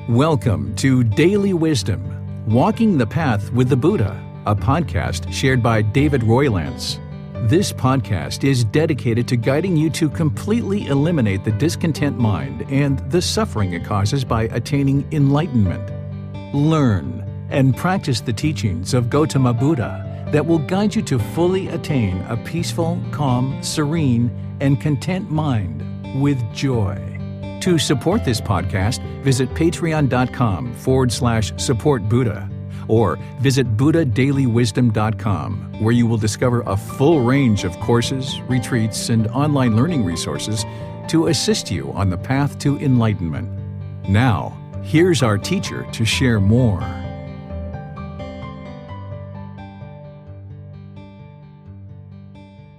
Welcome to Daily Wisdom, Walking the Path with the Buddha, a podcast shared by David Roylance. This podcast is dedicated to guiding you to completely eliminate the discontent mind and the suffering it causes by attaining enlightenment. Learn and practice the teachings of Gotama Buddha that will guide you to fully attain a peaceful, calm, serene, and content mind with joy. To support this podcast, visit patreon.com/supportbuddha or visit buddhadailywisdom.com, where you will discover a full range of courses, retreats, and online learning resources to assist you on the path to enlightenment. Now, here's our teacher to share more.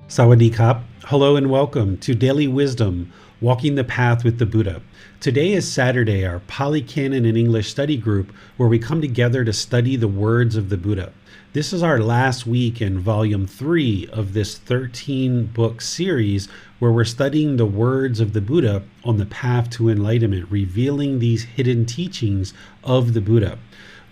Sawadee Kap. Hello and welcome to Daily Wisdom, Walking the Path with the Buddha. Today is Saturday, our Pali Canon and English study group, where we come together to study the words of the Buddha. This is our last week in Volume 3 of this 13-book series where we're studying the words of the Buddha on the path to enlightenment, revealing these hidden teachings of the Buddha.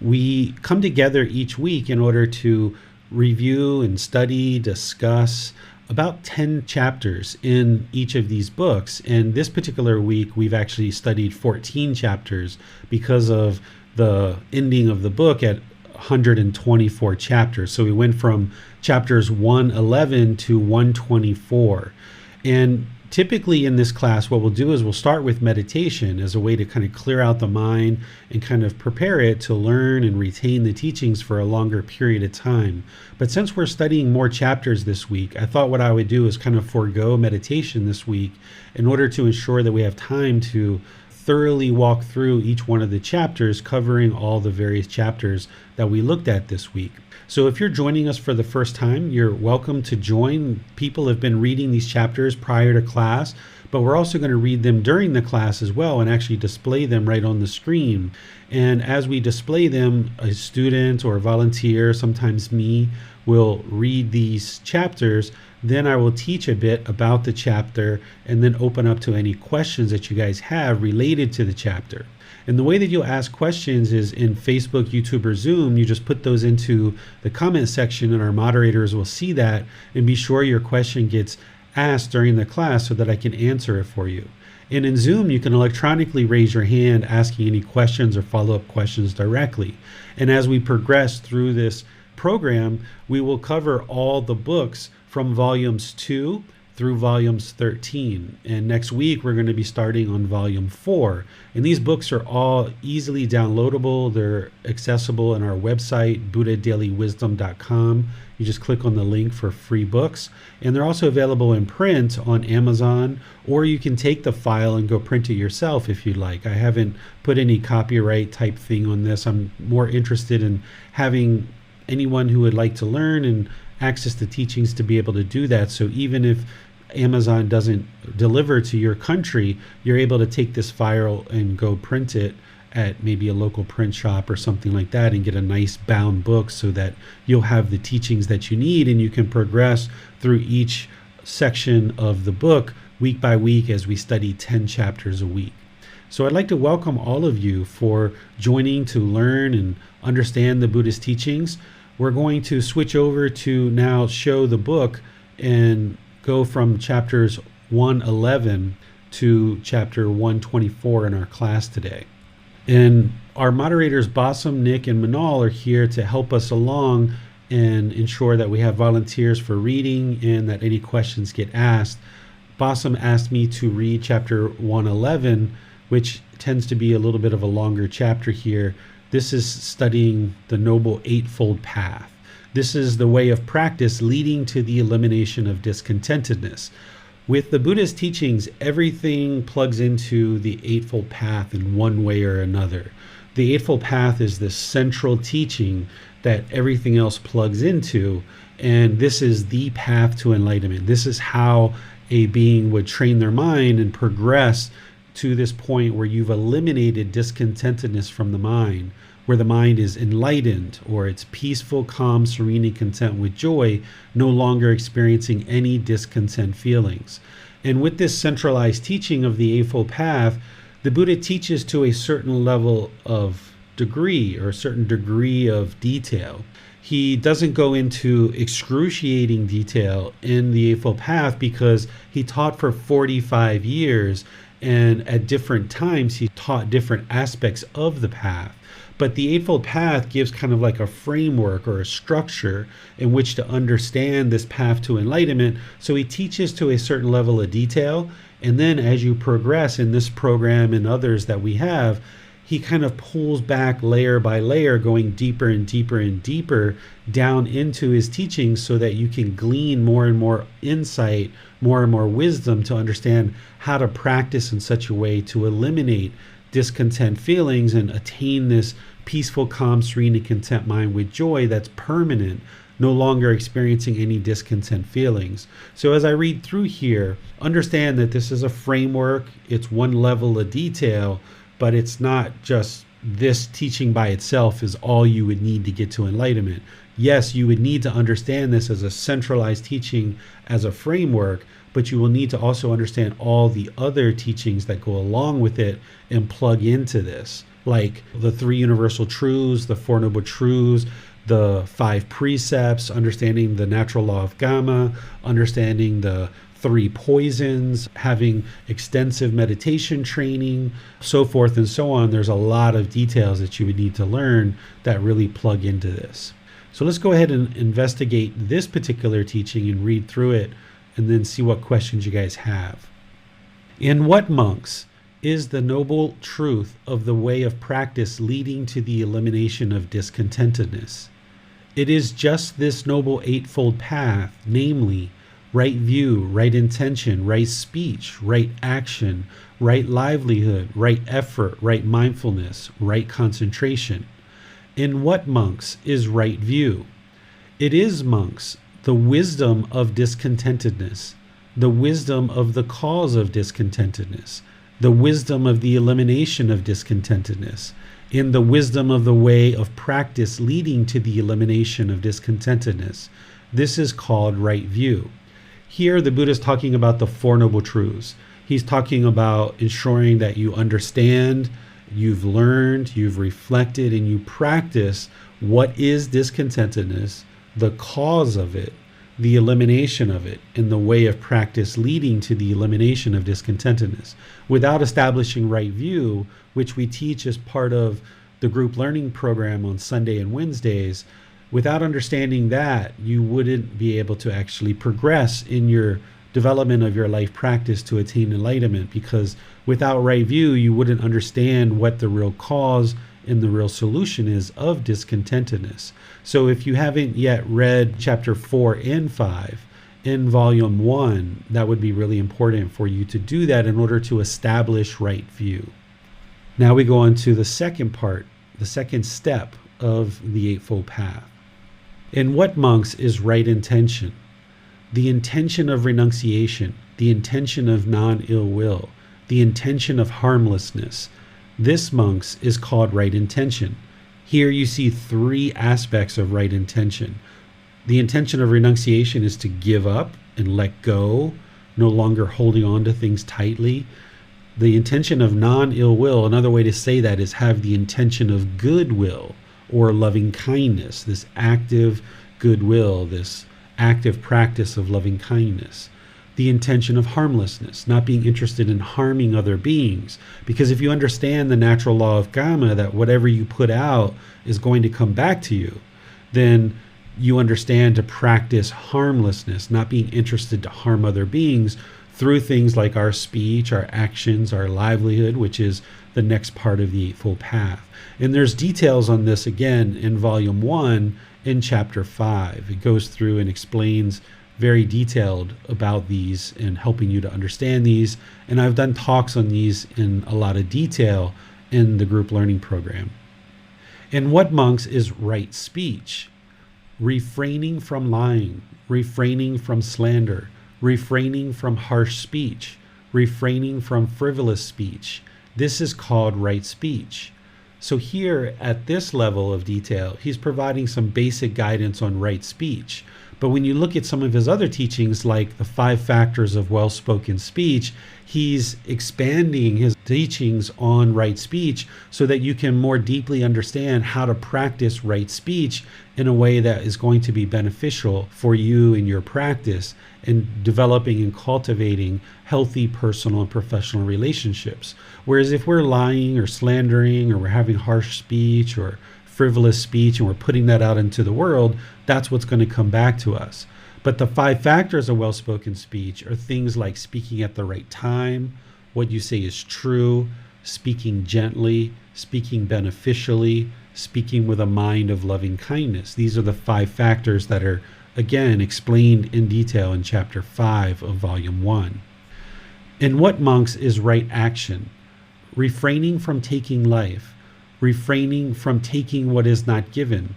We come together each week in order to review and study, discuss about 10 chapters in each of these books. And this particular week, we've actually studied 14 chapters because of the ending of the book at 124 chapters. So we went from chapters 111 to 124. And typically in this class, what we'll do is we'll start with meditation as a way to kind of clear out the mind and kind of prepare it to learn and retain the teachings for a longer period of time. But since we're studying more chapters this week, I thought what I would do is kind of forego meditation this week in order to ensure that we have time to thoroughly walk through each one of the chapters, covering all the various chapters that we looked at this week. So if you're joining us for the first time, you're welcome to join. People have been reading these chapters prior to class, but we're also going to read them during the class as well and actually display them right on the screen. And as we display them, a student or a volunteer, sometimes me, will read these chapters. Then I will teach a bit about the chapter and then open up to any questions that you guys have related to the chapter. And the way that you'll ask questions is in Facebook, YouTube, or Zoom. You just put those into the comment section and our moderators will see that, and be sure your question gets asked during the class so that I can answer it for you. And in Zoom, you can electronically raise your hand asking any questions or follow-up questions directly. And as we progress through this program, we will cover all the books from volumes 2 through volumes 13. And next week, we're going to be starting on volume 4. And these books are all easily downloadable. They're accessible on our website, buddhadailywisdom.com. You just click on the link for free books. And they're also available in print on Amazon, or you can take the file and go print it yourself if you'd like. I haven't put any copyright type thing on this. I'm more interested in having anyone who would like to learn and access the teachings to be able to do that. So even if Amazon doesn't deliver to your country, you're able to take this file and go print it at maybe a local print shop or something like that and get a nice bound book so that you'll have the teachings that you need and you can progress through each section of the book week by week as we study 10 chapters a week. So I'd like to welcome all of you for joining to learn and understand the Buddhist teachings. We're going to switch over to now show the book and go from chapters 111 to chapter 124 in our class today. And our moderators, Bassam, Nick, and Manal, are here to help us along and ensure that we have volunteers for reading and that any questions get asked. Bassam asked me to read chapter 111, which tends to be a little bit of a longer chapter here. This is studying the Noble Eightfold Path. This is the way of practice leading to the elimination of discontentedness. With the Buddhist teachings, everything plugs into the Eightfold Path in one way or another. The Eightfold Path is the central teaching that everything else plugs into, and this is the path to enlightenment. This is how a being would train their mind and progress to this point where you've eliminated discontentedness from the mind, where the mind is enlightened, or it's peaceful, calm, serene, and content with joy, no longer experiencing any discontent feelings. And with this centralized teaching of the Eightfold Path, The Buddha teaches to a certain level of degree or a certain degree of detail. He doesn't go into excruciating detail in the Eightfold Path because he taught for 45 years, and at different times he taught different aspects of the path. But the Eightfold Path gives kind of like a framework or a structure in which to understand this path to enlightenment. So he teaches to a certain level of detail. And then as you progress in this program and others that we have, he kind of pulls back layer by layer, going deeper and deeper and deeper down into his teachings so that you can glean more and more insight, more and more wisdom to understand how to practice in such a way to eliminate discontent feelings and attain this peaceful, calm, serene, and content mind with joy that's permanent, no longer experiencing any discontent feelings. So as I read through here, understand that this is a framework, it's one level of detail, but it's not just this teaching by itself is all you would need to get to enlightenment. Yes, you would need to understand this as a centralized teaching, as a framework, but you will need to also understand all the other teachings that go along with it and plug into this, like the three universal truths, the Four Noble Truths, the five precepts, understanding the natural law of Gama, understanding the three poisons, having extensive meditation training, so forth and so on. There's a lot of details that you would need to learn that really plug into this. So let's go ahead and investigate this particular teaching and read through it and then see what questions you guys have. In what, monks, is the noble truth of the way of practice leading to the elimination of discontentedness? It is just this noble eightfold path, namely, right view, right intention, right speech, right action, right livelihood, right effort, right mindfulness, right concentration. In what, monks, is right view? It is, monks, the wisdom of discontentedness, the wisdom of the cause of discontentedness, the wisdom of the elimination of discontentedness, in the wisdom of the way of practice leading to the elimination of discontentedness. This is called right view. Here, the Buddha is talking about the Four Noble Truths. He's talking about ensuring that you understand, you've learned, you've reflected, and you practice what is discontentedness, the cause of it, the elimination of it, and the way of practice leading to the elimination of discontentedness. Without establishing right view, which we teach as part of the group learning program on Sunday and Wednesdays, without understanding that, you wouldn't be able to actually progress in your development of your life practice to attain enlightenment, because without right view, you wouldn't understand what the real cause and the real solution is of discontentedness. So if you haven't yet read chapter 4 and 5 in volume 1, that would be really important for you to do that in order to establish right view. Now we go on to the second part, the second step of the Eightfold Path. In what, monks, is right intention? The intention of renunciation, the intention of non-ill will, the intention of harmlessness. This, monks, is called right intention. Here you see three aspects of right intention. The intention of renunciation is to give up and let go, no longer holding on to things tightly. The intention of non-ill will, another way to say that is have the intention of goodwill or loving kindness, this active goodwill, this active practice of loving kindness. The intention of harmlessness, not being interested in harming other beings. Because if you understand the natural law of Gama, that whatever you put out is going to come back to you, then you understand to practice harmlessness, not being interested to harm other beings through things like our speech, our actions, our livelihood, which is the next part of the Eightfold Path. And there's details on this again in volume 1 in chapter 5. It goes through and explains very detailed about these and helping you to understand these. And I've done talks on these in a lot of detail in the group learning program. In what, monks, is right speech? Refraining from lying, refraining from slander, refraining from harsh speech, refraining from frivolous speech. This is called right speech. So here at this level of detail, he's providing some basic guidance on right speech. But when you look at some of his other teachings, like the 5 factors of well-spoken speech, he's expanding his teachings on right speech so that you can more deeply understand how to practice right speech in a way that is going to be beneficial for you in your practice and developing and cultivating healthy personal and professional relationships. Whereas if we're lying or slandering, or we're having harsh speech or frivolous speech and we're putting that out into the world, that's what's going to come back to us. But the 5 factors of well-spoken speech are things like speaking at the right time, what you say is true, speaking gently, speaking beneficially, speaking with a mind of loving kindness. These are the 5 factors that are, again, explained in detail in chapter 5 of volume 1. In what, monks, is right action? Refraining from taking life, refraining from taking what is not given,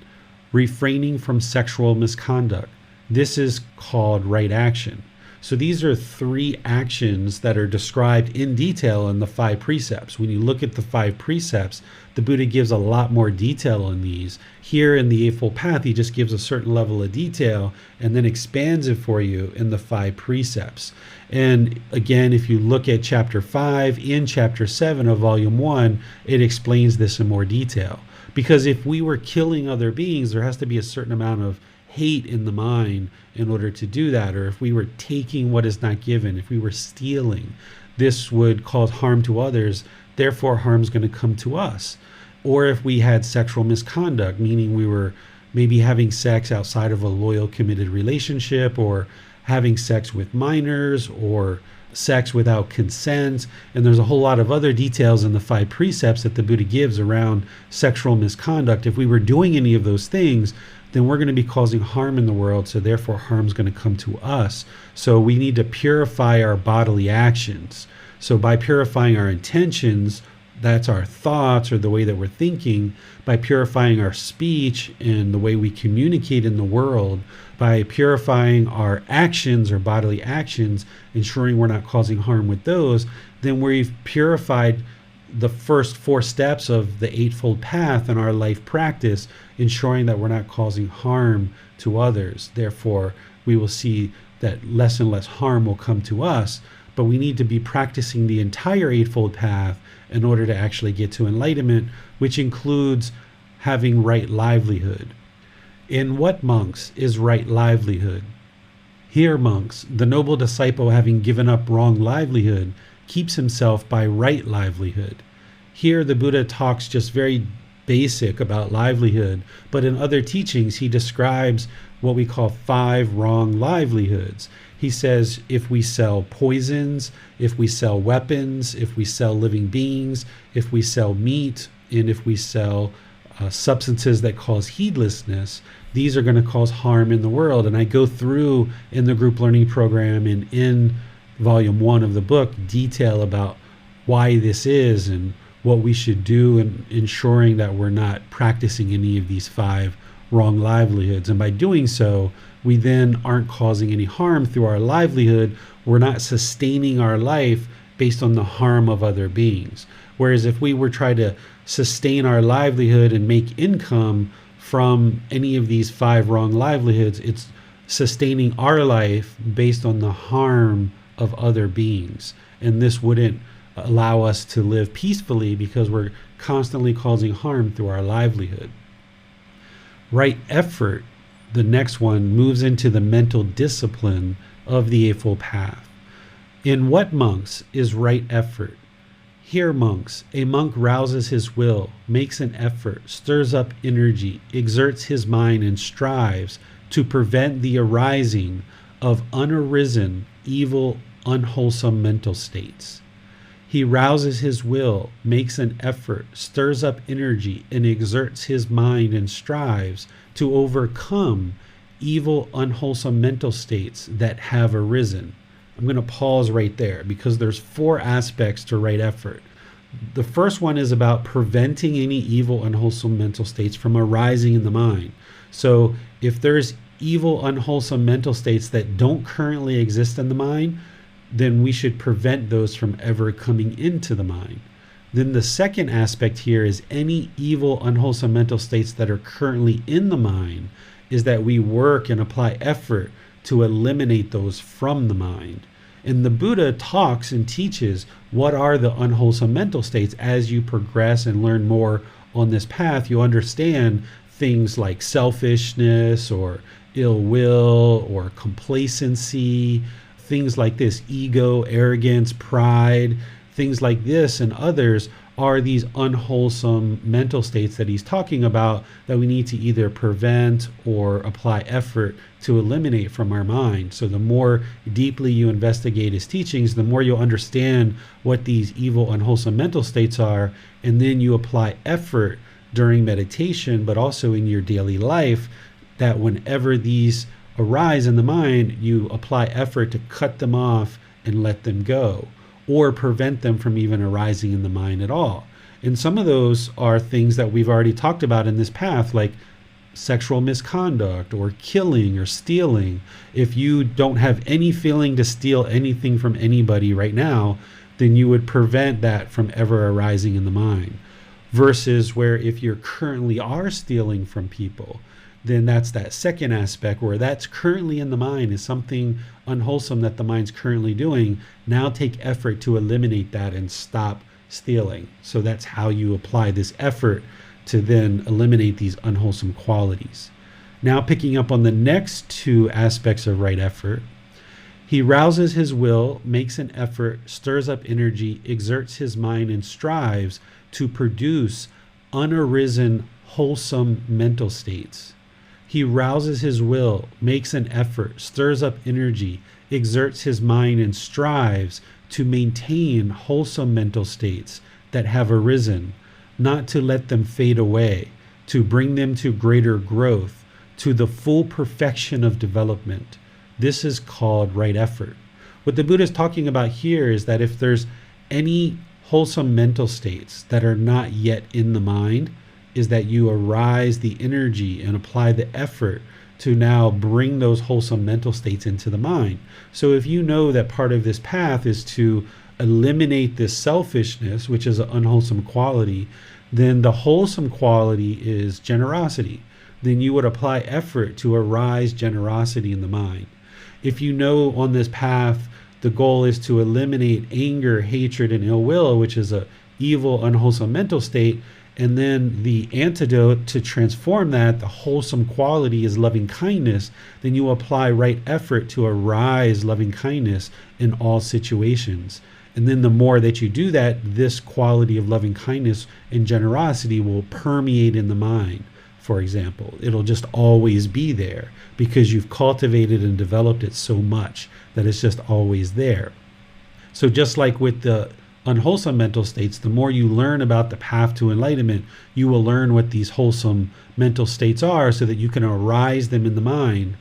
refraining from sexual misconduct. This is called right action. So these are 3 actions that are described in detail in the 5 precepts. When you look at the 5 precepts, the Buddha gives a lot more detail on these. Here in the Eightfold Path, he just gives a certain level of detail and then expands it for you in the 5 precepts. And again, if you look at chapter 5 and chapter 7 of volume 1, it explains this in more detail. Because if we were killing other beings, there has to be a certain amount of hate in the mind in order to do that. Or if we were taking what is not given, if we were stealing, this would cause harm to others, therefore harm's going to come to us. Or if we had sexual misconduct, meaning we were maybe having sex outside of a loyal, committed relationship, or having sex with minors, or sex without consent. And there's a whole lot of other details in the 5 precepts that the Buddha gives around sexual misconduct. If we were doing any of those things, then we're going to be causing harm in the world, so therefore harm's going to come to us. So we need to purify our bodily actions. So by purifying our intentions, that's our thoughts or the way that we're thinking, by purifying our speech and the way we communicate in the world, by purifying our actions or bodily actions, ensuring we're not causing harm with those, then we've purified the first 4 steps of the Eightfold Path in our life practice, ensuring that we're not causing harm to others. Therefore, we will see that less and less harm will come to us, but we need to be practicing the entire Eightfold Path in order to actually get to enlightenment, which includes having right livelihood. In what, monks, is right livelihood? Here, monks, the noble disciple, having given up wrong livelihood, keeps himself by right livelihood. Here the Buddha talks just very basic about livelihood, but in other teachings he describes what we call 5 wrong livelihoods. He says if we sell poisons, if we sell weapons, if we sell living beings, if we sell meat, and if we sell substances that cause heedlessness, these are going to cause harm in the world. And I go through in the group learning program and in volume 1 of the book detail about why this is and what we should do in ensuring that we're not practicing any of these 5 wrong livelihoods. And by doing so, we then aren't causing any harm through our livelihood. We're not sustaining our life based on the harm of other beings. Whereas if we were trying to sustain our livelihood and make income from any of these 5 wrong livelihoods, it's sustaining our life based on the harm of other beings. And this wouldn't allow us to live peacefully because we're constantly causing harm through our livelihood. Right effort, the next one, moves into the mental discipline of the Eightfold Path. In what, monks, is right effort? Here, monks, a monk rouses his will, makes an effort, stirs up energy, exerts his mind, and strives to prevent the arising of unarisen, evil, unwholesome mental states. He rouses his will, makes an effort, stirs up energy, and exerts his mind and strives to overcome evil, unwholesome mental states that have arisen. I'm going to pause right there because there's 4 aspects to right effort. The first one is about preventing any evil, unwholesome mental states from arising in the mind. So if there's evil, unwholesome mental states that don't currently exist in the mind, then we should prevent those from ever coming into the mind. Then the second aspect here is any evil, unwholesome mental states that are currently in the mind. is that we work and apply effort to eliminate those from the mind. And the Buddha talks and teaches what are the unwholesome mental states. As you progress and learn more on this path, you understand things like selfishness or ill will or complacency, things like this, ego, arrogance, pride, things like this and others are these unwholesome mental states that he's talking about that we need to either prevent or apply effort to eliminate from our mind. So the more deeply you investigate his teachings, the more you'll understand what these evil, unwholesome mental states are, and then you apply effort during meditation, but also in your daily life, that whenever these arise in the mind, you apply effort to cut them off and let them go, or prevent them from even arising in the mind at all. And some of those are things that we've already talked about in this path, like sexual misconduct or killing or stealing. If you don't have any feeling to steal anything from anybody right now, then you would prevent that from ever arising in the mind. Versus where if you currently are stealing from people, then that's that second aspect where that's currently in the mind, is something unwholesome that the mind's currently doing. Now take effort to eliminate that and stop stealing. So that's how you apply this effort to then eliminate these unwholesome qualities. Now picking up on the next two aspects of right effort, he rouses his will, makes an effort, stirs up energy, exerts his mind, and strives to produce unarisen, wholesome mental states. He rouses his will, makes an effort, stirs up energy, exerts his mind, and strives to maintain wholesome mental states that have arisen, not to let them fade away, to bring them to greater growth, to the full perfection of development. This is called right effort. What the Buddha is talking about here is that if there's any wholesome mental states that are not yet in the mind, is that you arise the energy and apply the effort to now bring those wholesome mental states into the mind. So if you know that part of this path is to eliminate this selfishness, which is an unwholesome quality, then the wholesome quality is generosity. Then you would apply effort to arise generosity in the mind. If you know on this path the goal is to eliminate anger, hatred, and ill will, which is a evil, unwholesome mental state, and then the antidote to transform that, the wholesome quality, is loving kindness, then you apply right effort to arise loving kindness in all situations. And then the more that you do that, this quality of loving kindness and generosity will permeate in the mind. For example, it'll just always be there because you've cultivated and developed it so much that it's just always there. So just like with the unwholesome mental states, the more you learn about the path to enlightenment, you will learn what these wholesome mental states are so that you can arise them in the mind.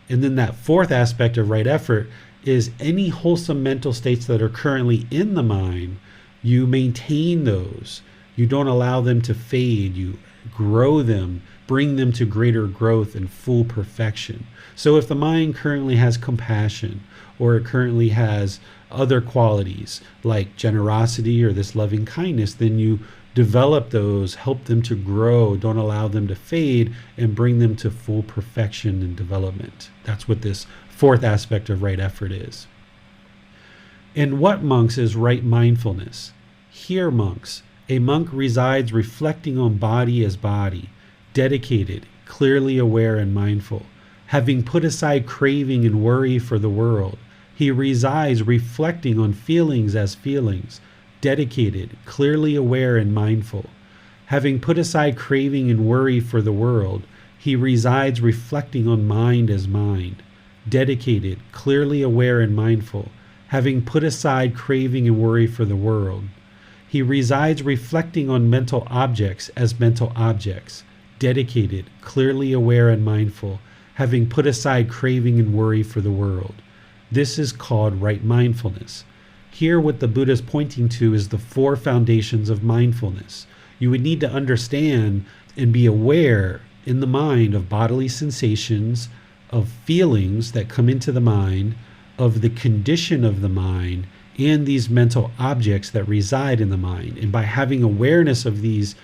And then that fourth aspect of right effort is any wholesome mental states that are currently in the mind, you maintain those. You don't allow them to fade. You grow them, bring them to greater growth and full perfection. So if the mind currently has compassion, or it currently has other qualities like generosity or this loving kindness, then you develop those, help them to grow, don't allow them to fade, and bring them to full perfection and development. That's what this fourth aspect of right effort is. In what, monks, is right mindfulness? Here, monks, a monk resides reflecting on body as body, dedicated, clearly aware and mindful. Having put aside craving and worry for the world, he resides reflecting on feelings as feelings, dedicated, clearly aware and mindful. Having put aside craving and worry for the world, he resides reflecting on mind as mind, dedicated, clearly aware and mindful. Having put aside craving and worry for the world, he resides reflecting on mental objects as mental objects, dedicated, clearly aware and mindful, having put aside craving and worry for the world. This is called right mindfulness. Here, what the Buddha is pointing to is the four foundations of mindfulness. You would need to understand and be aware in the mind of bodily sensations, of feelings that come into the mind, of the condition of the mind, and these mental objects that reside in the mind. And by having awareness of these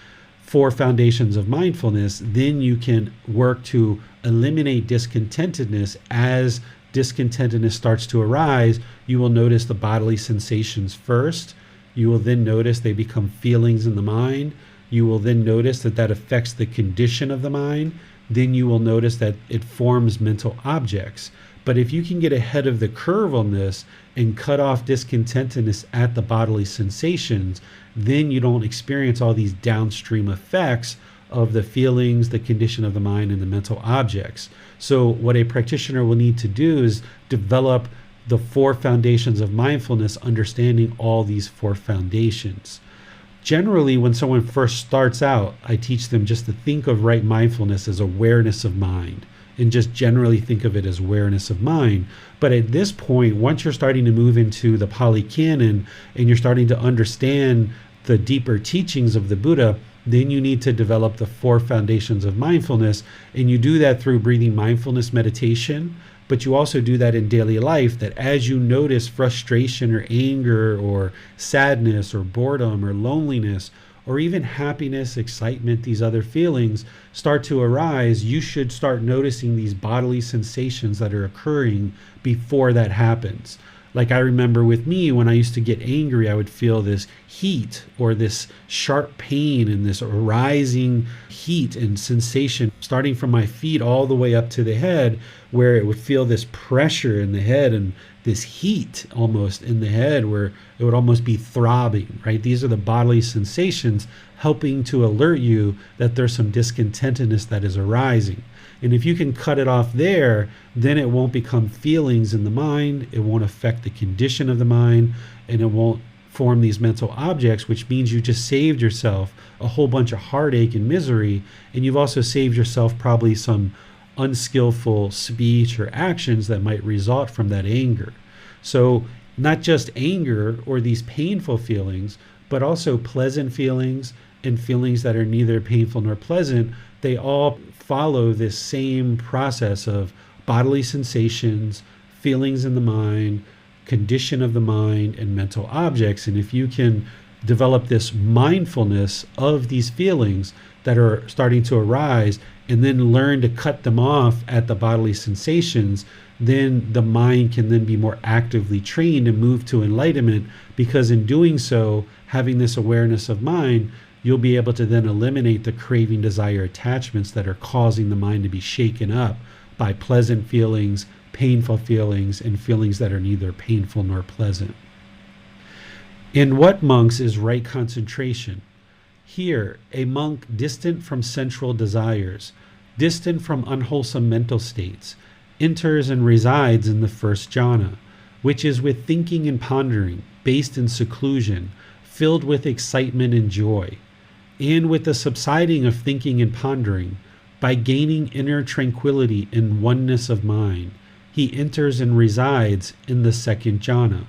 4 foundations of mindfulness, then you can work to eliminate discontentedness. As discontentedness starts to arise, you will notice the bodily sensations first. You will then notice they become feelings in the mind. You will then notice that that affects the condition of the mind. Then you will notice that it forms mental objects. But if you can get ahead of the curve on this and cut off discontentedness at the bodily sensations, then you don't experience all these downstream effects of the feelings, the condition of the mind, and the mental objects. So what a practitioner will need to do is develop the 4 foundations of mindfulness, understanding all these 4 foundations. Generally, when someone first starts out, I teach them just to think of right mindfulness as awareness of mind, and just generally think of it as awareness of mind. But at this point, once you're starting to move into the Pali Canon and you're starting to understand the deeper teachings of the Buddha, then you need to develop the 4 foundations of mindfulness. And you do that through breathing mindfulness meditation, but you also do that in daily life, that as you notice frustration or anger or sadness or boredom or loneliness, or even happiness, excitement, these other feelings start to arise, you should start noticing these bodily sensations that are occurring before that happens. Like I remember with me, when I used to get angry, I would feel this heat or this sharp pain and this arising heat and sensation starting from my feet all the way up to the head, where it would feel this pressure in the head and this heat almost in the head where it would almost be throbbing, right? These are the bodily sensations helping to alert you that there's some discontentedness that is arising. And if you can cut it off there, then it won't become feelings in the mind, it won't affect the condition of the mind, and it won't form these mental objects, which means you just saved yourself a whole bunch of heartache and misery, and you've also saved yourself probably some unskillful speech or actions that might result from that anger. So not just anger or these painful feelings, but also pleasant feelings and feelings that are neither painful nor pleasant, they all follow this same process of bodily sensations, feelings in the mind, condition of the mind, and mental objects. And if you can develop this mindfulness of these feelings that are starting to arise and then learn to cut them off at the bodily sensations, then the mind can then be more actively trained and move to enlightenment, because in doing so, having this awareness of mind, you'll be able to then eliminate the craving, desire, attachments that are causing the mind to be shaken up by pleasant feelings, painful feelings, and feelings that are neither painful nor pleasant. In what, monks, is right concentration? Here, a monk distant from sensual desires, distant from unwholesome mental states, enters and resides in the first jhana, which is with thinking and pondering, based in seclusion, filled with excitement and joy. And with the subsiding of thinking and pondering, by gaining inner tranquility and oneness of mind, he enters and resides in the second jhana,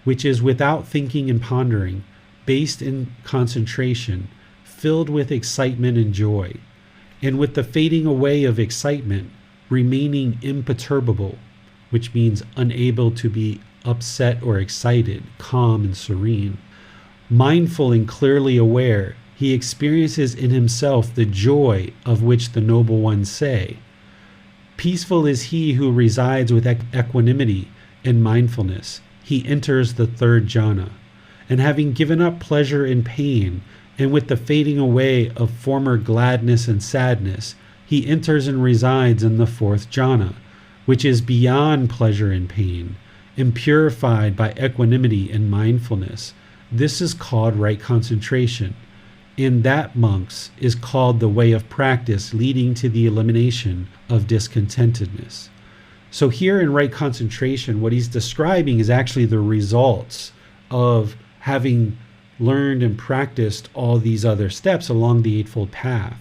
which is without thinking and pondering, based in concentration, filled with excitement and joy. And with the fading away of excitement, remaining imperturbable, which means unable to be upset or excited, calm and serene. Mindful and clearly aware, he experiences in himself the joy of which the noble ones say. Peaceful is he who resides with equanimity and mindfulness. He enters the third jhana, and having given up pleasure and pain, and with the fading away of former gladness and sadness, he enters and resides in the fourth jhana, which is beyond pleasure and pain, and purified by equanimity and mindfulness. This is called right concentration. And that, monks, is called the way of practice leading to the elimination of discontentedness. So here in right concentration, what he's describing is actually the results of having learned and practiced all these other steps along the Eightfold Path.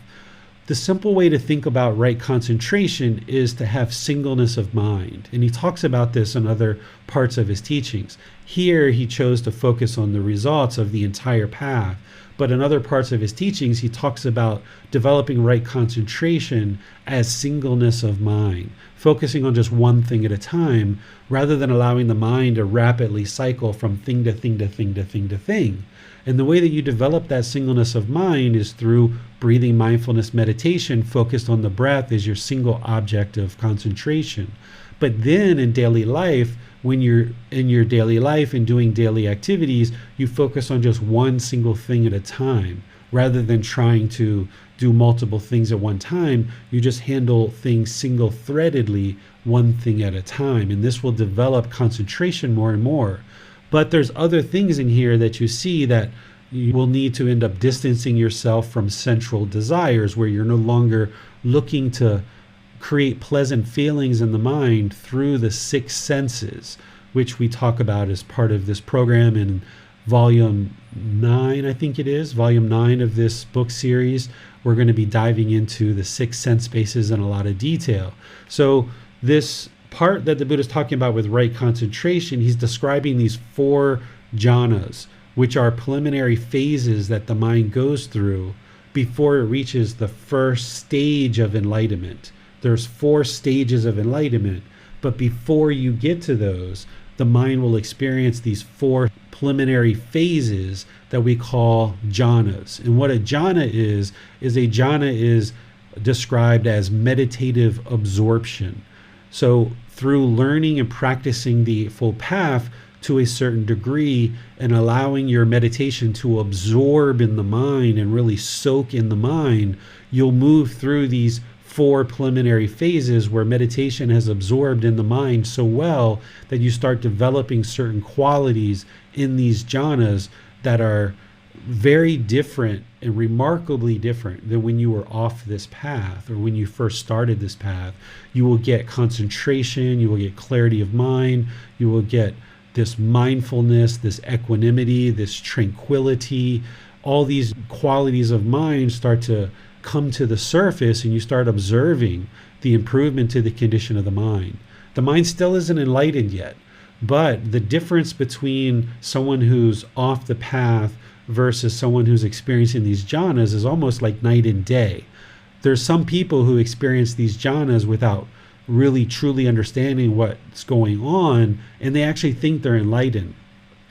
The simple way to think about right concentration is to have singleness of mind. And he talks about this in other parts of his teachings. Here he chose to focus on the results of the entire path. But in other parts of his teachings, he talks about developing right concentration as singleness of mind, focusing on just one thing at a time, rather than allowing the mind to rapidly cycle from thing to thing to thing to thing to thing. And the way that you develop that singleness of mind is through breathing mindfulness meditation focused on the breath as your single object of concentration. But then in daily life, when you're in your daily life and doing daily activities, you focus on just one single thing at a time. Rather than trying to do multiple things at one time, you just handle things single-threadedly, one thing at a time. And this will develop concentration more and more. But there's other things in here that you see that you will need to end up distancing yourself from sensual desires, where you're no longer looking to create pleasant feelings in the mind through the six senses, which we talk about as part of this program in volume 9, I think it is, volume 9 of this book series. We're going to be diving into the six sense spaces in a lot of detail. So this part that the Buddha is talking about with right concentration, he's describing these 4 jhanas, which are preliminary phases that the mind goes through before it reaches the first stage of enlightenment. There's 4 stages of enlightenment, but before you get to those, the mind will experience these 4 preliminary phases that we call jhanas. And what a jhana is a jhana is described as meditative absorption. So through learning and practicing the Eightfold Path to a certain degree and allowing your meditation to absorb in the mind and really soak in the mind, you'll move through these 4 preliminary phases where meditation has absorbed in the mind so well that you start developing certain qualities in these jhanas that are very different and remarkably different than when you were off this path or when you first started this path. You will get concentration, you will get clarity of mind, you will get this mindfulness, this equanimity, this tranquility. All these qualities of mind start to come to the surface, and you start observing the improvement to the condition of the mind. The mind still isn't enlightened yet, but the difference between someone who's off the path versus someone who's experiencing these jhanas is almost like night and day. There's some people who experience these jhanas without really truly understanding what's going on, and they actually think they're enlightened,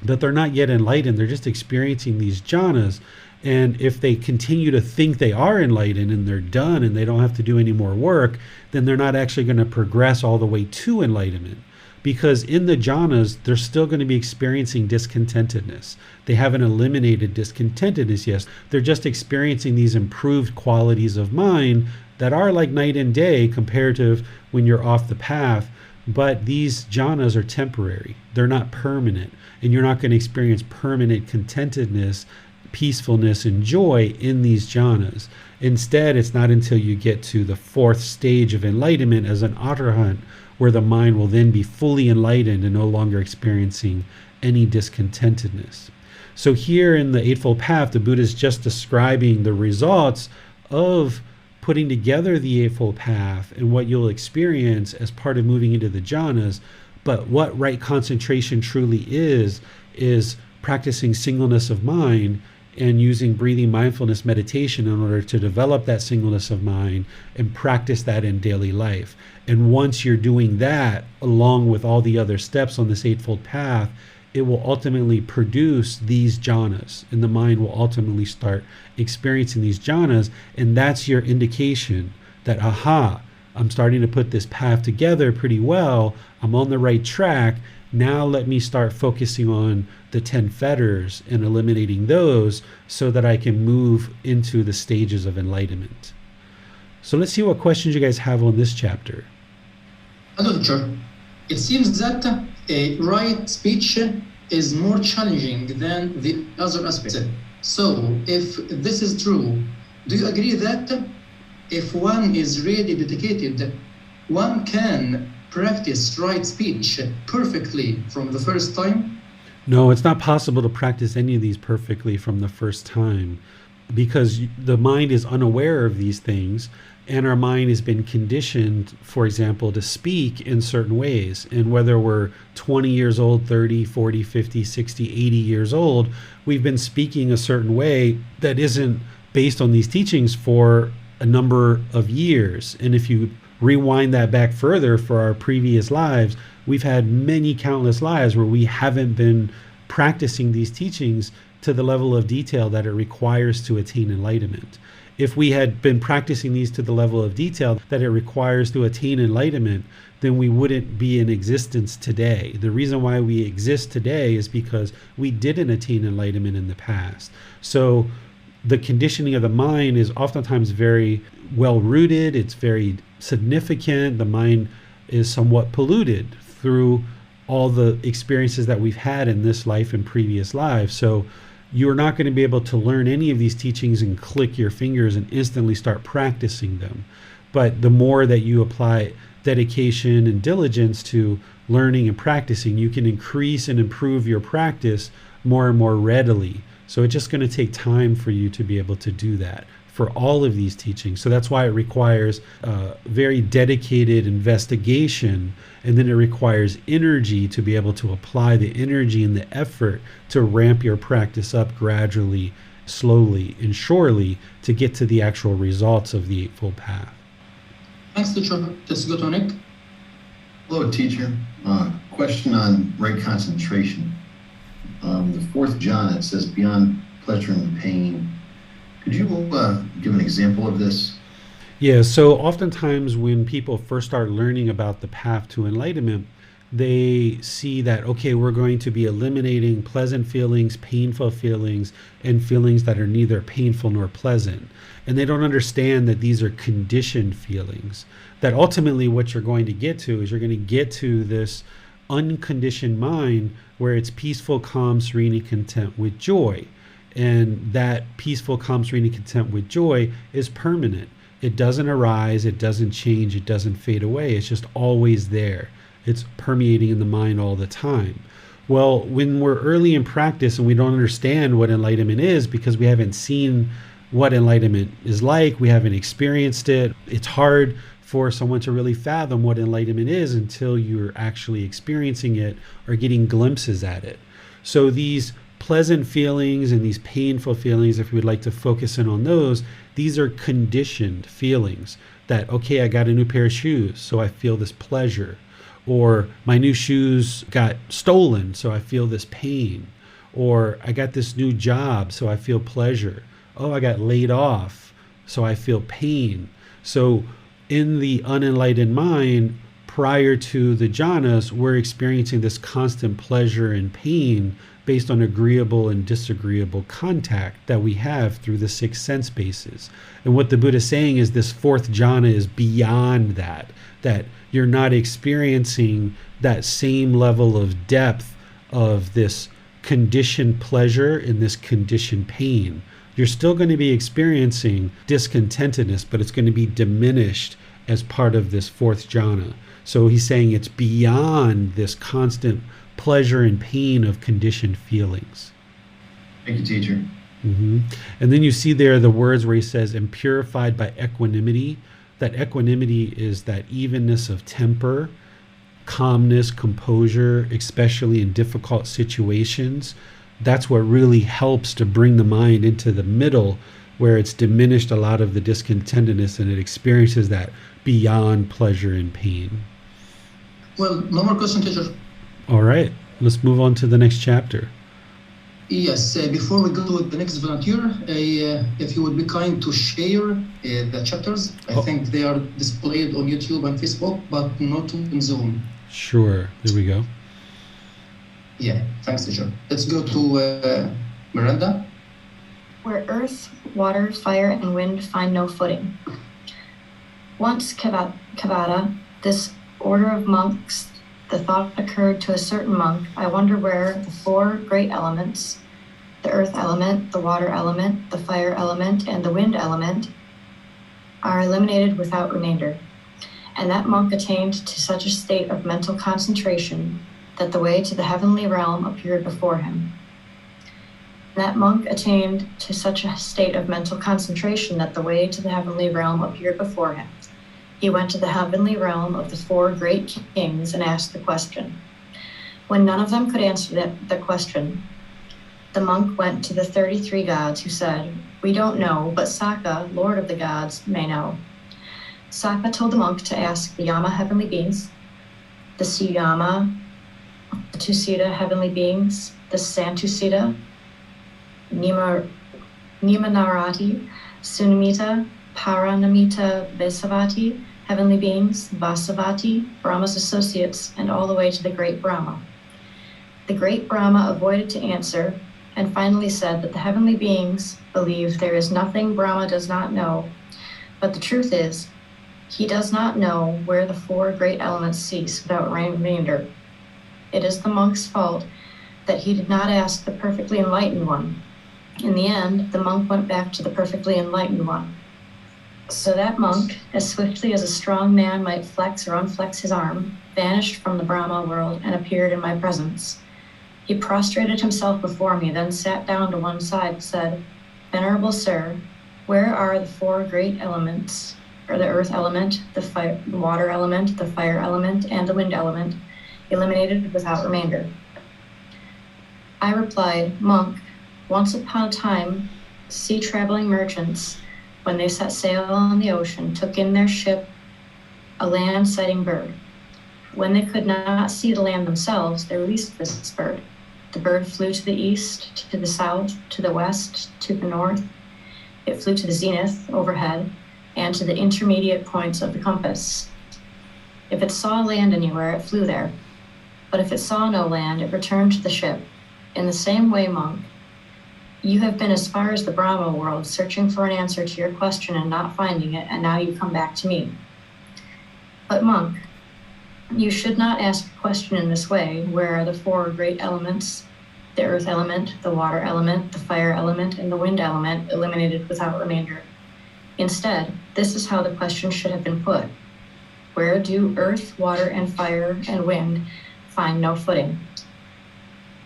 but they're not yet enlightened. They're just experiencing these jhanas. And if they continue to think they are enlightened and they're done and they don't have to do any more work, then they're not actually going to progress all the way to enlightenment. Because in the jhanas, they're still going to be experiencing discontentedness. They haven't eliminated discontentedness yet. They're just experiencing these improved qualities of mind that are like night and day comparative when you're off the path. But these jhanas are temporary. They're not permanent. And you're not going to experience permanent contentedness, peacefulness, and joy in these jhanas. Instead, it's not until you get to the 4th stage of enlightenment as an arahant where the mind will then be fully enlightened and no longer experiencing any discontentedness. So here in the Eightfold Path, the Buddha is just describing the results of putting together the Eightfold Path and what you'll experience as part of moving into the jhanas. But what right concentration truly is practicing singleness of mind and using breathing mindfulness meditation in order to develop that singleness of mind and practice that in daily life. And once you're doing that, along with all the other steps on this Eightfold Path, it will ultimately produce these jhanas, and the mind will ultimately start experiencing these jhanas. And that's your indication that, aha, I'm starting to put this path together pretty well. I'm on the right track. Now let me start focusing on the 10 fetters and eliminating those so that I can move into the stages of enlightenment. So let's see what questions you guys have on this chapter. Hello, teacher. It seems that a right speech is more challenging than the other aspects. So if this is true, do you agree that if one is really dedicated, one can practice right speech perfectly from the first time? No, it's not possible to practice any of these perfectly from the first time. because the mind is unaware of these things, and our mind has been conditioned, for example, to speak in certain ways. And whether we're 20 years old, 30, 40, 50, 60, 80 years old, we've been speaking a certain way that isn't based on these teachings for a number of years. And if you rewind that back further for our previous lives, we've had many countless lives where we haven't been practicing these teachings to the level of detail that it requires to attain enlightenment. If we had been practicing these to the level of detail that it requires to attain enlightenment, then we wouldn't be in existence today. The reason why we exist today is because we didn't attain enlightenment in the past. So the conditioning of the mind is oftentimes very well rooted. It's very significant. The mind is somewhat polluted through all the experiences that we've had in this life and previous lives. So you're not going to be able to learn any of these teachings and click your fingers and instantly start practicing them. But the more that you apply dedication and diligence to learning and practicing, you can increase and improve your practice more and more readily. So it's just going to take time for you to be able to do that for all of these teachings. So that's why it requires very dedicated investigation, and then it requires energy to be able to apply the energy and the effort to ramp your practice up gradually, slowly, and surely to get to the actual results of the Eightfold Path. Thanks, teacher. Let's go to Nick. Hello, teacher. Question on right concentration. The fourth jhana, it says beyond pleasure and pain. Could you give an example of this? Yeah, so oftentimes when people first start learning about the path to enlightenment, they see that, okay, we're going to be eliminating pleasant feelings, painful feelings, and feelings that are neither painful nor pleasant. And they don't understand that these are conditioned feelings. That ultimately what you're going to get to is you're going to get to this unconditioned mind where it's peaceful, calm, serene, and content with joy. And that peaceful, calm, serene, and content with joy is permanent. It doesn't arise, it doesn't change, it doesn't fade away. It's just always there. It's permeating in the mind all the time. Well, when we're early in practice and we don't understand what enlightenment is because we haven't seen what enlightenment is like, we haven't experienced it, it's hard for someone to really fathom what enlightenment is until you're actually experiencing it or getting glimpses at it. So these pleasant feelings and these painful feelings, if we would like to focus in on those, these are conditioned feelings that, okay, I got a new pair of shoes, so I feel this pleasure. Or my new shoes got stolen, so I feel this pain. Or I got this new job, so I feel pleasure. Oh, I got laid off, so I feel pain. So in the unenlightened mind, prior to the jhanas, we're experiencing this constant pleasure and pain based on agreeable and disagreeable contact that we have through the six sense bases. And what the Buddha is saying is this fourth jhana is beyond that, that you're not experiencing that same level of depth of this conditioned pleasure and this conditioned pain. You're still going to be experiencing discontentedness, but it's going to be diminished as part of this fourth jhana. So he's saying it's beyond this constant pleasure and pain of conditioned feelings. Thank you, teacher. Mm-hmm. And then you see there the words where he says, and purified by equanimity. That equanimity is that evenness of temper, calmness, composure, especially in difficult situations. That's what really helps to bring the mind into the middle where it's diminished a lot of the discontentedness and it experiences that beyond pleasure and pain. Well, no more question, teacher. All right, let's move on to the next chapter. Yes, before we go to the next volunteer, if you would be kind to share the chapters. I think they are displayed on YouTube and Facebook, but not in Zoom. Sure, there we go. Yeah, thanks, teacher. Let's go to Miranda. Where earth, water, fire, and wind find no footing. Once Kavada, this order of monks, the thought occurred to a certain monk, I wonder where the four great elements, the earth element, the water element, the fire element, and the wind element, are eliminated without remainder. And that monk attained to such a state of mental concentration that the way to the heavenly realm appeared before him. That monk attained to such a state of mental concentration that the way to the heavenly realm appeared before him. He went to the heavenly realm of the 4 great kings and asked the question. When none of them could answer the question, the monk went to the 33 gods, who said, "We don't know, but Saka, Lord of the gods, may know." Saka told the monk to ask the Yama heavenly beings, the Siyama, the Tusita heavenly beings, the Santusita, Nimanarati, Sunamita, Paranamita Vesavati, heavenly beings, Vasavati, Brahma's associates, and all the way to the great Brahma. The great Brahma avoided to answer, and finally said that the heavenly beings believe there is nothing Brahma does not know, but the truth is, he does not know where the 4 great elements cease without remainder. It is the monk's fault that he did not ask the perfectly enlightened one. In the end, the monk went back to the perfectly enlightened one. So that monk, as swiftly as a strong man might flex or unflex his arm, vanished from the Brahma world and appeared in my presence. He prostrated himself before me, then sat down to one side and said, "Venerable sir, where are the 4 great elements, or the earth element, the water element, the fire element, and the wind element, eliminated without remainder?" I replied, "Monk, once upon a time, sea-traveling merchants, when they set sail on the ocean, took in their ship a land-sighting bird. When they could not see the land themselves, they released this bird. The bird flew to the east, to the south, to the west, to the north. It flew to the zenith, overhead, and to the intermediate points of the compass. If it saw land anywhere, it flew there. But if it saw no land, it returned to the ship. In the same way, monk, you have been as far as the Brahma world, searching for an answer to your question and not finding it, and now you come back to me. But monk, you should not ask a question in this way, where are the 4 great elements, the earth element, the water element, the fire element, and the wind element, eliminated without remainder. Instead, this is how the question should have been put. Where do earth, water, and fire, and wind find no footing?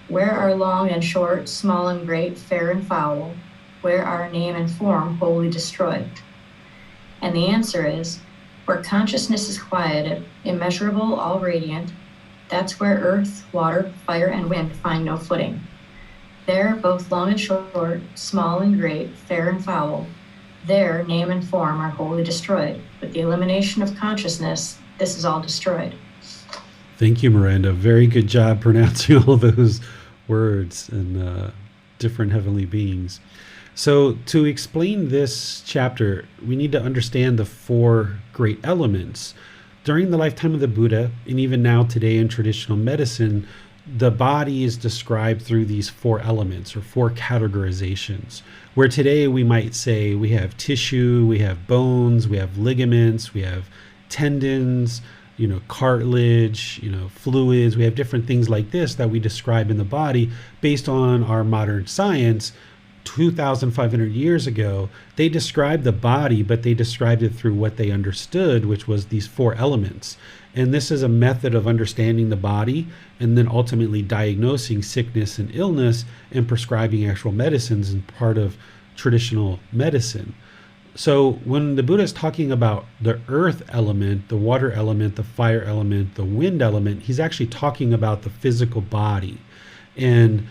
Where are long and short, small and great, fair and foul? Where are name and form wholly destroyed? And the answer is, where consciousness is quieted, immeasurable, all radiant, that's where earth, water, fire, and wind find no footing. There, both long and short, small and great, fair and foul, there name and form are wholly destroyed. With the elimination of consciousness, this is all destroyed." Thank you, Miranda. Very good job pronouncing all those words and different heavenly beings. So to explain this chapter, we need to understand the 4 great elements. During the lifetime of the Buddha, and even now today in traditional medicine, the body is described through these 4 elements or 4 categorizations, where today we might say we have tissue, we have bones, we have ligaments, we have tendons, cartilage, fluids. We have different things like this that we describe in the body based on our modern science. 2,500 years ago, they described the body, but they described it through what they understood, which was these 4 elements. And this is a method of understanding the body and then ultimately diagnosing sickness and illness and prescribing actual medicines and part of traditional medicine. So when the Buddha is talking about the earth element, the water element, the fire element, the wind element, he's actually talking about the physical body. And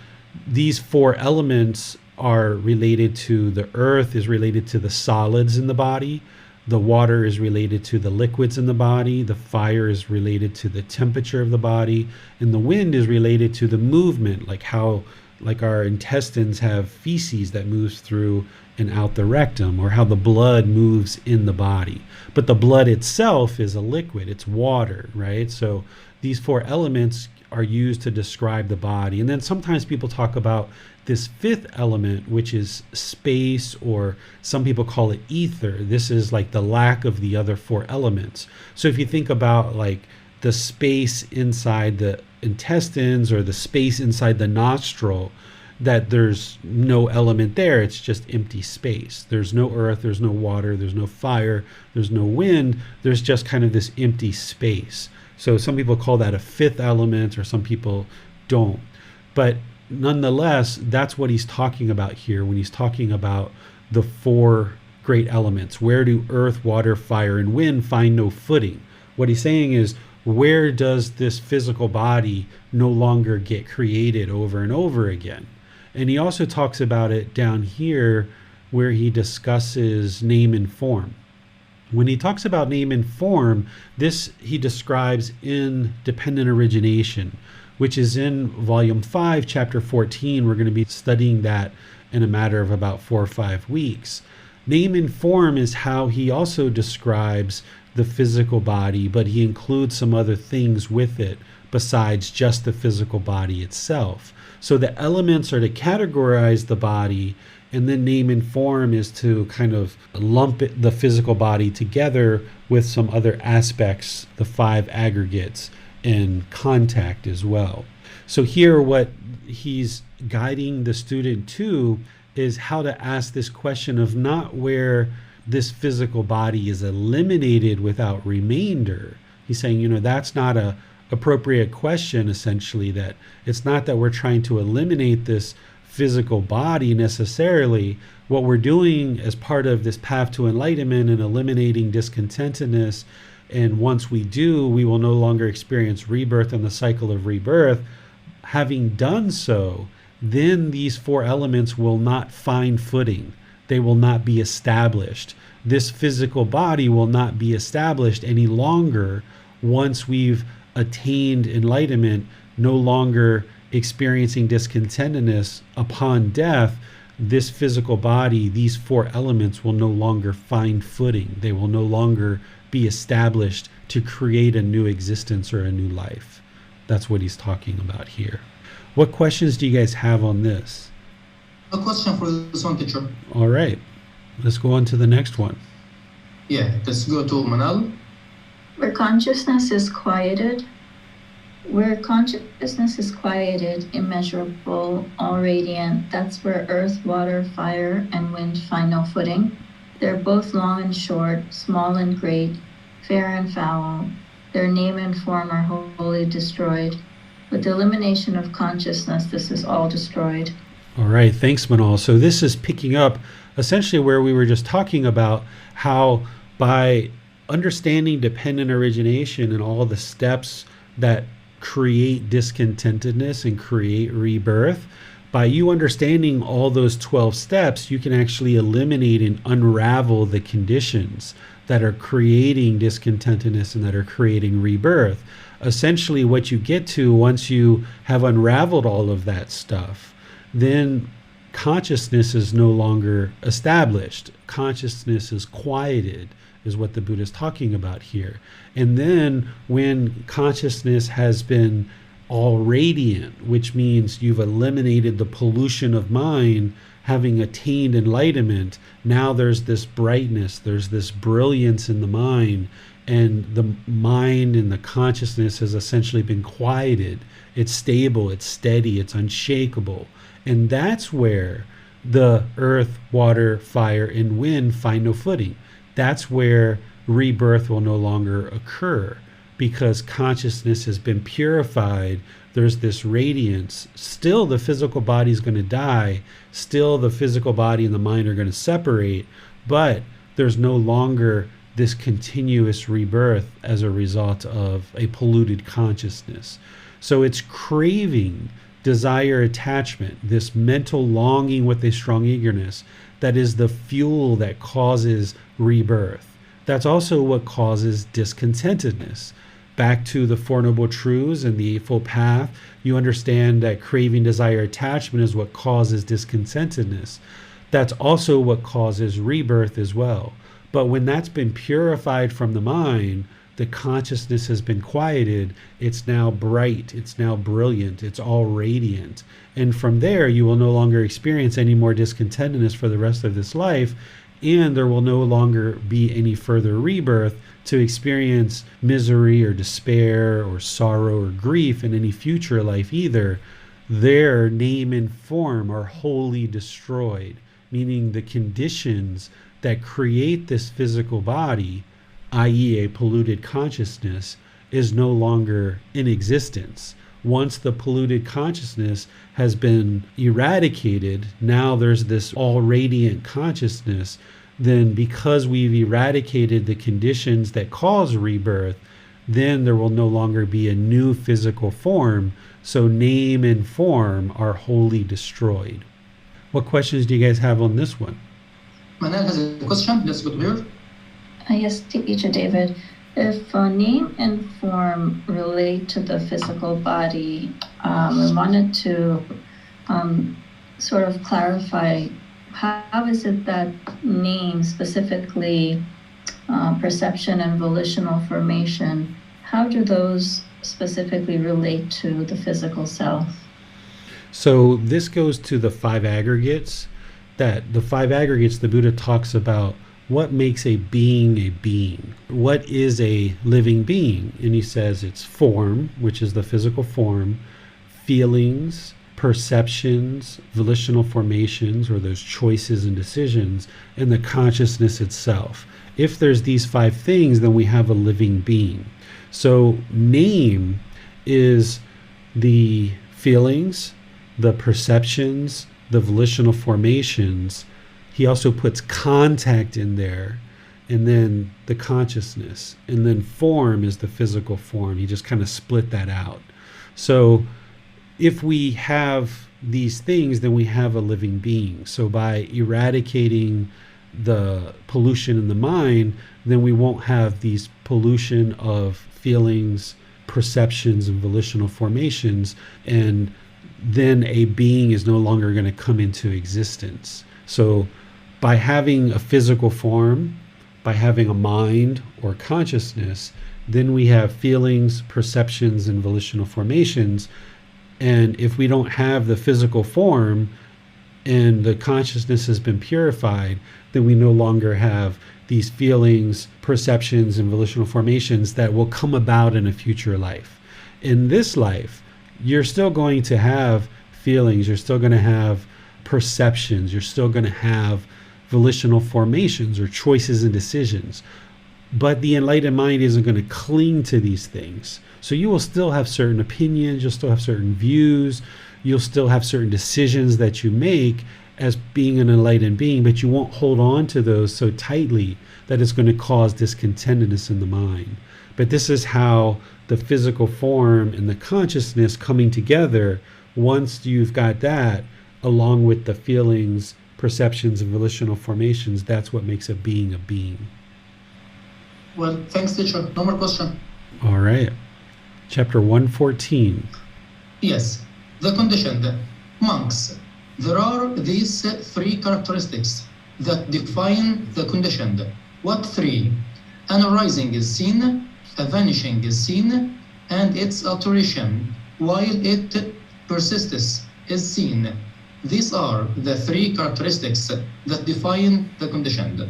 these 4 elements are related to the earth is related to the solids in the body. The water is related to the liquids in the body. The fire is related to the temperature of the body. And the wind is related to the movement, like our intestines have feces that moves through and out the rectum, or how the blood moves in the body. But the blood itself is a liquid, it's water, right? So these 4 elements are used to describe the body. And then sometimes people talk about this 5th element, which is space, or some people call it ether. This is like the lack of the other 4 elements. So if you think about like the space inside the intestines or the space inside the nostril, that there's no element there, it's just empty space. There's no earth, there's no water, there's no fire, there's no wind, there's just kind of this empty space. So some people call that a 5th element, or some people don't. But nonetheless, that's what he's talking about here when he's talking about the four great elements. Where do earth, water, fire, and wind find no footing? What he's saying is, where does this physical body no longer get created over and over again? And he also talks about it down here where he discusses name and form. When he talks about name and form, this he describes in dependent origination, which is in volume 5, chapter 14. We're going to be studying that in a matter of about 4 or 5 weeks. Name and form is how he also describes the physical body, but he includes some other things with it besides just the physical body itself. So the elements are to categorize the body, and then name and form is to kind of lump the physical body together with some other aspects, the 5 aggregates, and contact as well. So here what he's guiding the student to is how to ask this question of not where this physical body is eliminated without remainder. He's saying, that's not a appropriate question, essentially, that it's not that we're trying to eliminate this physical body necessarily. What we're doing as part of this path to enlightenment and eliminating discontentedness, and once we do, we will no longer experience rebirth and the cycle of rebirth. Having done so, then these 4 elements will not find footing. They will not be established. This physical body will not be established any longer once we've attained enlightenment, no longer experiencing discontentedness upon death. This physical body, these 4 elements will no longer find footing. They will no longer be established to create a new existence or a new life. That's what he's talking about here. What questions do you guys have on this? A question for this one, teacher. All right, let's go on to the next one. Yeah, let's go to Manal. Where consciousness is quieted, immeasurable, all radiant, that's where earth, water, fire, and wind find no footing. They're both long and short, small and great, fair and foul. Their name and form are wholly destroyed. With the elimination of consciousness, this is all destroyed. All right, thanks, Manal. So this is picking up essentially where we were just talking about how by understanding dependent origination and all the steps that create discontentedness and create rebirth, by you understanding all those 12 steps, you can actually eliminate and unravel the conditions that are creating discontentedness and that are creating rebirth. Essentially, what you get to once you have unraveled all of that stuff, then consciousness is no longer established. Consciousness is quieted, is what the Buddha is talking about here. And then when consciousness has been all radiant, which means you've eliminated the pollution of mind, having attained enlightenment, now there's this brightness, there's this brilliance in the mind, and the mind and the consciousness has essentially been quieted. It's stable, it's steady, it's unshakable. And that's where the earth, water, fire, and wind find no footing. That's where rebirth will no longer occur, because consciousness has been purified. There's this radiance. Still, the physical body is going to die. Still, the physical body and the mind are going to separate. But there's no longer this continuous rebirth as a result of a polluted consciousness. So it's craving, desire, attachment, this mental longing with a strong eagerness, that is the fuel that causes rebirth. That's also what causes discontentedness. Back to the Four Noble Truths and the Eightfold Path, you understand that craving, desire, attachment is what causes discontentedness. That's also what causes rebirth as well. But when that's been purified from the mind, the consciousness has been quieted, it's now bright, it's now brilliant, it's all radiant. And from there, you will no longer experience any more discontentedness for the rest of this life, and there will no longer be any further rebirth to experience misery or despair or sorrow or grief in any future life either. Their name and form are wholly destroyed, meaning the conditions that create this physical body, i.e. a polluted consciousness, is no longer in existence. once the polluted consciousness has been eradicated, now there's this all radiant consciousness. Then because we've eradicated the conditions that cause rebirth, then there will no longer be a new physical form. So name and form are wholly destroyed. What questions do you guys have on this one? Manal has a question. Let's go to her. Yes, Teacher David. If name and form relate to the physical body, we wanted to sort of clarify how is it that name, specifically perception and volitional formation, how do those specifically relate to the physical self? So this goes to the five aggregates. That the five aggregates, the Buddha talks about what makes a being a being. What is a living being? And he says it's form, which is the physical form, feelings, perceptions, volitional formations, or those choices and decisions, and the consciousness itself. If there's these five things, then we have a living being. So name is the feelings, the perceptions, the volitional formations. He also puts contact in there, and then the consciousness, and then form is the physical form. He just kind of split that out. So if we have these things, then we have a living being. So by eradicating the pollution in the mind, then we won't have these pollution of feelings, perceptions, and volitional formations, and then a being is no longer going to come into existence. So by having a physical form, by having a mind or consciousness, then we have feelings, perceptions, and volitional formations. And if we don't have the physical form and the consciousness has been purified, then we no longer have these feelings, perceptions, and volitional formations that will come about in a future life. In this life, you're still going to have feelings, you're still going to have perceptions, you're still going to have volitional formations or choices and decisions. But the enlightened mind isn't going to cling to these things. So you will still have certain opinions, you'll still have certain views, you'll still have certain decisions that you make as being an enlightened being, but you won't hold on to those so tightly that it's going to cause discontentedness in the mind. But this is how the physical form and the consciousness coming together, once you've got that, along with the feelings, perceptions, and volitional formations, that's what makes a being a being. Well, thanks, teacher. No more question. All right. Chapter 114. Yes, the conditioned. Monks, there are these three characteristics that define the conditioned. What three? An arising is seen, a vanishing is seen, and its alteration, while it persists, is seen. These are the three characteristics that define the conditioned.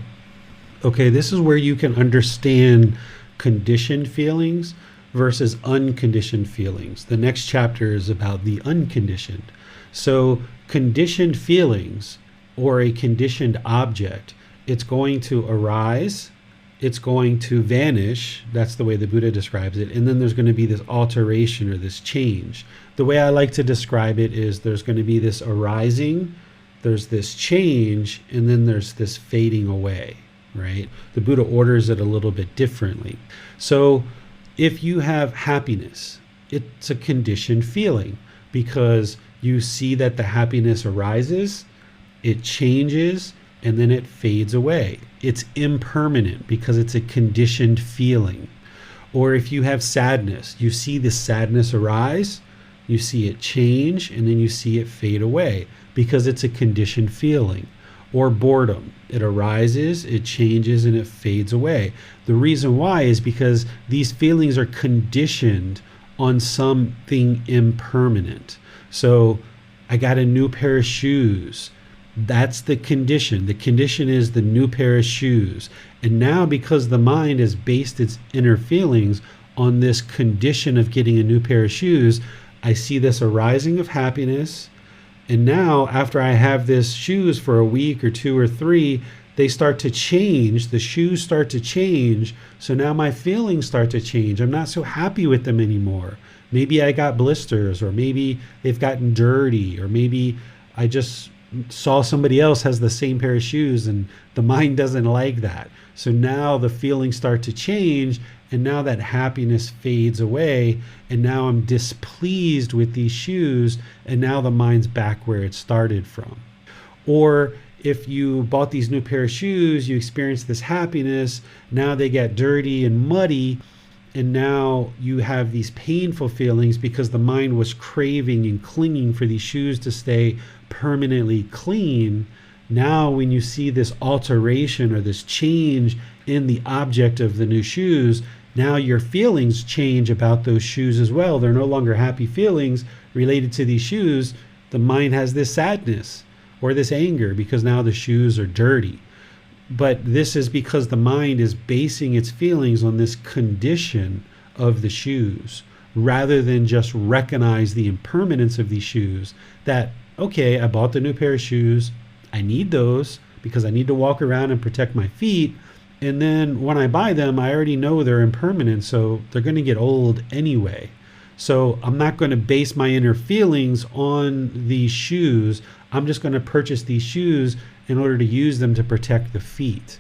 Okay, this is where you can understand conditioned feelings versus unconditioned feelings. The next chapter is about the unconditioned. So conditioned feelings, or a conditioned object, it's going to arise, it's going to vanish. That's the way the Buddha describes it. And then there's going to be this alteration or this change. The way I like to describe it is there's going to be this arising, there's this change, and then there's this fading away, right? The Buddha orders it a little bit differently. So if you have happiness, it's a conditioned feeling because you see that the happiness arises, it changes, and then it fades away. It's impermanent because it's a conditioned feeling. Or if you have sadness, you see the sadness arise, you see it change, and then you see it fade away because it's a conditioned feeling. Or boredom, it arises, it changes, and it fades away. The reason why is because these feelings are conditioned on something impermanent. So I got a new pair of shoes. That's the condition. The condition is the new pair of shoes. And now because the mind has based its inner feelings on this condition of getting a new pair of shoes, I see this arising of happiness. And now after I have this shoes for a week or two or three, they start to change, the shoes start to change. So now my feelings start to change. I'm not so happy with them anymore. Maybe I got blisters, or maybe they've gotten dirty, or maybe I just saw somebody else has the same pair of shoes and the mind doesn't like that. So now the feelings start to change, and now that happiness fades away, and now I'm displeased with these shoes, and now the mind's back where it started from. Or if you bought these new pair of shoes, you experience this happiness, now they get dirty and muddy, and now you have these painful feelings because the mind was craving and clinging for these shoes to stay permanently clean. Now when you see this alteration or this change in the object of the new shoes, now your feelings change about those shoes as well. They're no longer happy feelings related to these shoes. The mind has this sadness or this anger because now the shoes are dirty. But this is because the mind is basing its feelings on this condition of the shoes, rather than just recognize the impermanence of these shoes. That, okay, I bought the new pair of shoes. I need those because I need to walk around and protect my feet. And then when I buy them, I already know they're impermanent, so they're going to get old anyway. So I'm not going to base my inner feelings on these shoes. I'm just going to purchase these shoes in order to use them to protect the feet.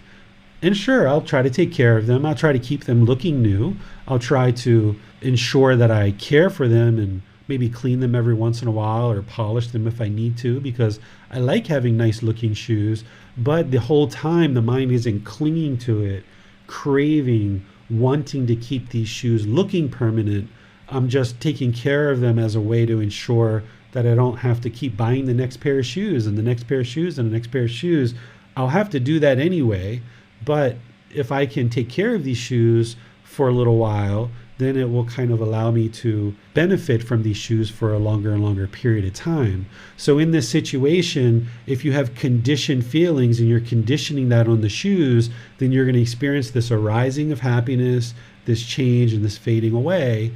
And sure, I'll try to take care of them. I'll try to keep them looking new. I'll try to ensure that I care for them and maybe clean them every once in a while or polish them if I need to, because I like having nice looking shoes. But the whole time the mind isn't clinging to it, craving, wanting to keep these shoes looking permanent. I'm just taking care of them as a way to ensure that I don't have to keep buying the next pair of shoes and the next pair of shoes and the next pair of shoes. I'll have to do that anyway, but if I can take care of these shoes for a little while, then it will kind of allow me to benefit from these shoes for a longer and longer period of time. So in this situation, if you have conditioned feelings and you're conditioning that on the shoes, then you're going to experience this arising of happiness, this change and this fading away.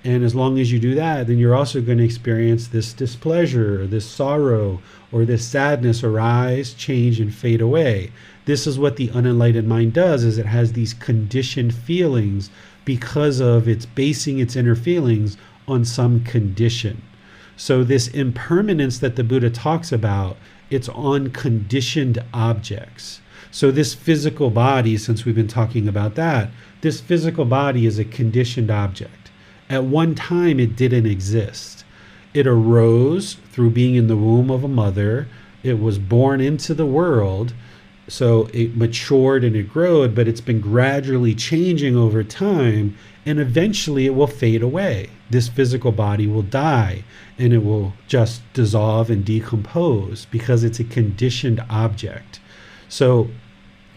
And as long as you do that, then you're also going to experience this displeasure, or this sorrow, or this sadness arise, change, and fade away. This is what the unenlightened mind does, is it has these conditioned feelings because of its basing its inner feelings on some condition. So this impermanence that the Buddha talks about, it's on conditioned objects. So this physical body, since we've been talking about that, this physical body is a conditioned object. At one time, it didn't exist. It arose through being in the womb of a mother. It was born into the world. So it matured and it grew, but it's been gradually changing over time. And eventually it will fade away. This physical body will die and it will just dissolve and decompose because it's a conditioned object. So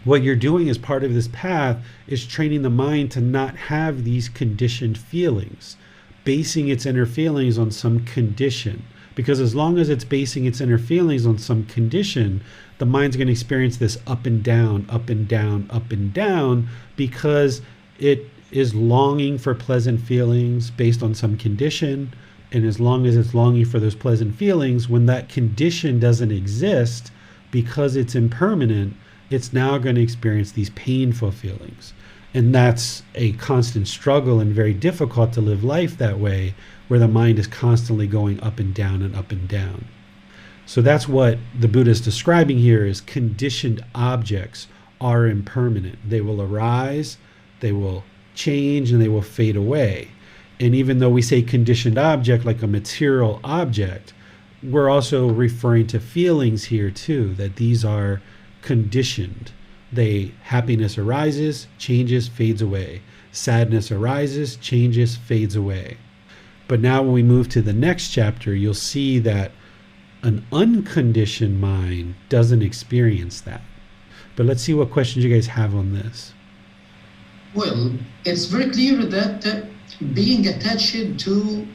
what you're doing as part of this path is training the mind to not have these conditioned feelings, basing its inner feelings on some condition. Because as long as it's basing its inner feelings on some condition, the mind's going to experience this up and down, up and down, up and down, because it is longing for pleasant feelings based on some condition. And as long as it's longing for those pleasant feelings, when that condition doesn't exist because it's impermanent, it's now going to experience these painful feelings. And that's a constant struggle and very difficult to live life that way, where the mind is constantly going up and down and up and down. So that's what the Buddha is describing here, is conditioned objects are impermanent. They will arise, they will change, and they will fade away. And even though we say conditioned object like a material object, we're also referring to feelings here too, that these are conditioned. Happiness arises, changes, fades away. Sadness arises, changes, fades away. But now when we move to the next chapter, you'll see that an unconditioned mind doesn't experience that. But let's see what questions you guys have on this. Well, it's very clear that being attached to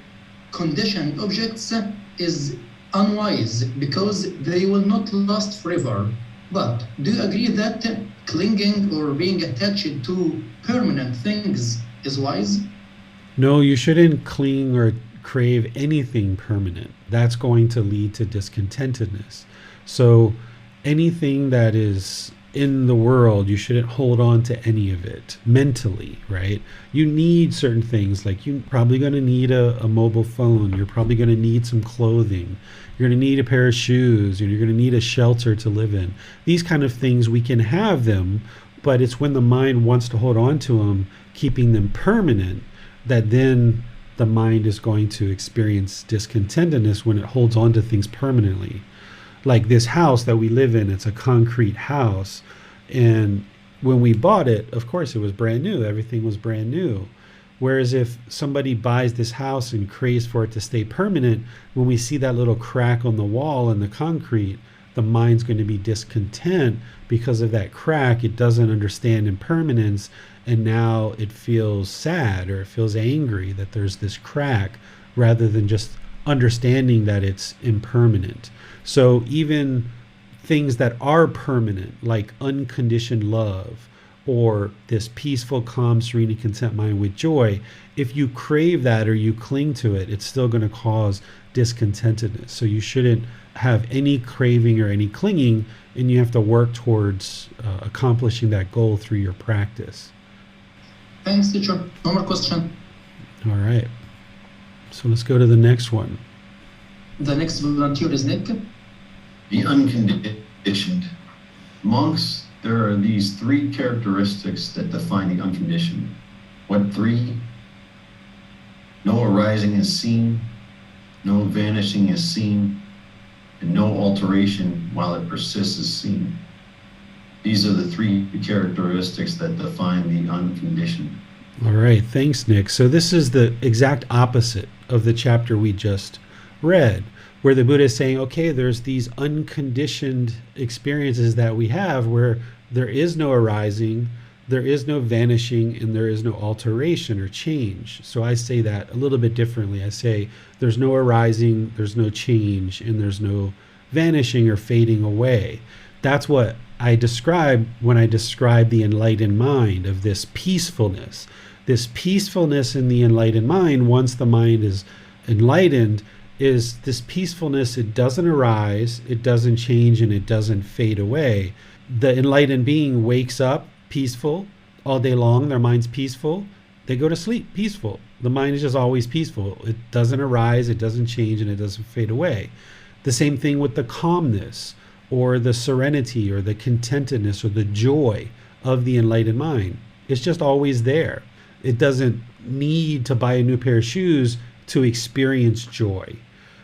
conditioned objects is unwise because they will not last forever. But do you agree that clinging or being attached to permanent things is wise? No, you shouldn't cling or crave anything permanent. That's going to lead to discontentedness. So anything that is in the world, you shouldn't hold on to any of it mentally, right? You need certain things, like you're probably going to need a mobile phone. You're probably going to need some clothing. You're going to need a pair of shoes. You're going to need a shelter to live in. These kind of things, we can have them, but it's when the mind wants to hold on to them, keeping them permanent, that then the mind is going to experience discontentedness when it holds on to things permanently. Like this house that we live in, it's a concrete house. And when we bought it, of course, it was brand new. Everything was brand new. Whereas if somebody buys this house and craves for it to stay permanent, when we see that little crack on the wall in the concrete, the mind's going to be discontent because of that crack. It doesn't understand impermanence. And now it feels sad or it feels angry that there's this crack, rather than just understanding that it's impermanent. So even things that are permanent, like unconditioned love or this peaceful, calm, serene, and content mind with joy, if you crave that or you cling to it, it's still going to cause discontentedness. So you shouldn't have any craving or any clinging, and you have to work towards accomplishing that goal through your practice. Thanks, teacher. No more question. All right. So let's go to the next one. The next volunteer is Nick. The unconditioned. Monks, there are these three characteristics that define the unconditioned. What three? No arising is seen, no vanishing is seen, and no alteration while it persists is seen. These are the three characteristics that define the unconditioned. All right, thanks, Nick. So this is the exact opposite of the chapter we just read, where the Buddha is saying, okay, there's these unconditioned experiences that we have where there is no arising, there is no vanishing, and there is no alteration or change. So I say that a little bit differently. I say there's no arising, there's no change, and there's no vanishing or fading away. That's what I describe when I describe the enlightened mind, of this peacefulness. This peacefulness in the enlightened mind, once the mind is enlightened, is this peacefulness. It doesn't arise, it doesn't change, and it doesn't fade away. The enlightened being wakes up peaceful all day long. Their mind's peaceful. They go to sleep peaceful. The mind is just always peaceful. It doesn't arise, it doesn't change, and it doesn't fade away. The same thing with the calmness or the serenity or the contentedness or the joy of the enlightened mind. It's just always there. It doesn't need to buy a new pair of shoes to experience joy.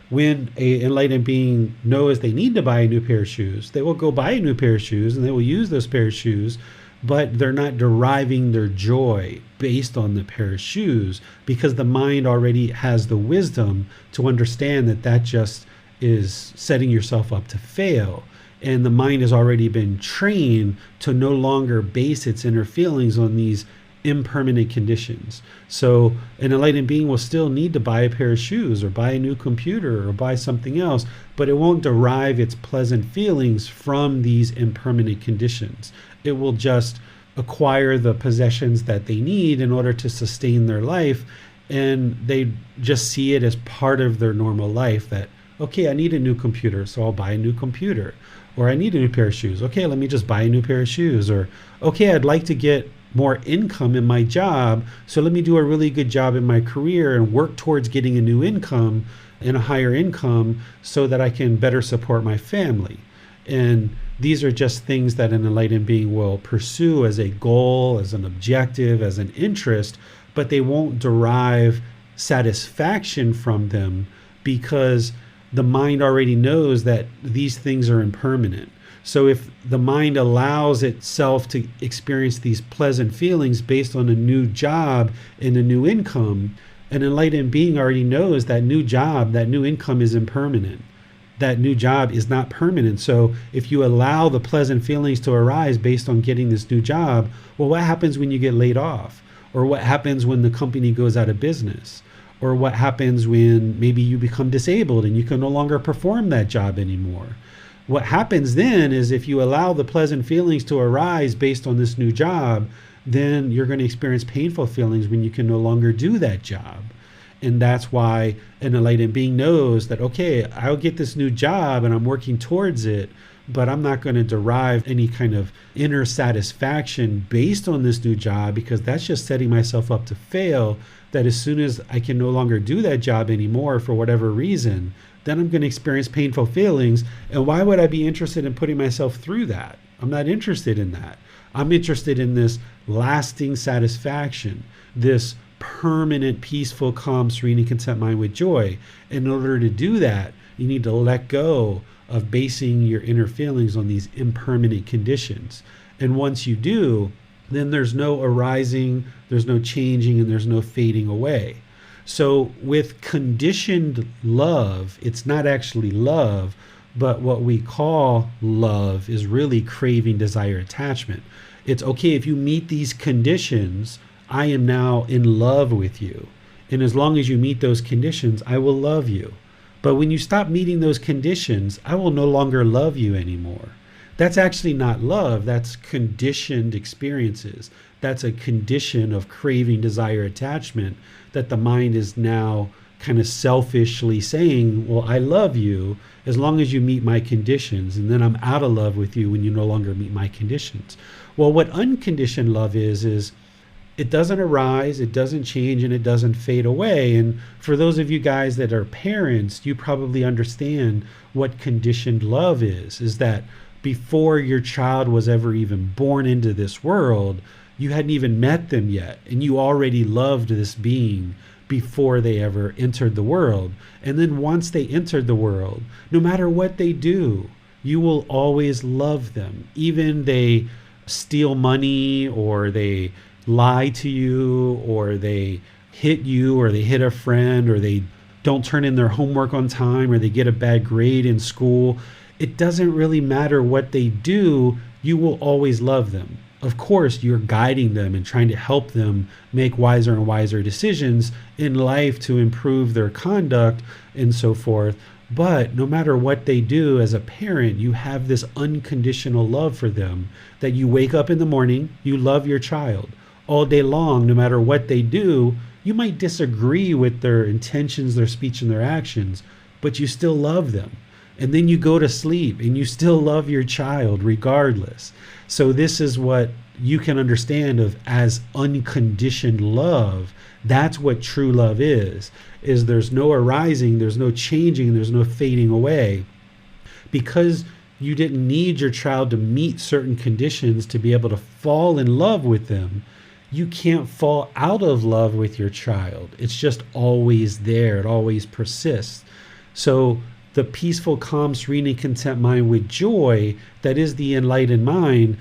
When an enlightened being knows they need to buy a new pair of shoes, they will go buy a new pair of shoes and they will use those pair of shoes, but they're not deriving their joy based on the pair of shoes, because the mind already has the wisdom to understand that that just is setting yourself up to fail. And the mind has already been trained to no longer base its inner feelings on these impermanent conditions. So an enlightened being will still need to buy a pair of shoes or buy a new computer or buy something else, but it won't derive its pleasant feelings from these impermanent conditions. It will just acquire the possessions that they need in order to sustain their life, and they just see it as part of their normal life, that, okay, I need a new computer, so I'll buy a new computer. Or I need a new pair of shoes. Okay, let me just buy a new pair of shoes. Or, okay, I'd like to get more income in my job, so let me do a really good job in my career and work towards getting a new income and a higher income so that I can better support my family. And these are just things that an enlightened being will pursue as a goal, as an objective, as an interest, but they won't derive satisfaction from them, because the mind already knows that these things are impermanent. So if the mind allows itself to experience these pleasant feelings based on a new job and a new income, an enlightened being already knows that new job, that new income is impermanent. That new job is not permanent. So if you allow the pleasant feelings to arise based on getting this new job, well, what happens when you get laid off? Or what happens when the company goes out of business? Or what happens when maybe you become disabled and you can no longer perform that job anymore? What happens then is, if you allow the pleasant feelings to arise based on this new job, then you're going to experience painful feelings when you can no longer do that job. And that's why an enlightened being knows that, okay, I'll get this new job and I'm working towards it, but I'm not going to derive any kind of inner satisfaction based on this new job, because that's just setting myself up to fail. That as soon as I can no longer do that job anymore for whatever reason, then I'm going to experience painful feelings. And why would I be interested in putting myself through that? I'm not interested in that. I'm interested in this lasting satisfaction, this permanent, peaceful, calm, serene, and content mind with joy. In order to do that, you need to let go of basing your inner feelings on these impermanent conditions. And once you do, then there's no arising, there's no changing, and there's no fading away. So with conditioned love, it's not actually love, but what we call love is really craving, desire, attachment. It's okay, if you meet these conditions, I am now in love with you. And as long as you meet those conditions, I will love you. But when you stop meeting those conditions, I will no longer love you anymore. That's actually not love. That's conditioned experiences. That's a condition of craving, desire, attachment that the mind is now kind of selfishly saying, well, I love you as long as you meet my conditions, and then I'm out of love with you when you no longer meet my conditions. Well, what unconditioned love is it doesn't arise, it doesn't change, and it doesn't fade away. And for those of you guys that are parents, you probably understand what conditioned love is that before your child was ever even born into this world, you hadn't even met them yet, and you already loved this being before they ever entered the world. And then once they entered the world, no matter what they do, you will always love them. Even they steal money, or they lie to you, or they hit you, or they hit a friend, or they don't turn in their homework on time, or they get a bad grade in school. It doesn't really matter what they do, you will always love them. Of course, you're guiding them and trying to help them make wiser and wiser decisions in life to improve their conduct and so forth. But no matter what they do, as a parent, you have this unconditional love for them, that you wake up in the morning, you love your child. All day long, no matter what they do, you might disagree with their intentions, their speech, and their actions, but you still love them. And then you go to sleep and you still love your child regardless. So this is what you can understand of as unconditioned love. That's what true love is there's no arising, there's no changing, there's no fading away. Because you didn't need your child to meet certain conditions to be able to fall in love with them, you can't fall out of love with your child. It's just always there. It always persists. So the peaceful, calm, serene, and content mind with joy, that is the enlightened mind,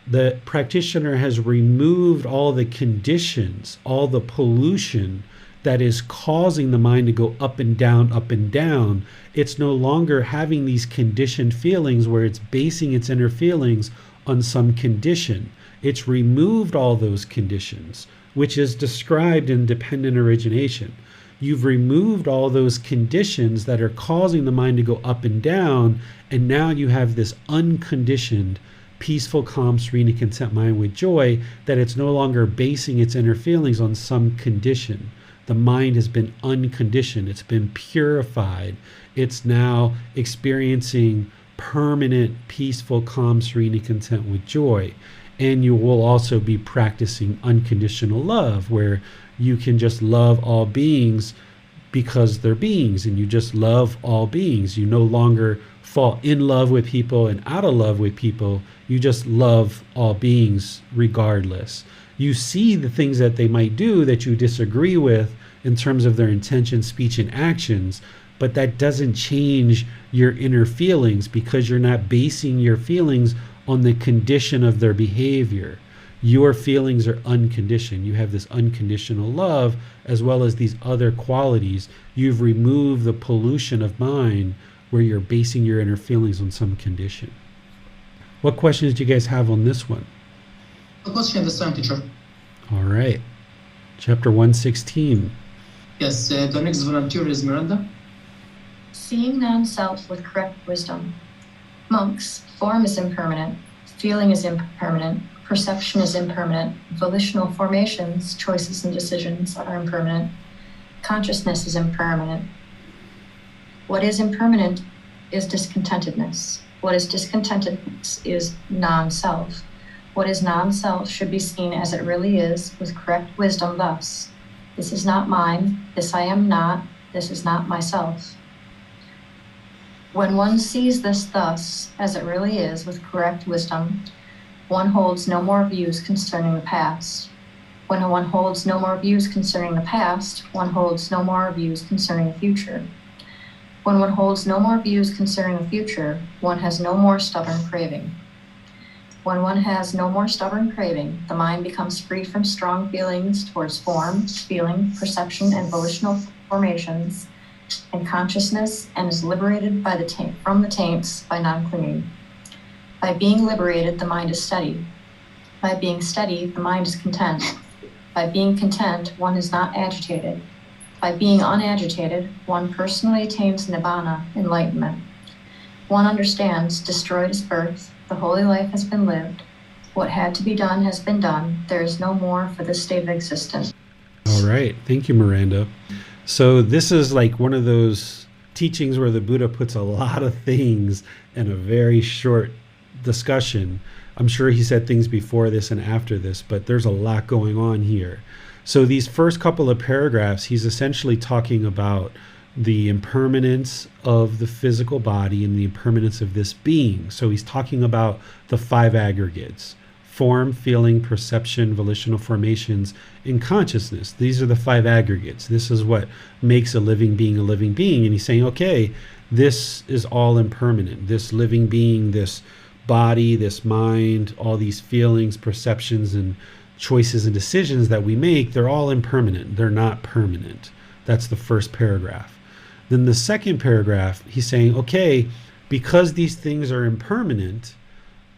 the practitioner has removed all the conditions, all the pollution that is causing the mind to go up and down, up and down. It's no longer having these conditioned feelings where it's basing its inner feelings on some condition. It's removed all those conditions, which is described in dependent origination. You've removed all those conditions that are causing the mind to go up and down, and now you have this unconditioned, peaceful, calm, serene, and content mind with joy, that it's no longer basing its inner feelings on some condition. The mind has been unconditioned. It's been purified. It's now experiencing permanent, peaceful, calm, serene, and content with joy. And you will also be practicing unconditional love, where you can just love all beings because they're beings, and you just love all beings. You no longer fall in love with people and out of love with people. You just love all beings regardless. You see the things that they might do that you disagree with in terms of their intention, speech, and actions, but that doesn't change your inner feelings, because you're not basing your feelings on the condition of their behavior. Your feelings are unconditioned. You have this unconditional love, as well as these other qualities. You've removed the pollution of mind where you're basing your inner feelings on some condition. What questions do you guys have on this one? A question this time, teacher. All right. Chapter 116. Yes, the next volunteer is Miranda. Seeing non-self with correct wisdom. Monks, form is impermanent, feeling is impermanent, perception is impermanent, volitional formations, choices, and decisions are impermanent. Consciousness is impermanent. What is impermanent is discontentedness, What is discontentedness is non-self. What is non-self should be seen as it really is with correct wisdom thus. This is not mine, this I am not, this is not myself. When one sees this thus, as it really is with correct wisdom, one holds no more views concerning the past. When one holds no more views concerning the past, one holds no more views concerning the future. When one holds no more views concerning the future, one has no more stubborn craving. When one has no more stubborn craving, the mind becomes free from strong feelings towards form, feeling, perception, and volitional formations, and consciousness, and is liberated by from the taints by non-clinging. By being liberated, the mind is steady. By being steady, the mind is content. By being content, one is not agitated. By being unagitated, one personally attains nibbana, enlightenment. One understands, destroyed is birth, the holy life has been lived, what had to be done has been done, there is no more for this state of existence. All right. Thank you, Miranda. So this is like one of those teachings where the Buddha puts a lot of things in a very short discussion. I'm sure he said things before this and after this, but there's a lot going on here. So these first couple of paragraphs, he's essentially talking about the impermanence of the physical body and the impermanence of this being. So he's talking about the 5 aggregates: form, feeling, perception, volitional formations, and consciousness. These are the 5 aggregates. This is what makes a living being a living being. And he's saying, okay, this is all impermanent. This living being, this body, this mind, all these feelings, perceptions, and choices and decisions that we make, they're all impermanent. They're not permanent. That's the first paragraph. Then the second paragraph, he's saying, okay, because these things are impermanent,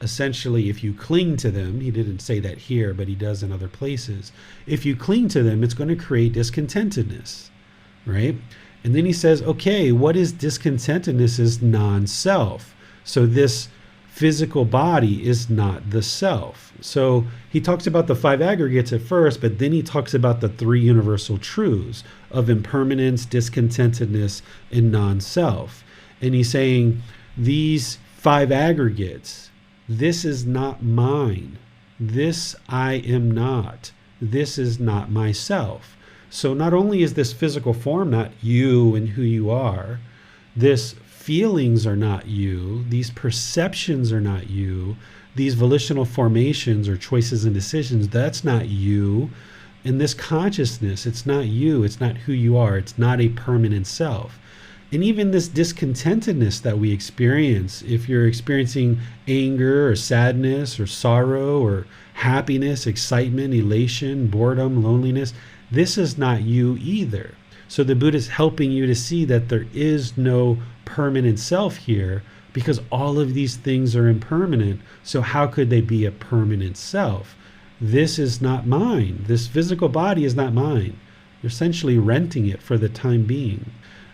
essentially, if you cling to them, he didn't say that here, but he does in other places. If you cling to them, it's going to create discontentedness, right? And then he says, okay, what is discontentedness is non-self. So this physical body is not the self. So he talks about the 5 aggregates at first, but then he talks about the 3 universal truths of impermanence, discontentedness, and non-self. And he's saying these 5 aggregates, this is not mine. This I am not. This is not myself. So not only is this physical form not you and who you are, this feelings are not you, these perceptions are not you, these volitional formations or choices and decisions, that's not you. And this consciousness, it's not you, it's not who you are, it's not a permanent self. And even this discontentedness that we experience, if you're experiencing anger or sadness or sorrow or happiness, excitement, elation, boredom, loneliness, this is not you either. So the Buddha is helping you to see that there is no permanent self here, because all of these things are impermanent. So how could they be a permanent self? This is not mine. This physical body is not mine. You're essentially renting it for the time being.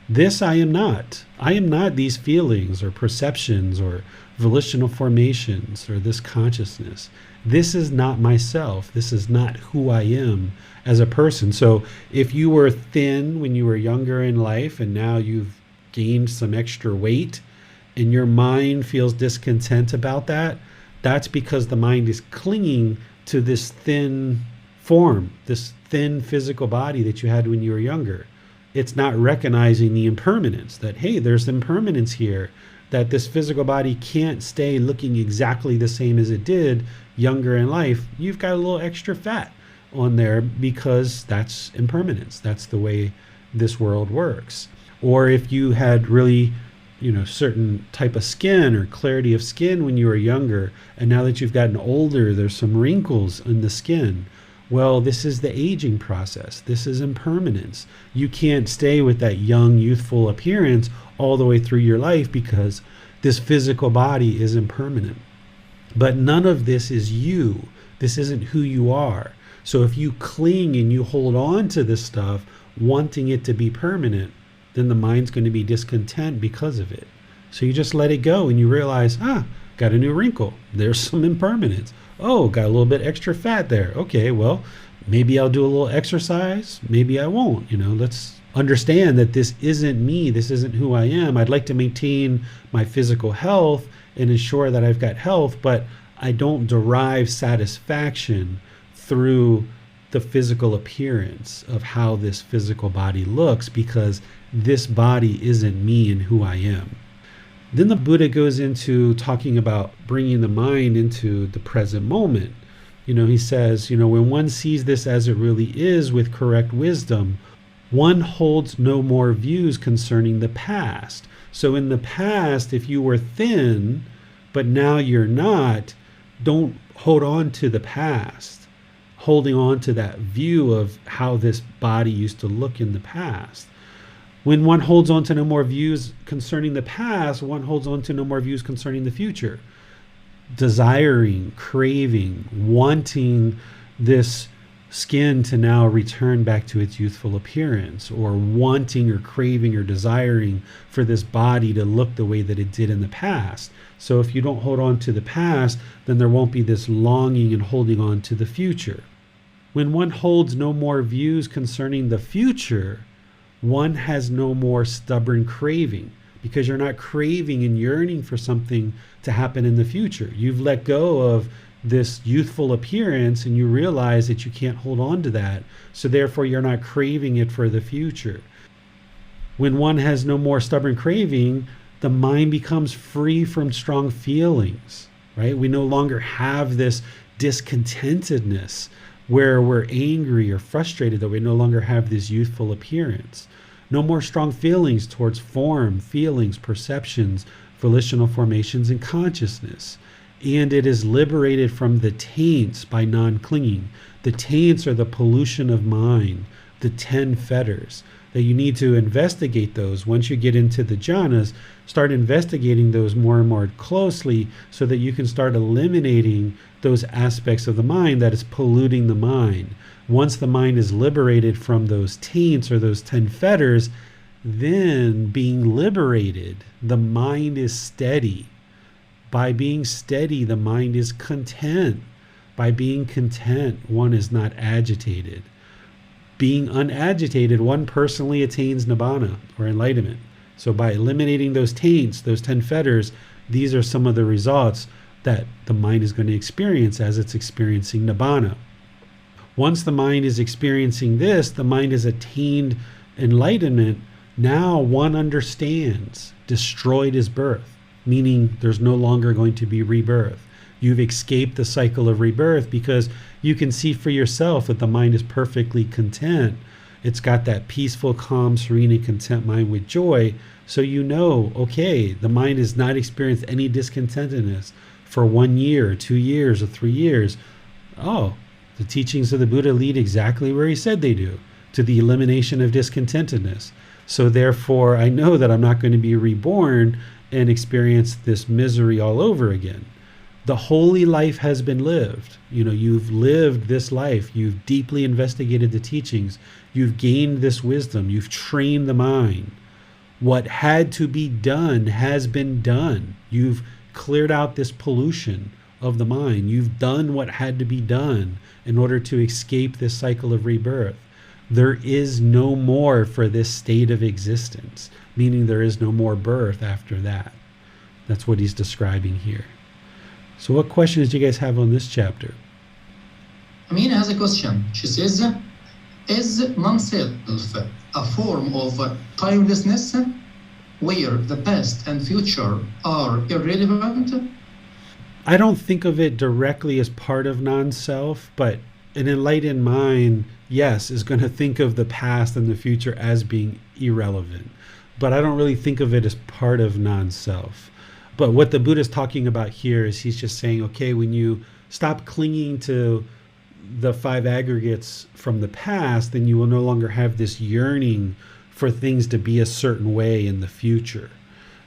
This I am not. I am not these feelings or perceptions or volitional formations or this consciousness. This is not myself. This is not who I am as a person. So if you were thin when you were younger in life and now you've gained some extra weight and your mind feels discontent about that, that's because the mind is clinging to this thin form, this thin physical body that you had when you were younger. It's not recognizing the impermanence, that, hey, there's impermanence here, that this physical body can't stay looking exactly the same as it did younger in life. You've got a little extra fat on there because that's impermanence. That's the way this world works. Or if you had really, certain type of skin or clarity of skin when you were younger, and now that you've gotten older, there's some wrinkles in the skin. Well, this is the aging process. This is impermanence. You can't stay with that young, youthful appearance all the way through your life because this physical body is impermanent. But none of this is you. This isn't who you are. So if you cling and you hold on to this stuff, wanting it to be permanent, then the mind's going to be discontent because of it. So you just let it go and you realize, got a new wrinkle. There's some impermanence. Oh, got a little bit extra fat there. Okay, well, maybe I'll do a little exercise. Maybe I won't. Let's understand that this isn't me. This isn't who I am. I'd like to maintain my physical health and ensure that I've got health, but I don't derive satisfaction through the physical appearance of how this physical body looks, because this body isn't me and who I am. Then the Buddha goes into talking about bringing the mind into the present moment. He says, when one sees this as it really is with correct wisdom, one holds no more views concerning the past. So in the past, if you were thin, but now you're not, don't hold on to the past, holding on to that view of how this body used to look in the past. When one holds on to no more views concerning the past, one holds on to no more views concerning the future. Desiring, craving, wanting this skin to now return back to its youthful appearance, or wanting or craving or desiring for this body to look the way that it did in the past. So if you don't hold on to the past, then there won't be this longing and holding on to the future. When one holds no more views concerning the future, one has no more stubborn craving, because you're not craving and yearning for something to happen in the future. You've let go of this youthful appearance and you realize that you can't hold on to that. So therefore you're not craving it for the future. When one has no more stubborn craving, the mind becomes free from strong feelings, right? We no longer have this discontentedness where we're angry or frustrated, that we no longer have this youthful appearance. No more strong feelings towards form, feelings, perceptions, volitional formations, and consciousness. And it is liberated from the taints by non-clinging. The taints are the pollution of mind, the 10 fetters, that you need to investigate those. Once you get into the jhanas, start investigating those more and more closely so that you can start eliminating those aspects of the mind that is polluting the mind. Once the mind is liberated from those taints or those 10 fetters, then being liberated, the mind is steady. By being steady, the mind is content. By being content, one is not agitated. Being unagitated, one personally attains nibbana or enlightenment. So by eliminating those taints, those 10 fetters, these are some of the results that the mind is going to experience as it's experiencing nibbana. Once the mind is experiencing this, the mind has attained enlightenment. Now one understands destroyed is birth, meaning there's no longer going to be rebirth. You've escaped the cycle of rebirth because you can see for yourself that the mind is perfectly content. It's got that peaceful, calm, serene, and content mind with joy. So you know, okay, the mind has not experienced any discontentedness for 1 year, or 2 years, or 3 years. Oh, the teachings of the Buddha lead exactly where he said they do, to the elimination of discontentedness. So therefore, I know that I'm not going to be reborn and experience this misery all over again. The holy life has been lived. You've lived this life. You've deeply investigated the teachings. You've gained this wisdom. You've trained the mind. What had to be done has been done. You've cleared out this pollution of the mind. You've done what had to be done in order to escape this cycle of rebirth. There is no more for this state of existence, meaning there is no more birth after that. That's what he's describing here. So what questions do you guys have on this chapter? Amina has a question. She says, is non-self a form of timelessness where the past and future are irrelevant? I don't think of it directly as part of non-self, but an enlightened mind, yes, is going to think of the past and the future as being irrelevant. But I don't really think of it as part of non-self. But what the Buddha is talking about here is he's just saying, okay, when you stop clinging to the 5 aggregates from the past, then you will no longer have this yearning for things to be a certain way in the future.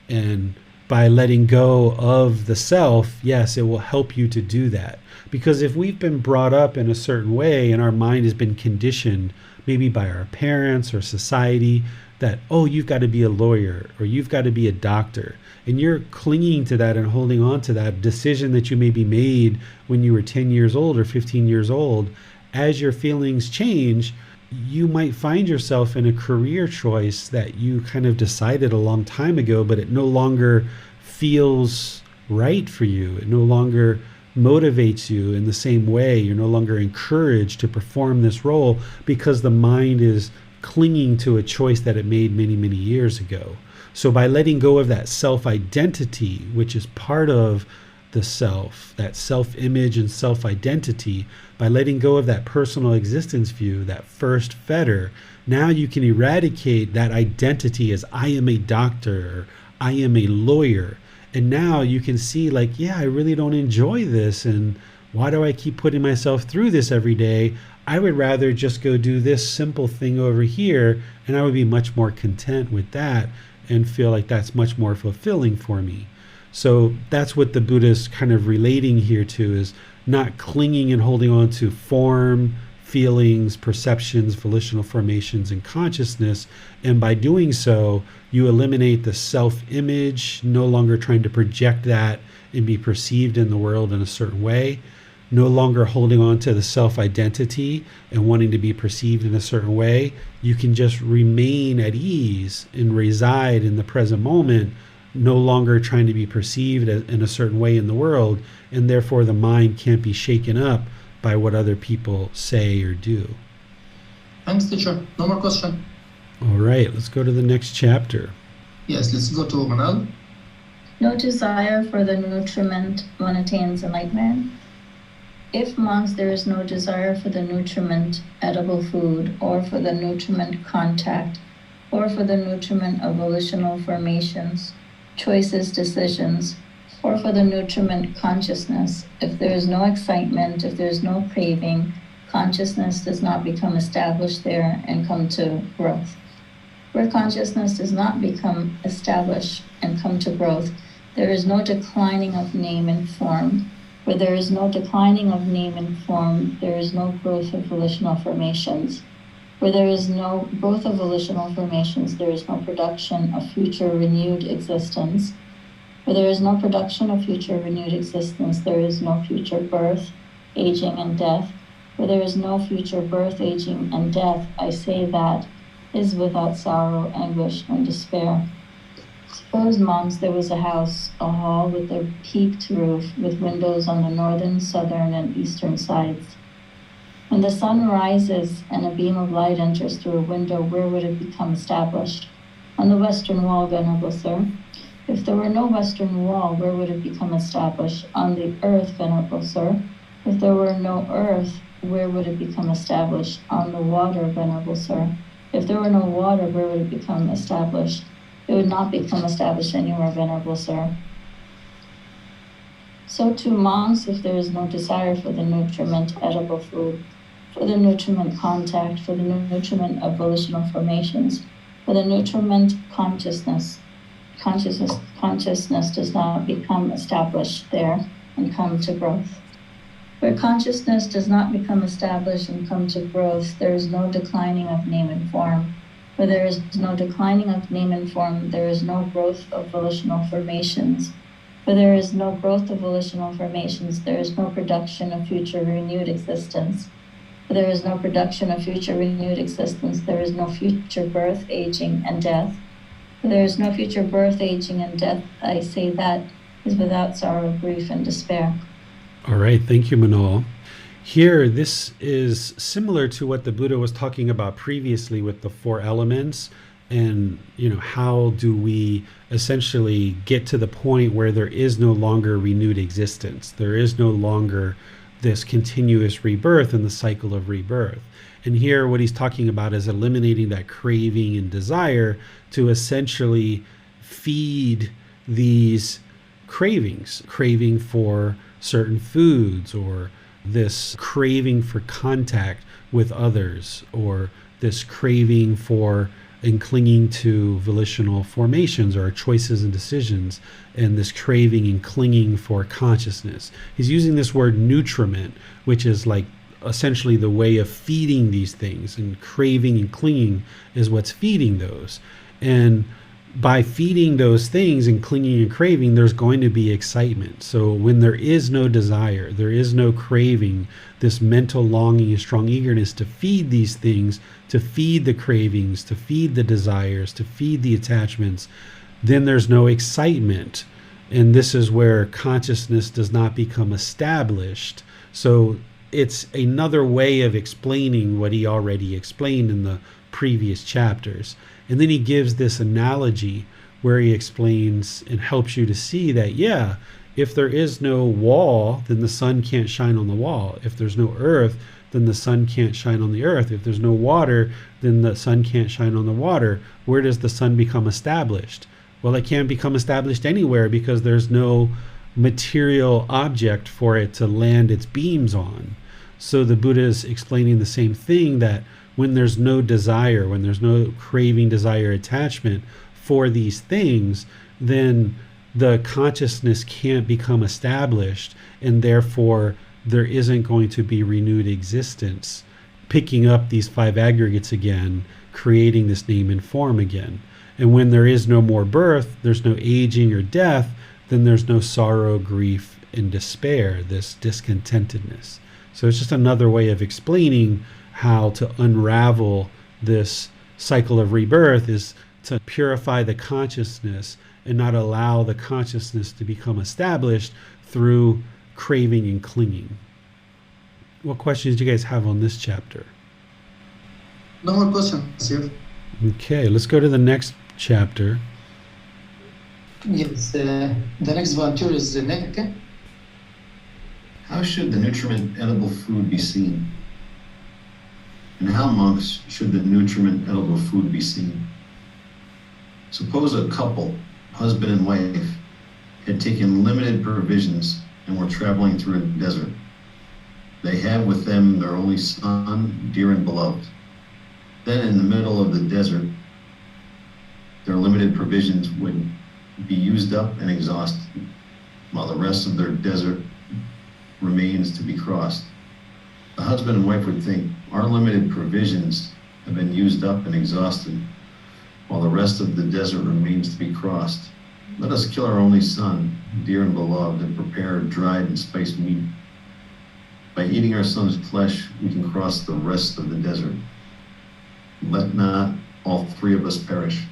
And by letting go of the self, yes, it will help you to do that. Because if we've been brought up in a certain way and our mind has been conditioned, maybe by our parents or society, that, oh, you've got to be a lawyer or you've got to be a doctor, and you're clinging to that and holding on to that decision that you maybe made when you were 10 years old or 15 years old, as your feelings change, you might find yourself in a career choice that you kind of decided a long time ago, but it no longer feels right for you. It no longer motivates you in the same way. You're no longer encouraged to perform this role because the mind is clinging to a choice that it made many, many years ago. So by letting go of that self-identity, which is part of the self, that self-image and self-identity, by letting go of that personal existence view, that first fetter, now you can eradicate that identity as I am a doctor, or I am a lawyer. And now you can see like, yeah, I really don't enjoy this. And why do I keep putting myself through this every day? I would rather just go do this simple thing over here. And I would be much more content with that and feel like that's much more fulfilling for me. So that's what the Buddha is kind of relating here to, is not clinging and holding on to form, feelings, perceptions, volitional formations, and consciousness. And by doing so, you eliminate the self-image, no longer trying to project that and be perceived in the world in a certain way, no longer holding on to the self-identity and wanting to be perceived in a certain way. You can just remain at ease and reside in the present moment, no longer trying to be perceived in a certain way in the world, and therefore the mind can't be shaken up by what other people say or do. Thanks, teacher. No more question. All right, let's go to the next chapter. Yes, let's go to Manal. No desire for the nutriment one attains enlightenment. If, monks, there is no desire for the nutriment edible food, or for the nutriment contact, or for the nutriment of volitional formations, choices, decisions, or for the nutriment consciousness, if there is no excitement, if there is no craving, consciousness does not become established there and come to growth. Where consciousness does not become established and come to growth, there is no declining of name and form. Where there is no declining of name and form, there is no growth of volitional formations. Where there is no growth of volitional formations, there is no production of future renewed existence. Where there is no production of future renewed existence, there is no future birth, aging, and death. Where there is no future birth, aging, and death, I say that is without sorrow, anguish, and despair. Suppose, monks, there was a house, a hall with a peaked roof, with windows on the northern, southern, and eastern sides. When the sun rises and a beam of light enters through a window, where would it become established? On the western wall, Venerable Sir. If there were no western wall, where would it become established? On the earth, Venerable Sir. If there were no earth, where would it become established? On the water, Venerable Sir. If there were no water, where would it become established? It would not become established anywhere, Venerable Sir. So too, monks, if there is no desire for the nutriment edible food, for the nutriment contact, for the nutriment of volitional formations, for the nutriment consciousness does not become established there and come to growth. Where consciousness does not become established and come to growth, there is no declining of name and form. Where there is no declining of name and form, there is no growth of volitional formations. Where there is no growth of volitional formations, there is no production of future renewed existence. Where there is no production of future renewed existence, there is no future birth, aging, and death. Where there is no future birth, aging, and death, I say that is without sorrow, grief, and despair. All right, thank you, Manal. Here, this is similar to what the Buddha was talking about previously with the four elements, and how do we essentially get to the point where there is no longer renewed existence. There is no longer this continuous rebirth and the cycle of rebirth. And here what he's talking about is eliminating that craving and desire to essentially feed these cravings, craving for certain foods, or this craving for contact with others, or this craving for and clinging to volitional formations or choices and decisions, and this craving and clinging for consciousness. He's using this word nutriment, which is like essentially the way of feeding these things, and craving and clinging is what's feeding those. And by feeding those things and clinging and craving, there's going to be excitement. So when there is no desire, there is no craving, this mental longing and strong eagerness to feed these things, to feed the cravings, to feed the desires, to feed the attachments, then there's no excitement. And this is where consciousness does not become established. So it's another way of explaining what he already explained in the previous chapters. And then he gives this analogy where he explains and helps you to see that, yeah, if there is no wall, then the sun can't shine on the wall. If there's no earth, then the sun can't shine on the earth. If there's no water, then the sun can't shine on the water. Where does the sun become established? Well, it can't become established anywhere because there's no material object for it to land its beams on. So the Buddha is explaining the same thing, that when there's no desire, when there's no craving, desire, attachment for these things, then the consciousness can't become established, and therefore there isn't going to be renewed existence, picking up these five aggregates again, creating this name and form again. And when there is no more birth, there's no aging or death, then there's no sorrow, grief, and despair, this discontentedness. So it's just another way of explaining how to unravel this cycle of rebirth, is to purify the consciousness and not allow the consciousness to become established through craving and clinging. What questions do you guys have on this chapter? No more questions here. Okay, let's go to the next chapter. Yes, the next volunteer is Nick. How should the nutriment edible food be seen? And how, monks, should the nutriment edible food be seen? Suppose a couple, husband and wife, had taken limited provisions and were traveling through a desert. They have with them their only son, dear and beloved. Then in the middle of the desert, their limited provisions would be used up and exhausted, while the rest of their desert remains to be crossed. The husband and wife would think, our limited provisions have been used up and exhausted, while the rest of the desert remains to be crossed. Let us kill our only son, dear and beloved, and prepare dried and spiced meat. By eating our son's flesh, we can cross the rest of the desert. Let not all three of us perish.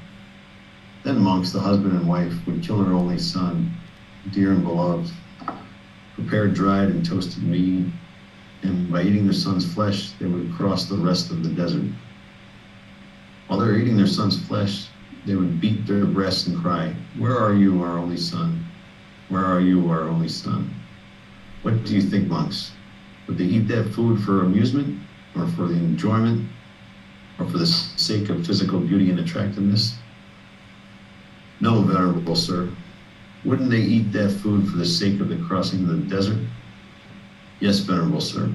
Then, monks, the husband and wife, would kill their only son, dear and beloved, prepare dried and toasted meat, and by eating their son's flesh, they would cross the rest of the desert. While they're eating their son's flesh, they would beat their breasts and cry, where are you, our only son? Where are you, our only son? What do you think, monks? Would they eat that food for amusement, or for the enjoyment, or for the sake of physical beauty and attractiveness? No, venerable sir. Wouldn't they eat that food for the sake of the crossing of the desert? Yes, venerable sir.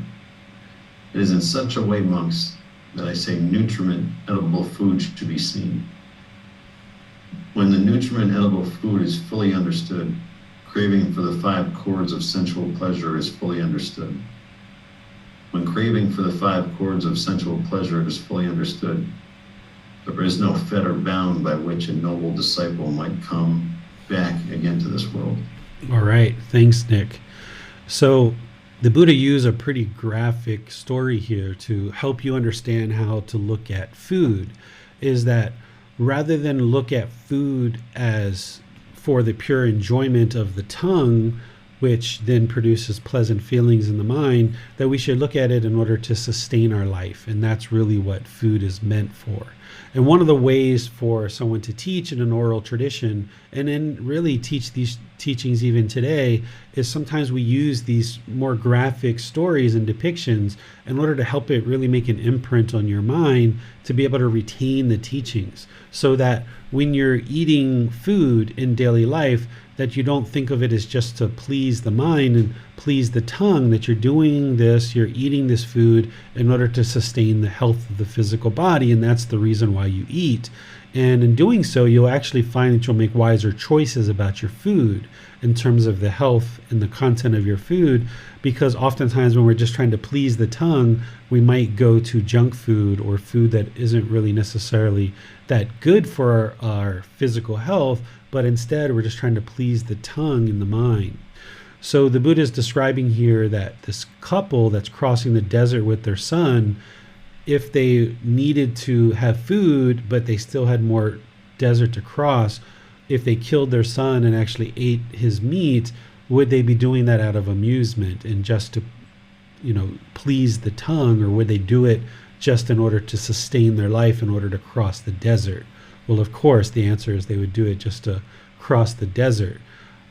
It is in such a way, monks, that I say nutriment edible food should be seen. When the nutriment edible food is fully understood, craving for the five chords of sensual pleasure is fully understood. When craving for the five chords of sensual pleasure is fully understood, there is no fetter bound by which a noble disciple might come back again to this world. All right, thanks, Nick. So the Buddha used a pretty graphic story here to help you understand how to look at food, is that rather than look at food as for the pure enjoyment of the tongue, which then produces pleasant feelings in the mind, that we should look at it in order to sustain our life. And that's really what food is meant for. And one of the ways for someone to teach in an oral tradition, and then really teach these teachings even today, is sometimes we use these more graphic stories and depictions in order to help it really make an imprint on your mind to be able to retain the teachings, so that when you're eating food in daily life, that you don't think of it as just to please the mind and please the tongue, that you're doing this, you're eating this food in order to sustain the health of the physical body, and that's the reason why you eat. And in doing so, you'll actually find that you'll make wiser choices about your food in terms of the health and the content of your food, because oftentimes when we're just trying to please the tongue, we might go to junk food or food that isn't really necessarily that good for our physical health, but instead we're just trying to please the tongue and the mind. So the Buddha is describing here that this couple that's crossing the desert with their son, if they needed to have food, but they still had more desert to cross, if they killed their son and actually ate his meat, would they be doing that out of amusement and just to, please the tongue, or would they do it just in order to sustain their life, in order to cross the desert? Well, of course, the answer is they would do it just to cross the desert.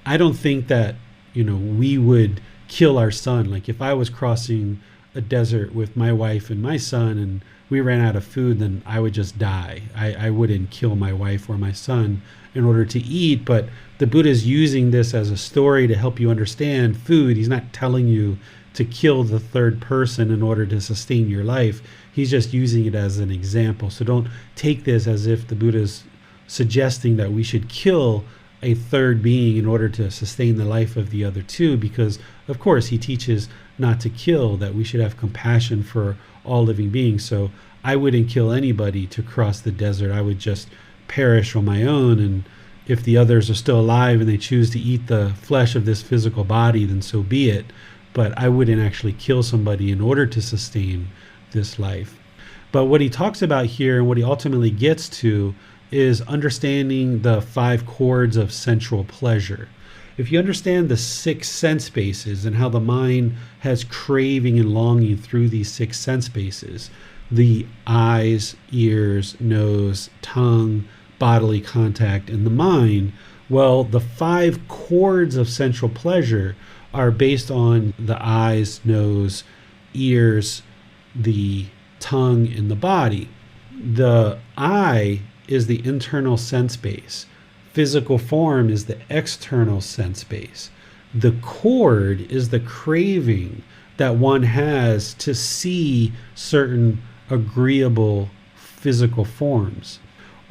I don't think that, we would kill our son. Like if I was crossing a desert with my wife and my son and we ran out of food, then I would just die. I wouldn't kill my wife or my son in order to eat. But the Buddha is using this as a story to help you understand food. He's not telling you to kill the third person in order to sustain your life. He's just using it as an example. So don't take this as if the Buddha is suggesting that we should kill a third being in order to sustain the life of the other two, because of course he teaches not to kill, that we should have compassion for all living beings. So I wouldn't kill anybody to cross the desert. I would just perish on my own, and if the others are still alive and they choose to eat the flesh of this physical body, then so be it. But I wouldn't actually kill somebody in order to sustain this life. But what he talks about here and what he ultimately gets to is understanding the 5 chords of sensual pleasure. If you understand the 6 sense bases and how the mind has craving and longing through these 6 sense bases, the eyes, ears, nose, tongue, bodily contact, and the mind, well, the 5 chords of sensual pleasure are based on the eyes, nose, ears, the tongue, and the body. The eye is the internal sense base. Physical form is the external sense base. The chord is the craving that one has to see certain agreeable physical forms.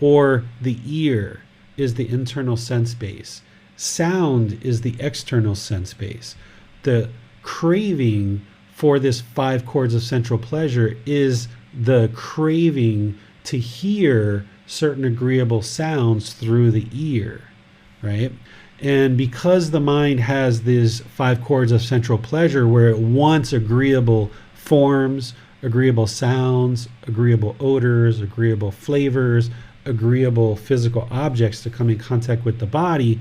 Or the ear is the internal sense base. Sound is the external sense base. The craving for this 5 chords of sensual pleasure is the craving to hear certain agreeable sounds through the ear, right? And because the mind has these 5 chords of sensual pleasure where it wants agreeable forms, agreeable sounds, agreeable odors, agreeable flavors, agreeable physical objects to come in contact with the body,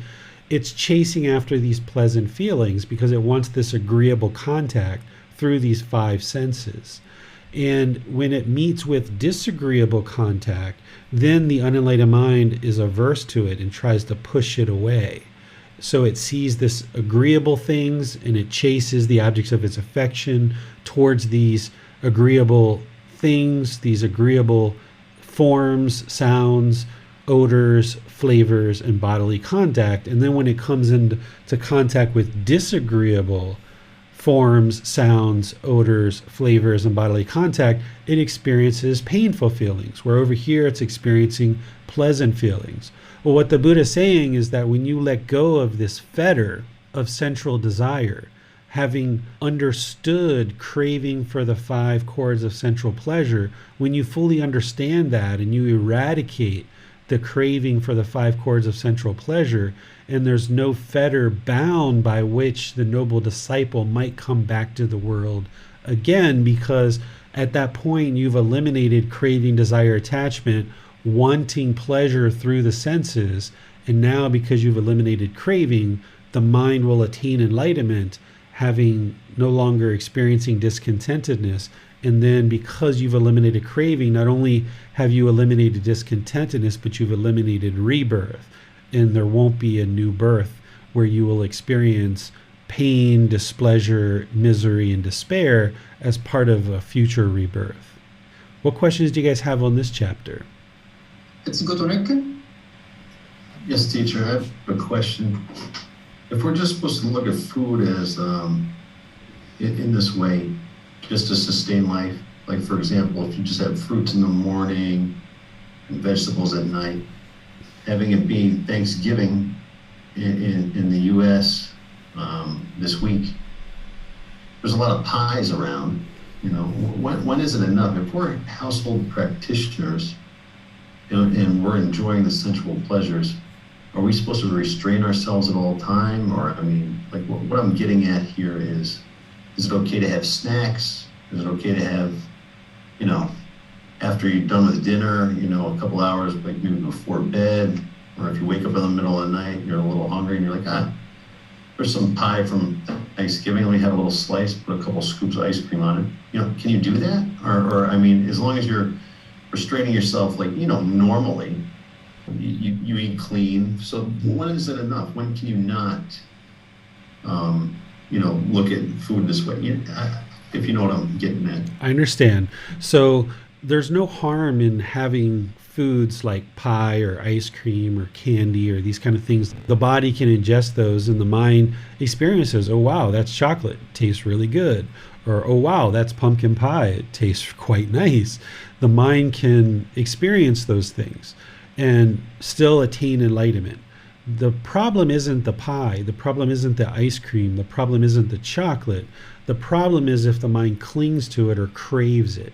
it's chasing after these pleasant feelings because it wants this agreeable contact through these 5 senses. And when it meets with disagreeable contact, then the unenlightened mind is averse to it and tries to push it away. So it sees this agreeable things and it chases the objects of its affection towards these agreeable things, these agreeable forms, sounds, odors, flavors, and bodily contact. And then when it comes into contact with disagreeable forms, sounds, odors, flavors, and bodily contact, it experiences painful feelings, where over here it's experiencing pleasant feelings. Well, what the Buddha is saying is that when you let go of this fetter of sensual desire, having understood craving for the 5 chords of sensual pleasure, when you fully understand that and you eradicate the craving for the 5 chords of sensual pleasure, and there's no fetter bound by which the noble disciple might come back to the world again, because at that point you've eliminated craving, desire, attachment, wanting pleasure through the senses, and now because you've eliminated craving, the mind will attain enlightenment, having no longer experiencing discontentedness. And then because you've eliminated craving, not only have you eliminated discontentedness, but you've eliminated rebirth. And there won't be a new birth where you will experience pain, displeasure, misery, and despair as part of a future rebirth. What questions do you guys have on this chapter? It's Gotonek. Yes, teacher, I have a question. If we're just supposed to look at food as in this way, just to sustain life, like for example, if you just have fruits in the morning and vegetables at night, having it be Thanksgiving in the U.S. This week, there's a lot of pies around. When is it enough? If we're household practitioners and we're enjoying the sensual pleasures, are we supposed to restrain ourselves at all time? Or, what I'm getting at here is it okay to have snacks? Is it okay to have, after you're done with dinner, a couple hours, like maybe before bed, Or if you wake up in the middle of the night, you're a little hungry, and you're like, there's some pie from Thanksgiving. Let me have a little slice, put a couple scoops of ice cream on it. Can you do that? Or I mean, as long as you're restraining yourself, like, normally, you eat clean. So when is it enough? When can you not, look at food this way? If you know what I'm getting at. I understand. So there's no harm in having foods like pie or ice cream or candy or these kind of things. The body can ingest those and the mind experiences, oh wow, that's chocolate, it tastes really good. Or oh wow, that's pumpkin pie, it tastes quite nice. The mind can experience those things and still attain enlightenment. The problem isn't the pie, the problem isn't the ice cream, the problem isn't the chocolate. The problem is if the mind clings to it or craves it.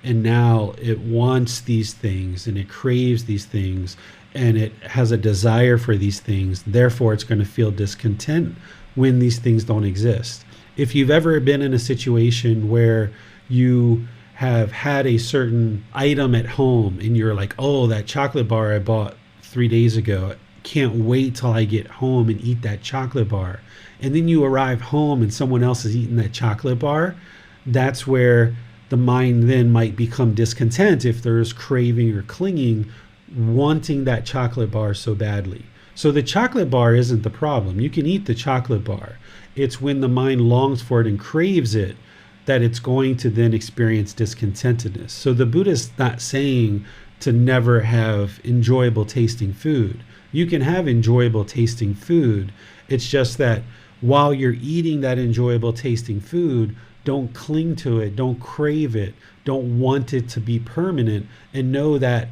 And now it wants these things and it craves these things and it has a desire for these things. Therefore, it's going to feel discontent when these things don't exist. If you've ever been in a situation where you have had a certain item at home and you're like, oh, that chocolate bar I bought 3 days ago, can't wait till I get home and eat that chocolate bar. And then you arrive home and someone else is eating that chocolate bar, that's where the mind then might become discontent if there's craving or clinging, wanting that chocolate bar so badly. So the chocolate bar isn't the problem. You can eat the chocolate bar. It's when the mind longs for it and craves it that it's going to then experience discontentedness. So the Buddha's not saying to never have enjoyable tasting food. You can have enjoyable tasting food. It's just that while you're eating that enjoyable tasting food, don't cling to it, don't crave it, don't want it to be permanent, and know that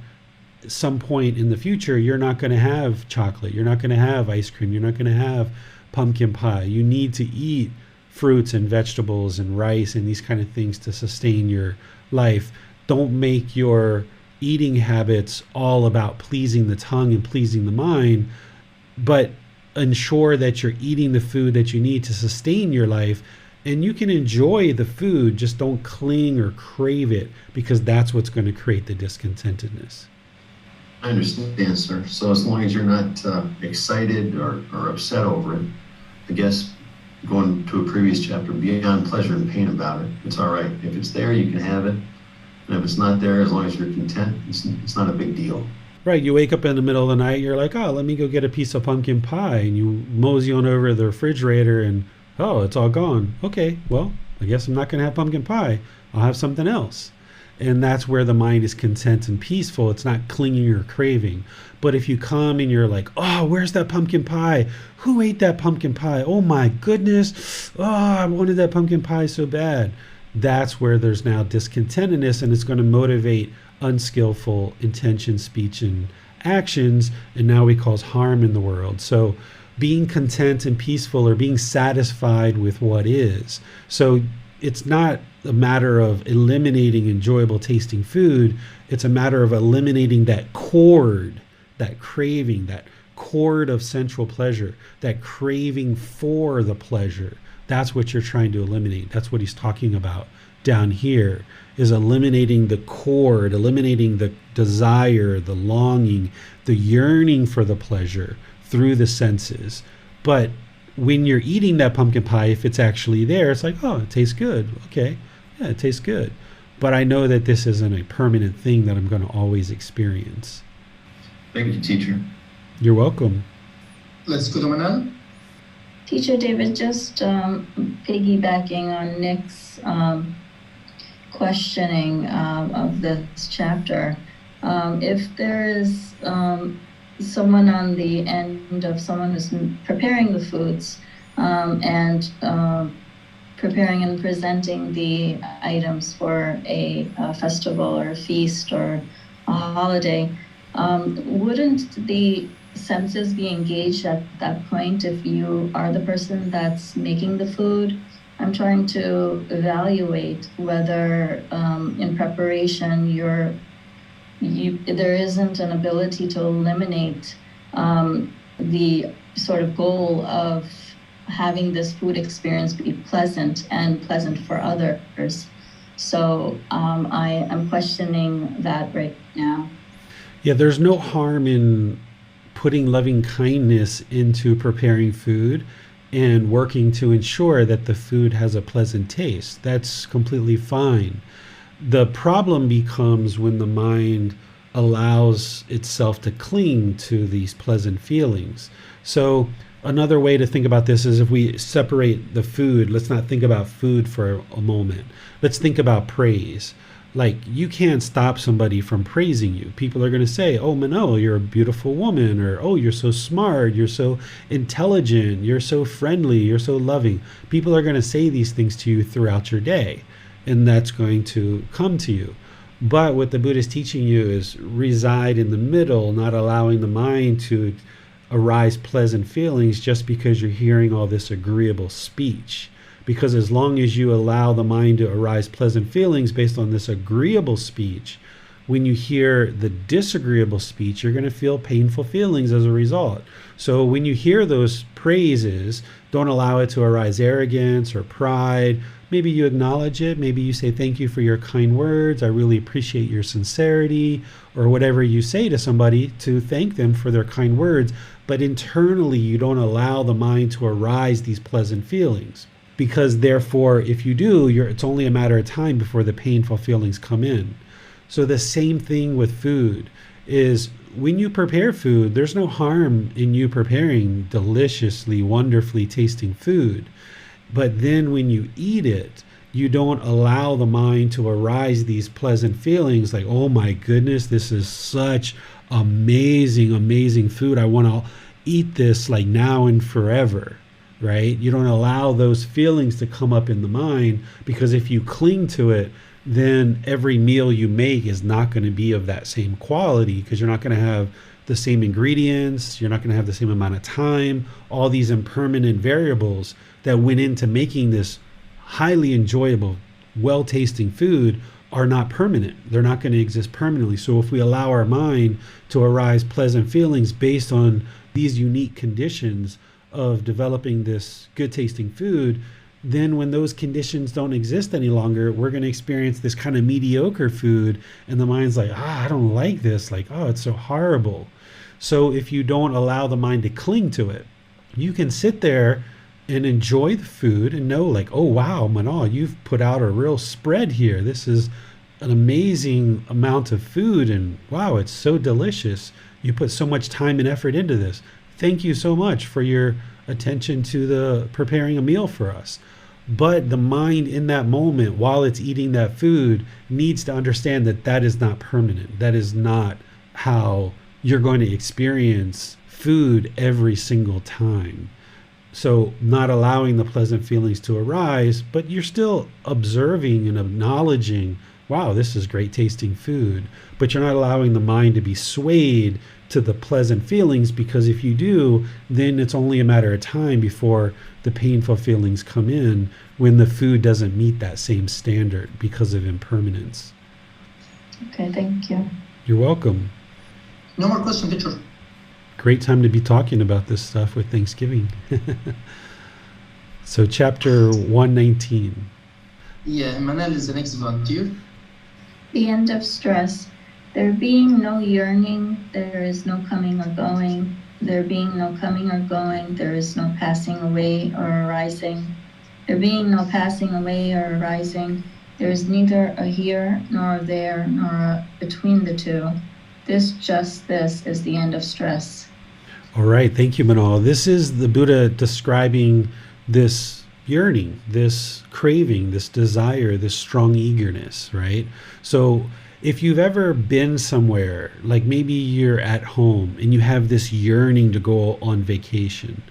at some point in the future, you're not going to have chocolate, you're not going to have ice cream, you're not going to have pumpkin pie. You need to eat fruits and vegetables and rice and these kind of things to sustain your life. Don't make your eating habits all about pleasing the tongue and pleasing the mind, but ensure that you're eating the food that you need to sustain your life. And you can enjoy the food, just don't cling or crave it, because that's what's going to create the discontentedness. I understand, sir. So as long as you're not excited or upset over it, I guess going to a previous chapter, beyond pleasure and pain about it, it's all right. If it's there, you can have it. And if it's not there, as long as you're content, it's not a big deal. Right. You wake up in the middle of the night, you're like, oh, let me go get a piece of pumpkin pie. And you mosey on over to the refrigerator and, oh, it's all gone. Okay, well, I guess I'm not going to have pumpkin pie. I'll have something else. And that's where the mind is content and peaceful. It's not clinging or craving. But if you come and you're like, oh, where's that pumpkin pie? Who ate that pumpkin pie? Oh my goodness. Oh, I wanted that pumpkin pie so bad. That's where there's now discontentedness, and it's going to motivate unskillful intention, speech, and actions. And now we cause harm in the world. So being content and peaceful, or being satisfied with what is. So it's not a matter of eliminating enjoyable tasting food. It's a matter of eliminating that cord, that craving, that cord of sensual pleasure, that craving for the pleasure. That's what you're trying to eliminate. That's what he's talking about down here, is eliminating the cord, eliminating the desire, the longing, the yearning for the pleasure through the senses. But when you're eating that pumpkin pie, if it's actually there, it's like, oh, it tastes good. Okay, yeah, it tastes good. But I know that this isn't a permanent thing that I'm going to always experience. Thank you, teacher. You're welcome. Let's go to Manal. Teacher David, just piggybacking on Nick's questioning of this chapter, if there is someone on the end of someone who's preparing the foods and preparing and presenting the items for a festival or a feast or a holiday, wouldn't the senses be engaged at that point if you are the person that's making the food? I'm trying to evaluate whether in preparation there isn't an ability to eliminate the sort of goal of having this food experience be pleasant and pleasant for others. So I am questioning that right now. Yeah, there's no harm in putting loving kindness into preparing food and working to ensure that the food has a pleasant taste. That's completely fine. The problem becomes when the mind allows itself to cling to these pleasant feelings. So another way to think about this is if we separate the food, let's not think about food for a moment. Let's think about praise. Like, you can't stop somebody from praising you. People are going to say, oh, Manol, you're a beautiful woman, or oh, you're so smart, you're so intelligent, you're so friendly, you're so loving. People are going to say these things to you throughout your day, and that's going to come to you. But what the Buddha is teaching you is reside in the middle, not allowing the mind to arise pleasant feelings just because you're hearing all this agreeable speech. Because as long as you allow the mind to arise pleasant feelings based on this agreeable speech, when you hear the disagreeable speech, you're going to feel painful feelings as a result. So when you hear those praises, don't allow it to arise arrogance or pride. Maybe you acknowledge it. Maybe you say, thank you for your kind words. I really appreciate your sincerity, or whatever you say to somebody to thank them for their kind words. But internally, you don't allow the mind to arise these pleasant feelings. Because therefore, if you do, it's only a matter of time before the painful feelings come in. So the same thing with food is when you prepare food, there's no harm in you preparing deliciously, wonderfully tasting food. But then when you eat it, you don't allow the mind to arise these pleasant feelings like, oh my goodness, this is such amazing, amazing food. I want to eat this like now and forever. Right? You don't allow those feelings to come up in the mind, because if you cling to it, then every meal you make is not going to be of that same quality, because you're not going to have the same ingredients, you're not going to have the same amount of time, all these impermanent variables that went into making this highly enjoyable, well-tasting food are not permanent. They're not going to exist permanently. So if we allow our mind to arise pleasant feelings based on these unique conditions of developing this good tasting food, then when those conditions don't exist any longer, we're going to experience this kind of mediocre food, and the mind's like, I don't like this, like, oh, it's so horrible. So if you don't allow the mind to cling to it, you can sit there and enjoy the food and know like, oh wow, Manal, you've put out a real spread here. This is an amazing amount of food, and wow, it's so delicious. You put so much time and effort into this. Thank you so much for your attention to the preparing a meal for us. But the mind in that moment, while it's eating that food, needs to understand that that is not permanent. That is not how you're going to experience food every single time. So not allowing the pleasant feelings to arise, but you're still observing and acknowledging, wow, this is great tasting food. But you're not allowing the mind to be swayed to the pleasant feelings, because if you do, then it's only a matter of time before the painful feelings come in when the food doesn't meet that same standard because of impermanence. Okay, thank you. You're welcome. No more question, teacher. Great time to be talking about this stuff with Thanksgiving. So chapter 119. Yeah, Manal is the next volunteer. The end of stress. There being no yearning, there is no coming or going. There being no coming or going, there is no passing away or arising. There being no passing away or arising, there is neither a here nor a there nor a between the two. This is the end of stress. All right, thank you, Manal. This is the Buddha describing this yearning, this craving, this desire, this strong eagerness, right? So if you've ever been somewhere, like maybe you're at home and you have this yearning to go on vacation,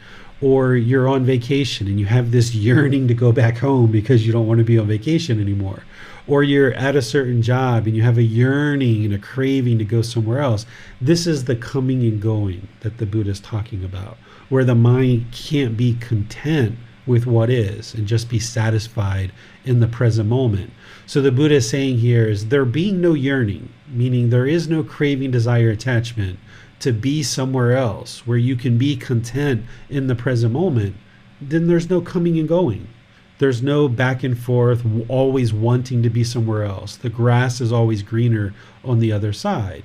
or you're on vacation and you have this yearning to go back home because you don't want to be on vacation anymore, or you're at a certain job and you have a yearning and a craving to go somewhere else. This is the coming and going that the Buddha is talking about, where the mind can't be content with what is and just be satisfied in the present moment. So the Buddha is saying here is there being no yearning, meaning there is no craving, desire, attachment to be somewhere else where you can be content in the present moment, then there's no coming and going. There's no back and forth, always wanting to be somewhere else. The grass is always greener on the other side.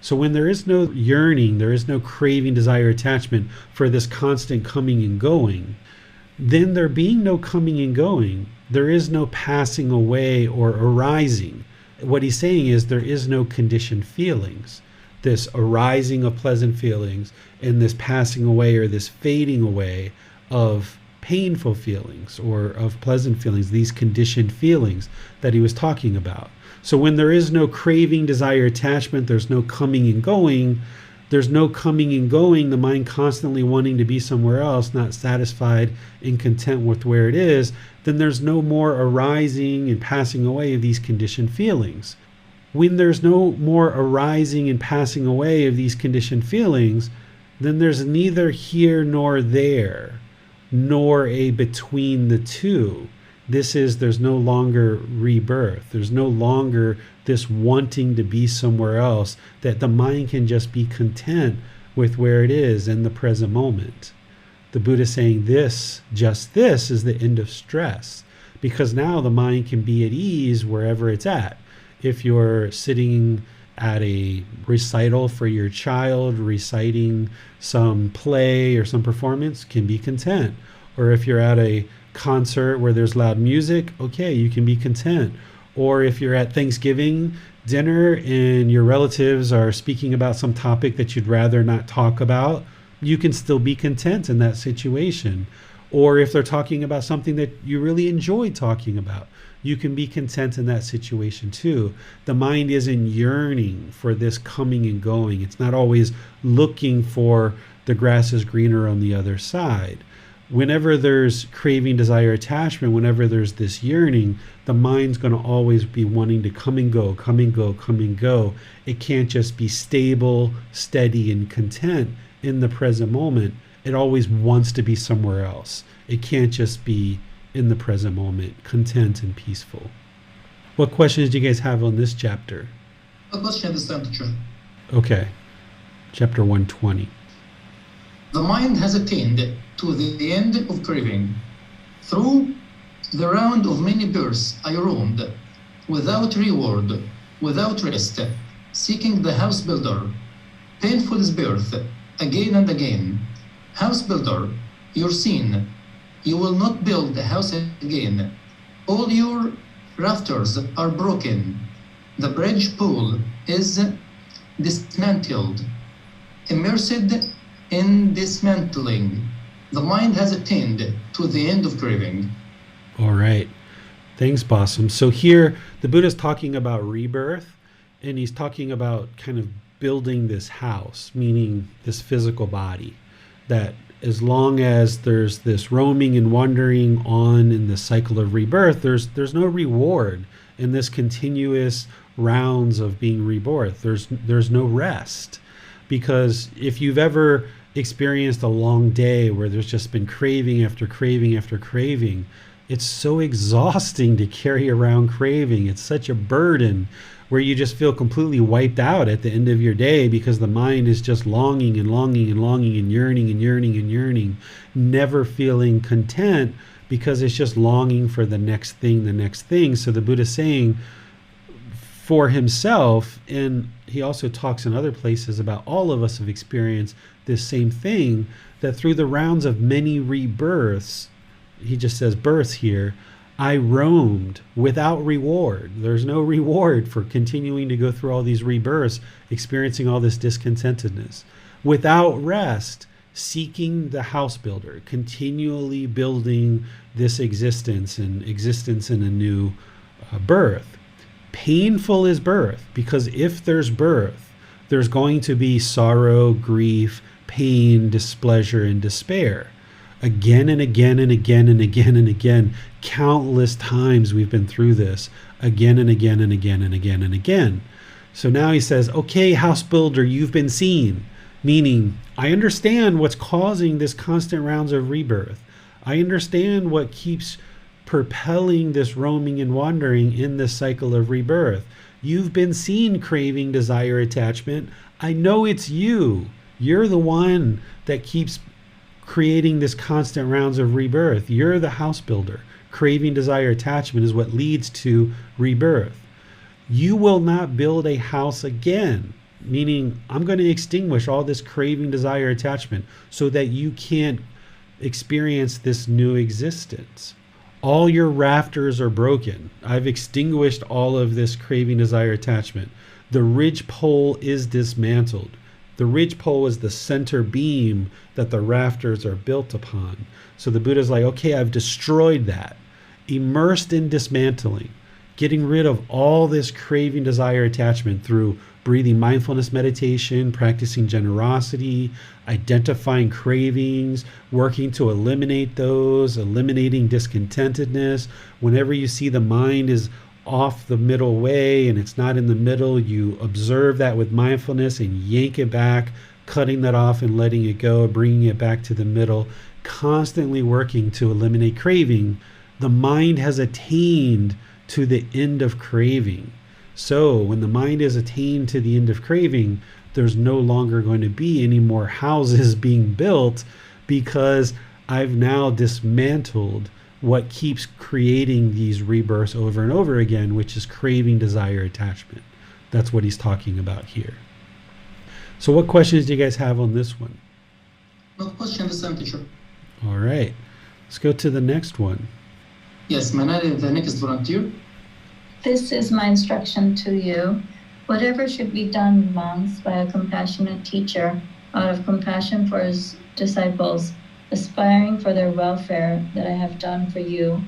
So when there is no yearning, there is no craving, desire, attachment for this constant coming and going, then there being no coming and going, there is no passing away or arising. What he's saying is there is no conditioned feelings. This arising of pleasant feelings and this passing away or this fading away of painful feelings or of pleasant feelings, these conditioned feelings that he was talking about. So when there is no craving, desire, attachment, there's no coming and going. There's no coming and going, the mind constantly wanting to be somewhere else, not satisfied and content with where it is, then there's no more arising and passing away of these conditioned feelings. When there's no more arising and passing away of these conditioned feelings, then there's neither here nor there, nor a between the two. There's no longer rebirth. There's no longer this wanting to be somewhere else, that the mind can just be content with where it is in the present moment. The Buddha is saying just this is the end of stress, because now the mind can be at ease wherever it's at. If you're sitting at a recital for your child, reciting some play or some performance, can be content. Or if you're at a concert where there's loud music, okay, you can be content. Or if you're at Thanksgiving dinner and your relatives are speaking about some topic that you'd rather not talk about, you can still be content in that situation. Or if they're talking about something that you really enjoy talking about, you can be content in that situation too. The mind isn't yearning for this coming and going. It's not always looking for the grass is greener on the other side. Whenever there's craving, desire, attachment, whenever there's this yearning, the mind's going to always be wanting to come and go, come and go, come and go. It can't just be stable, steady, and content in the present moment. It always wants to be somewhere else. It can't just be in the present moment, content and peaceful. What questions do you guys have on this chapter? A question this time, teacher. Okay. Chapter 120. The mind has attained to the end of craving. Through the round of many births I roamed, without reward, without rest, seeking the house builder. Painful is birth, again and again. House builder, you're seen. You will not build the house again. All your rafters are broken. The bridge pole is dismantled. Immersed in dismantling, the mind has attained to the end of craving. All right. Thanks, Bassam. So here the Buddha is talking about rebirth, and he's talking about kind of building this house, meaning this physical body, that as long as there's this roaming and wandering on in the cycle of rebirth, there's no reward in this continuous rounds of being rebirth. There's no rest, because if you've ever experienced a long day where there's just been craving after craving after craving, it's so exhausting to carry around craving. It's such a burden where you just feel completely wiped out at the end of your day, because the mind is just longing and longing and longing and yearning and yearning and yearning, never feeling content, because it's just longing for the next thing, the next thing. So the Buddha is saying for himself, and he also talks in other places about all of us have experienced this same thing, that through the rounds of many rebirths, he just says births here, I roamed without reward. There's no reward for continuing to go through all these rebirths, experiencing all this discontentedness. Without rest, seeking the house builder, continually building this existence and existence in a new birth. Painful is birth, because if there's birth, there's going to be sorrow, grief, pain, displeasure, and despair. Again and again and again and again and again, countless times we've been through this, again and again and again and again and again. So now he says, okay, house builder, you've been seen. Meaning, I understand what's causing this constant rounds of rebirth. I understand what keeps propelling this roaming and wandering in this cycle of rebirth. You've been seen craving, desire, attachment. I know it's you. You're the one that keeps creating this constant rounds of rebirth. You're the house builder. Craving, desire, attachment is what leads to rebirth. You will not build a house again. meaning I'm going to extinguish all this craving, desire, attachment so that you can't experience this new existence. All your rafters are broken. I've extinguished all of this craving, desire, attachment. The ridge pole is dismantled. The ridge pole is the center beam that the rafters are built upon. So the Buddha's like, okay, I've destroyed that. Immersed in dismantling, getting rid of all this craving, desire, attachment through breathing mindfulness meditation, practicing generosity, identifying cravings, working to eliminate those, eliminating discontentedness. Whenever you see the mind is off the middle way and it's not in the middle, you observe that with mindfulness and yank it back, cutting that off and letting it go, bringing it back to the middle, constantly working to eliminate craving. The mind has attained to the end of craving. So when the mind is attained to the end of craving, there's no longer going to be any more houses being built, because I've now dismantled what keeps creating these rebirths over and over again, which is craving, desire, attachment. That's what he's talking about here. So what questions do you guys have on this one? No question, the same teacher. All right, let's go to the next one. Yes, Manali, the next volunteer. This is my instruction to you. Whatever should be done, monks, by a compassionate teacher, out of compassion for his disciples, aspiring for their welfare, that I have done for you.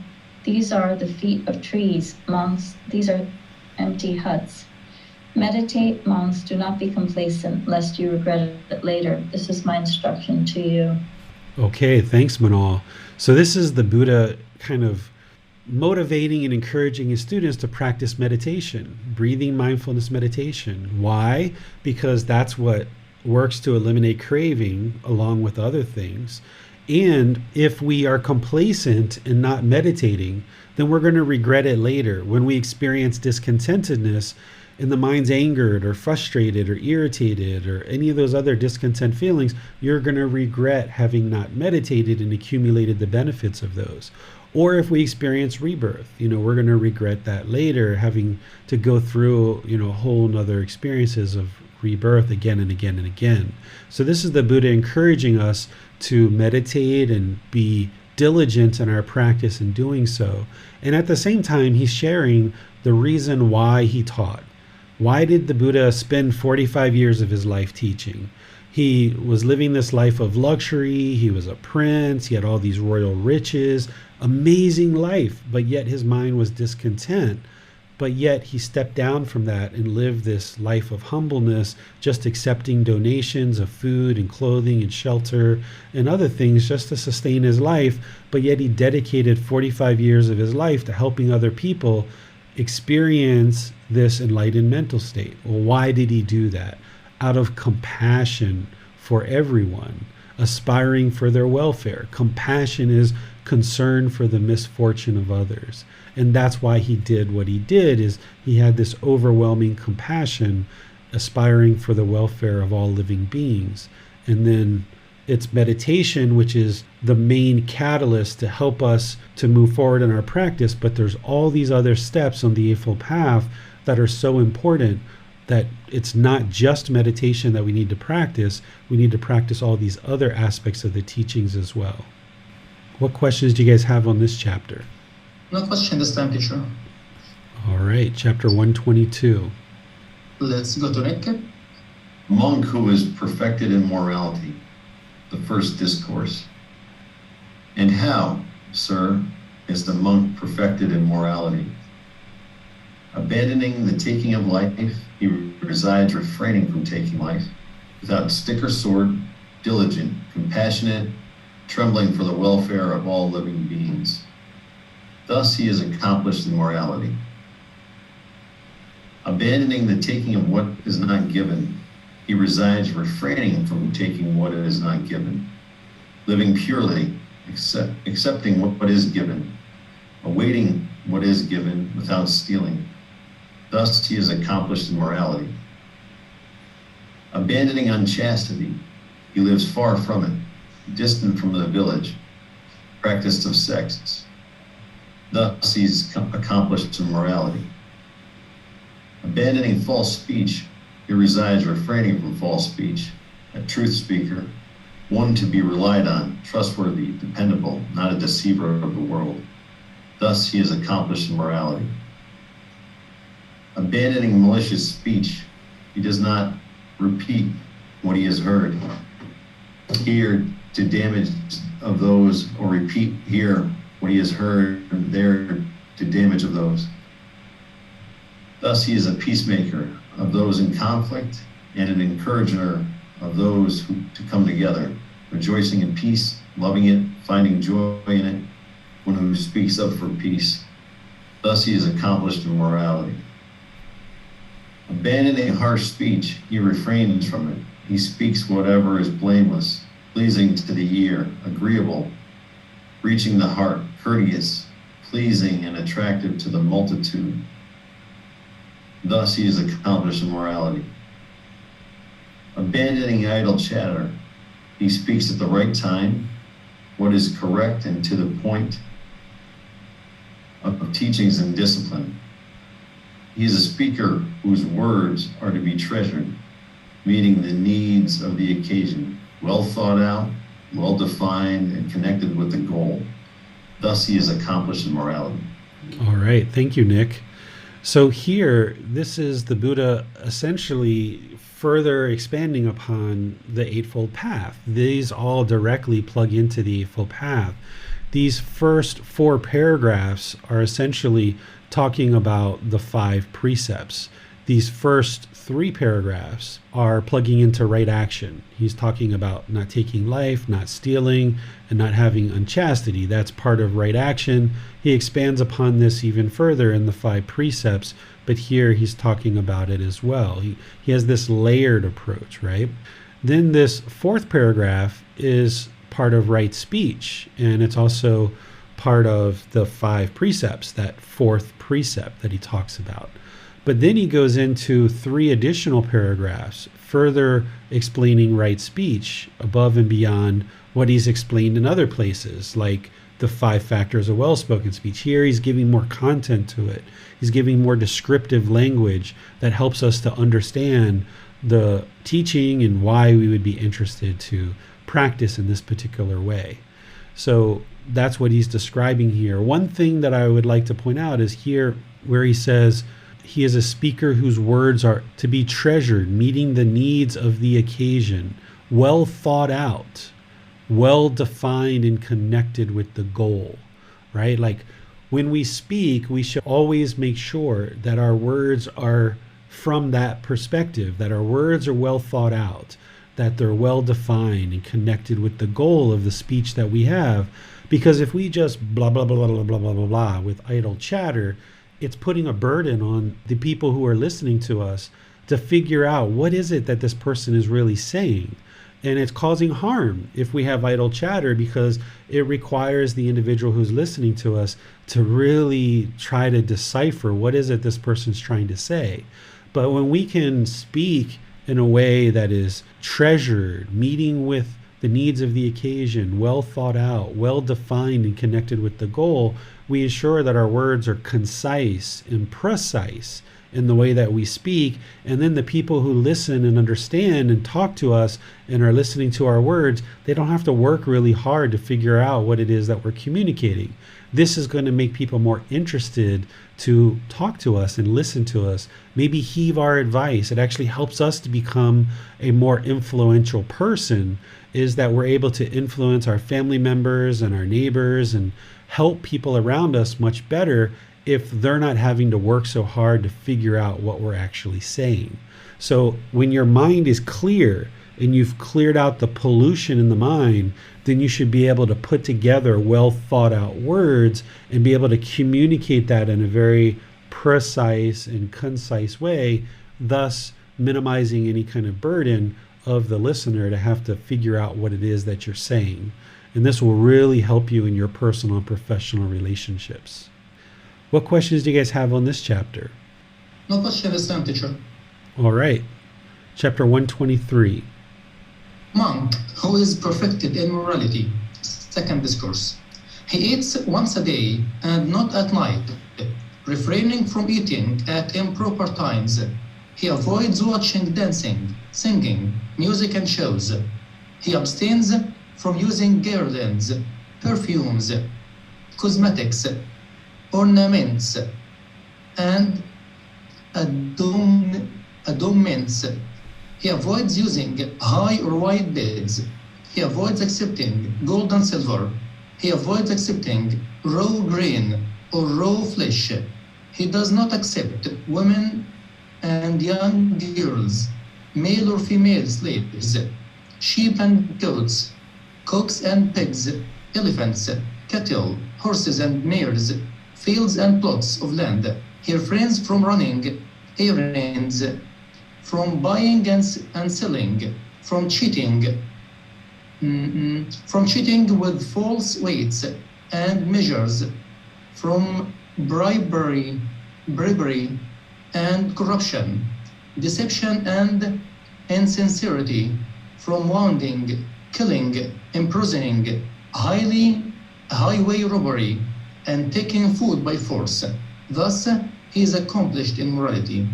These are the feet of trees, monks. These are empty huts. Meditate, monks. Do not be complacent, lest you regret it later. This is my instruction to you. Okay, thanks, Manal. So this is the Buddha kind of motivating and encouraging his students to practice meditation, breathing mindfulness meditation. Why? Because that's what works to eliminate craving along with other things. And if we are complacent and not meditating, then we're going to regret it later. When we experience discontentedness and the mind's angered or frustrated or irritated or any of those other discontent feelings, you're going to regret having not meditated and accumulated the benefits of those. Or if we experience rebirth, we're going to regret that later, having to go through, whole nother experiences of rebirth again and again and again. So this is the Buddha encouraging us to meditate and be diligent in our practice in doing so. And at the same time, he's sharing the reason why he taught. Why did the Buddha spend 45 years of his life teaching? He was living this life of luxury. He was a prince. He had all these royal riches, amazing life, but yet his mind was discontent. But yet he stepped down from that and lived this life of humbleness, just accepting donations of food and clothing and shelter and other things just to sustain his life. But yet he dedicated 45 years of his life to helping other people experience this enlightened mental state. Well, why did he do that? Out of compassion for everyone, aspiring for their welfare. Compassion is concern for the misfortune of others. And that's why he did what he did, is he had this overwhelming compassion, aspiring for the welfare of all living beings. And then it's meditation, which is the main catalyst to help us to move forward in our practice. But there's all these other steps on the Eightfold Path that are so important, that it's not just meditation that we need to practice. We need to practice all these other aspects of the teachings as well. What questions do you guys have on this chapter? No question this time, teacher. All right, chapter 122. Let's go to Nick. Monk who is perfected in morality, the first discourse. And how, sir, is the monk perfected in morality? Abandoning the taking of life, he resides refraining from taking life, without stick or sword, diligent, compassionate, trembling for the welfare of all living beings. Thus he is accomplished in morality. Abandoning the taking of what is not given, he resides refraining from taking what is not given, living purely, accepting what is given, awaiting what is given without stealing. Thus he is accomplished in morality. Abandoning unchastity, he lives far from it, distant from the village, practice of sex. Thus he's accomplished in morality. Abandoning false speech, He resides refraining from false speech, a truth speaker, one to be relied on, trustworthy, dependable, not a deceiver of the world. Thus he is accomplished in morality. Abandoning malicious speech, he does not repeat what he has heard, here to damage of those, or repeat here what he has heard, and there to damage of those. Thus he is a peacemaker of those in conflict and an encourager of those to come together, rejoicing in peace, loving it, finding joy in it, one who speaks up for peace. Thus he is accomplished in morality. Abandoning harsh speech, he refrains from it. He speaks whatever is blameless, pleasing to the ear, agreeable, reaching the heart, courteous, pleasing, and attractive to the multitude. Thus he is accomplished in morality. Abandoning idle chatter, he speaks at the right time, what is correct and to the point of teachings and discipline. He is a speaker whose words are to be treasured, meeting the needs of the occasion, well thought out, well defined, and connected with the goal. Thus he is accomplished in morality. All right. Thank you, Nick. So here, this is the Buddha essentially further expanding upon the Eightfold Path. These all directly plug into the Eightfold Path. These first 4 paragraphs are essentially talking about the 5 precepts. These first 3 paragraphs are plugging into right action. He's talking about not taking life, not stealing, and not having unchastity. That's part of right action. He expands upon this even further in the 5 precepts, but here he's talking about it as well. He has this layered approach, right? Then this 4th paragraph is part of right speech, and it's also part of the 5 precepts, that 4th precept that he talks about. But then he goes into 3 additional paragraphs, further explaining right speech above and beyond what he's explained in other places, like the 5 factors of well-spoken speech. Here he's giving more content to it. He's giving more descriptive language that helps us to understand the teaching and why we would be interested to practice in this particular way. So that's what he's describing here. One thing that I would like to point out is here where he says he is a speaker whose words are to be treasured, meeting the needs of the occasion, well thought out, well defined and connected with the goal, right? Like when we speak, we should always make sure that our words are from that perspective, that our words are well thought out, that they're well defined and connected with the goal of the speech that we have. Because if we just blah, blah, blah, blah, blah, blah, blah, blah with idle chatter, it's putting a burden on the people who are listening to us to figure out what is it that this person is really saying. And it's causing harm if we have idle chatter, because it requires the individual who's listening to us to really try to decipher what is it this person's trying to say. But when we can speak in a way that is treasured, meeting with the needs of the occasion, well thought out, well defined and connected with the goal, we ensure that our words are concise and precise in the way that we speak. And then the people who listen and understand and talk to us and are listening to our words, they don't have to work really hard to figure out what it is that we're communicating. This is going to make people more interested to talk to us and listen to us, maybe heed our advice. It actually helps us to become a more influential person, is that we're able to influence our family members and our neighbors and help people around us much better if they're not having to work so hard to figure out what we're actually saying. So when your mind is clear and you've cleared out the pollution in the mind, then you should be able to put together well thought out words and be able to communicate that in a very precise and concise way, thus minimizing any kind of burden of the listener to have to figure out what it is that you're saying. And this will really help you in your personal and professional relationships. What questions do you guys have on this chapter? No question this time, teacher. All right. Chapter 123. Monk who is perfected in morality. Second discourse. He eats once a day and not at night, refraining from eating at improper times. He avoids watching dancing, singing, music and shows. He abstains from using garlands, perfumes, cosmetics, ornaments, and adornments. He avoids using high or wide beds. He avoids accepting gold and silver. He avoids accepting raw grain or raw flesh. He does not accept women and young girls, male or female slaves, sheep and goats, cocks and pigs, elephants, cattle, horses and mares, fields and plots of land. He refrains from running errands, from buying and selling, from cheating with false weights and measures, from bribery and corruption, deception and insincerity, from wounding, killing, imprisoning, highway robbery, and taking food by force. Thus, he is accomplished in morality.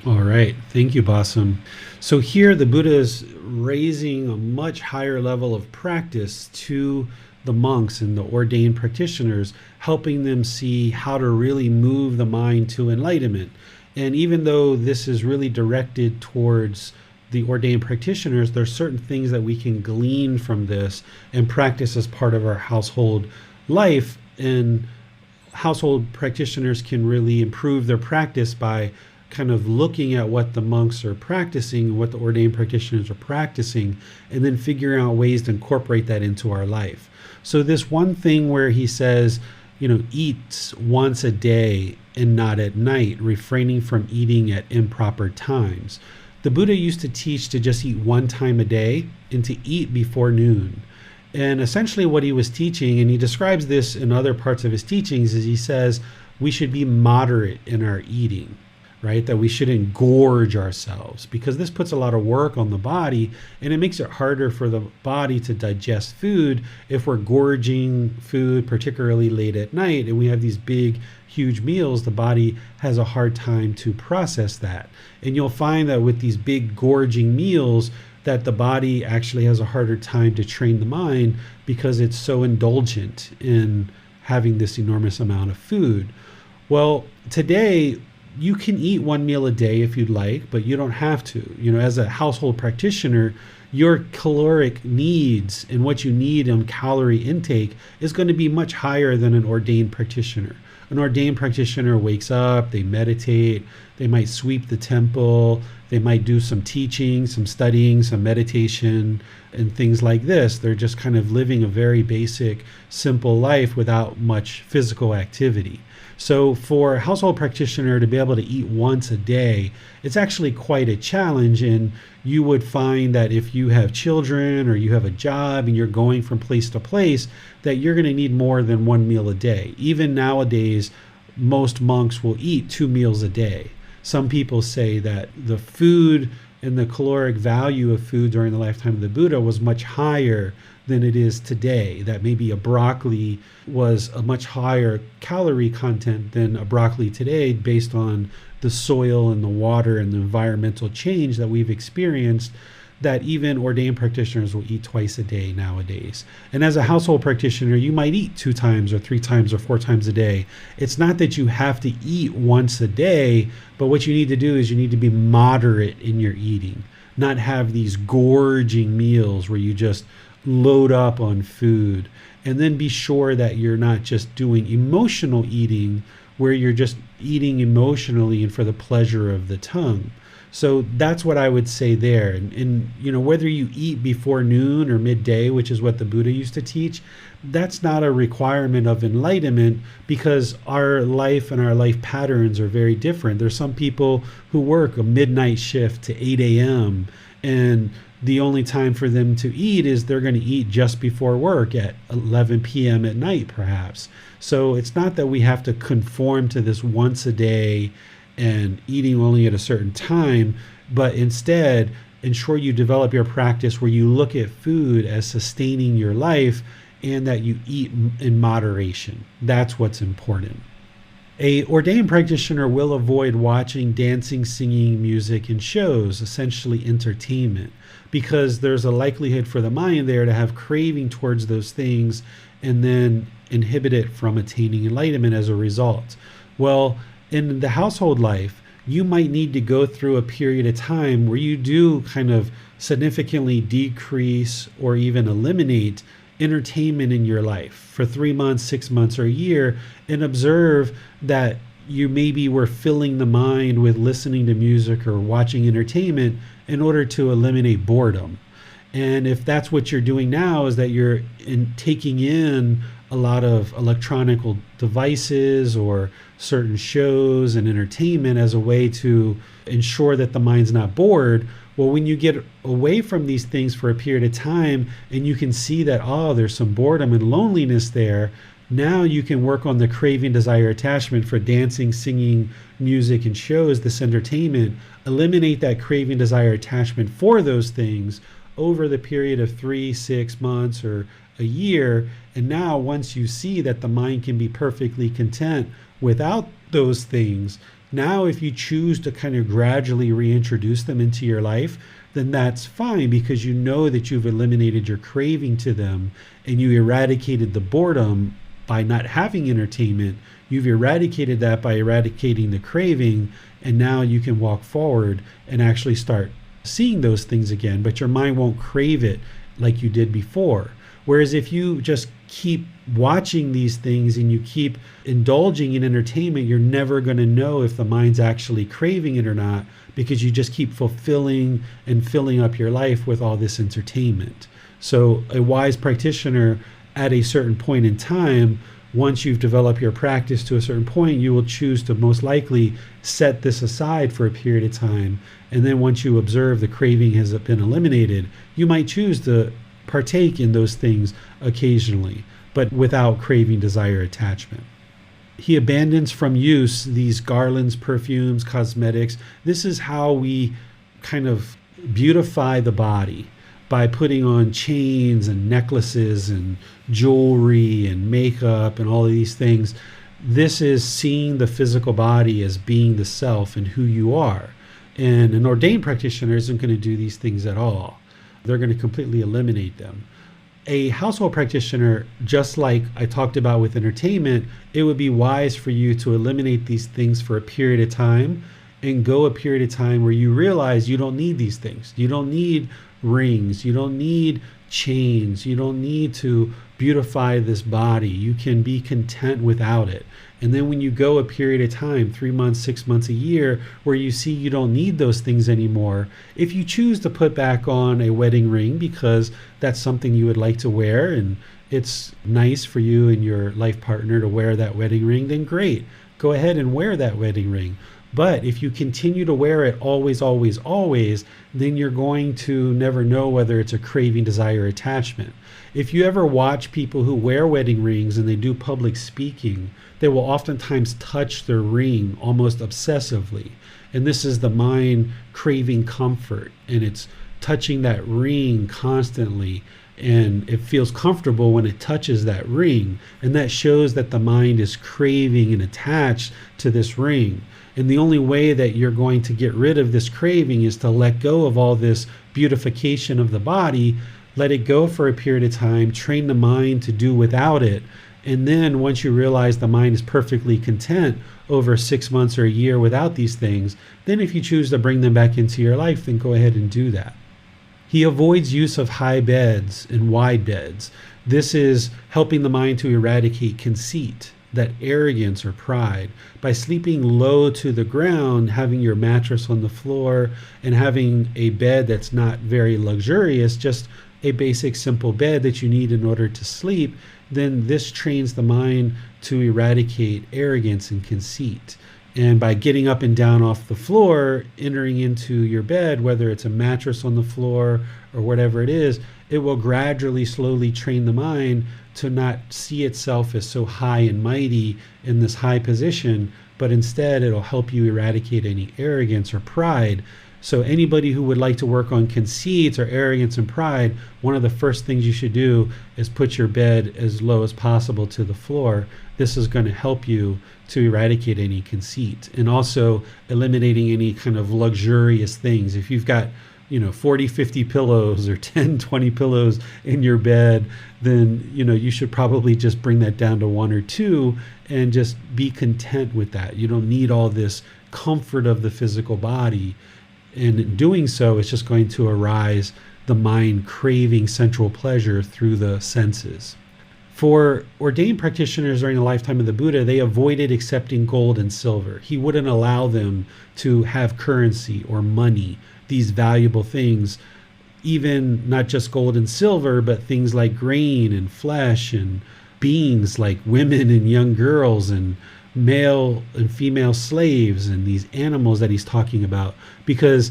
All right. Thank you, Bassam. So here the Buddha is raising a much higher level of practice to the monks and the ordained practitioners, helping them see how to really move the mind to enlightenment. And even though this is really directed towards the ordained practitioners, there are certain things that we can glean from this and practice as part of our household life. And household practitioners can really improve their practice by kind of looking at what the monks are practicing, what the ordained practitioners are practicing, and then figuring out ways to incorporate that into our life. So this one thing where he says, eat once a day and not at night, refraining from eating at improper times. The Buddha used to teach to just eat one time a day and to eat before noon. And essentially what he was teaching, and he describes this in other parts of his teachings, is he says we should be moderate in our eating, right? That we shouldn't gorge ourselves, because this puts a lot of work on the body and it makes it harder for the body to digest food if we're gorging food, particularly late at night, and we have these big, huge meals. The body has a hard time to process that. And you'll find that with these big gorging meals, that the body actually has a harder time to train the mind because it's so indulgent in having this enormous amount of food. Well, today, you can eat one meal a day if you'd like, but you don't have to. As a household practitioner, your caloric needs and what you need on calorie intake is going to be much higher than an ordained practitioner. An ordained practitioner wakes up, they meditate, they might sweep the temple, they might do some teaching, some studying, some meditation, and things like this. They're just kind of living a very basic, simple life without much physical activity. So for a household practitioner to be able to eat once a day, it's actually quite a challenge. And you would find that if you have children or you have a job and you're going from place to place, that you're going to need more than one meal a day. Even nowadays, most monks will eat 2 meals a day. Some people say that the food and the caloric value of food during the lifetime of the Buddha was much higher than it is today, that maybe a broccoli was a much higher calorie content than a broccoli today based on the soil and the water and the environmental change that we've experienced, that even ordained practitioners will eat twice a day nowadays. And as a household practitioner, you might eat 2 times or 3 times or 4 times a day. It's not that you have to eat once a day, but what you need to do is you need to be moderate in your eating, not have these gorging meals where you just load up on food, and then be sure that you're not just doing emotional eating where you're just eating emotionally and for the pleasure of the tongue. So that's what I would say there. And whether you eat before noon or midday, which is what the Buddha used to teach, that's not a requirement of enlightenment, because our life and our life patterns are very different. There's some people who work a midnight shift to 8 a.m. and the only time for them to eat is they're going to eat just before work at 11 p.m. at night, perhaps. So it's not that we have to conform to this once a day and eating only at a certain time, but instead ensure you develop your practice where you look at food as sustaining your life and that you eat in moderation. That's what's important. A ordained practitioner will avoid watching dancing, singing, music, and shows, essentially entertainment, because there's a likelihood for the mind there to have craving towards those things and then inhibit it from attaining enlightenment as a result. Well, in the household life, you might need to go through a period of time where you do kind of significantly decrease or even eliminate entertainment in your life for 3 months, 6 months, or a year, and observe that you maybe were filling the mind with listening to music or watching entertainment in order to eliminate boredom. And if that's what you're doing now, is that you're taking in a lot of electronic devices or certain shows and entertainment as a way to ensure that the mind's not bored. Well, when you get away from these things for a period of time and you can see that, oh, there's some boredom and loneliness there, now you can work on the craving, desire, attachment for dancing, singing, music, and shows, this entertainment, eliminate that craving, desire, attachment for those things over the period of 3, 6 months or a year. And now once you see that the mind can be perfectly content without those things, now if you choose to kind of gradually reintroduce them into your life, then that's fine, because you know that you've eliminated your craving to them and you eradicated the boredom by not having entertainment. You've eradicated that by eradicating the craving, and now you can walk forward and actually start seeing those things again, but your mind won't crave it like you did before. Whereas if you just keep watching these things and you keep indulging in entertainment, you're never going to know if the mind's actually craving it or not, because you just keep fulfilling and filling up your life with all this entertainment. So a wise practitioner at a certain point in time, once you've developed your practice to a certain point, you will choose to most likely set this aside for a period of time. And then once you observe the craving has been eliminated, you might choose to partake in those things occasionally, but without craving, desire, attachment. He abandons from use these garlands, perfumes, cosmetics. This is how we kind of beautify the body, by putting on chains and necklaces and jewelry and makeup and all of these things. This is seeing the physical body as being the self and who you are. And an ordained practitioner isn't going to do these things at all. They're going to completely eliminate them. A household practitioner, just like I talked about with entertainment, it would be wise for you to eliminate these things for a period of time and go a period of time where you realize you don't need these things. You don't need rings. You don't need chains. You don't need to beautify this body. You can be content without it. And then when you go a period of time, 3 months, 6 months, a year, where you see you don't need those things anymore, if you choose to put back on a wedding ring because that's something you would like to wear and it's nice for you and your life partner to wear that wedding ring, then great. Go ahead and wear that wedding ring. But if you continue to wear it always, always, always, then you're going to never know whether it's a craving, desire, or attachment. If you ever watch people who wear wedding rings and they do public speaking, they will oftentimes touch their ring almost obsessively. And this is the mind craving comfort, and it's touching that ring constantly. And it feels comfortable when it touches that ring. And that shows that the mind is craving and attached to this ring. And the only way that you're going to get rid of this craving is to let go of all this beautification of the body, let it go for a period of time, train the mind to do without it. And then once you realize the mind is perfectly content over 6 months or a year without these things, then if you choose to bring them back into your life, then go ahead and do that. He avoids use of high beds and wide beds. This is helping the mind to eradicate conceit, that arrogance or pride, by sleeping low to the ground, having your mattress on the floor, and having a bed that's not very luxurious, just a basic simple bed that you need in order to sleep. Then this trains the mind to eradicate arrogance and conceit. And by getting up and down off the floor, entering into your bed, whether it's a mattress on the floor or whatever it is, it will gradually, slowly train the mind to not see itself as so high and mighty in this high position, but instead it'll help you eradicate any arrogance or pride. So anybody who would like to work on conceits or arrogance and pride, one of the first things you should do is put your bed as low as possible to the floor. This is going to help you to eradicate any conceit, and also eliminating any kind of luxurious things. If you've got 40, 50 pillows or 10, 20 pillows in your bed, then, you should probably just bring that down to 1 or 2 and just be content with that. You don't need all this comfort of the physical body. And in doing so, it's just going to arise the mind craving sensual pleasure through the senses. For ordained practitioners during the lifetime of the Buddha, they avoided accepting gold and silver. He wouldn't allow them to have currency or money, these valuable things, even not just gold and silver, but things like grain and flesh and beings like women and young girls and male and female slaves and these animals that he's talking about. Because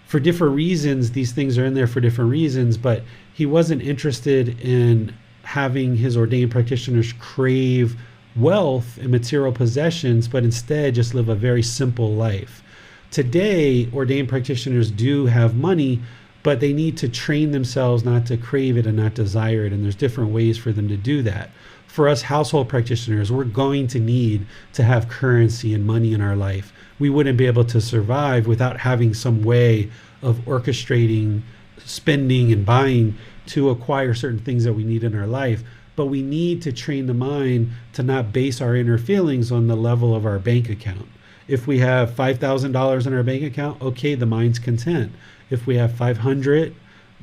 for different reasons, these things are in there for different reasons, but he wasn't interested in having his ordained practitioners crave wealth and material possessions, but instead just live a very simple life. Today, ordained practitioners do have money, but they need to train themselves not to crave it and not desire it. And there's different ways for them to do that. For us household practitioners, we're going to need to have currency and money in our life. We wouldn't be able to survive without having some way of orchestrating, spending, and buying to acquire certain things that we need in our life. But we need to train the mind to not base our inner feelings on the level of our bank account. If we have $5,000 in our bank account, okay, the mind's content. If we have 500,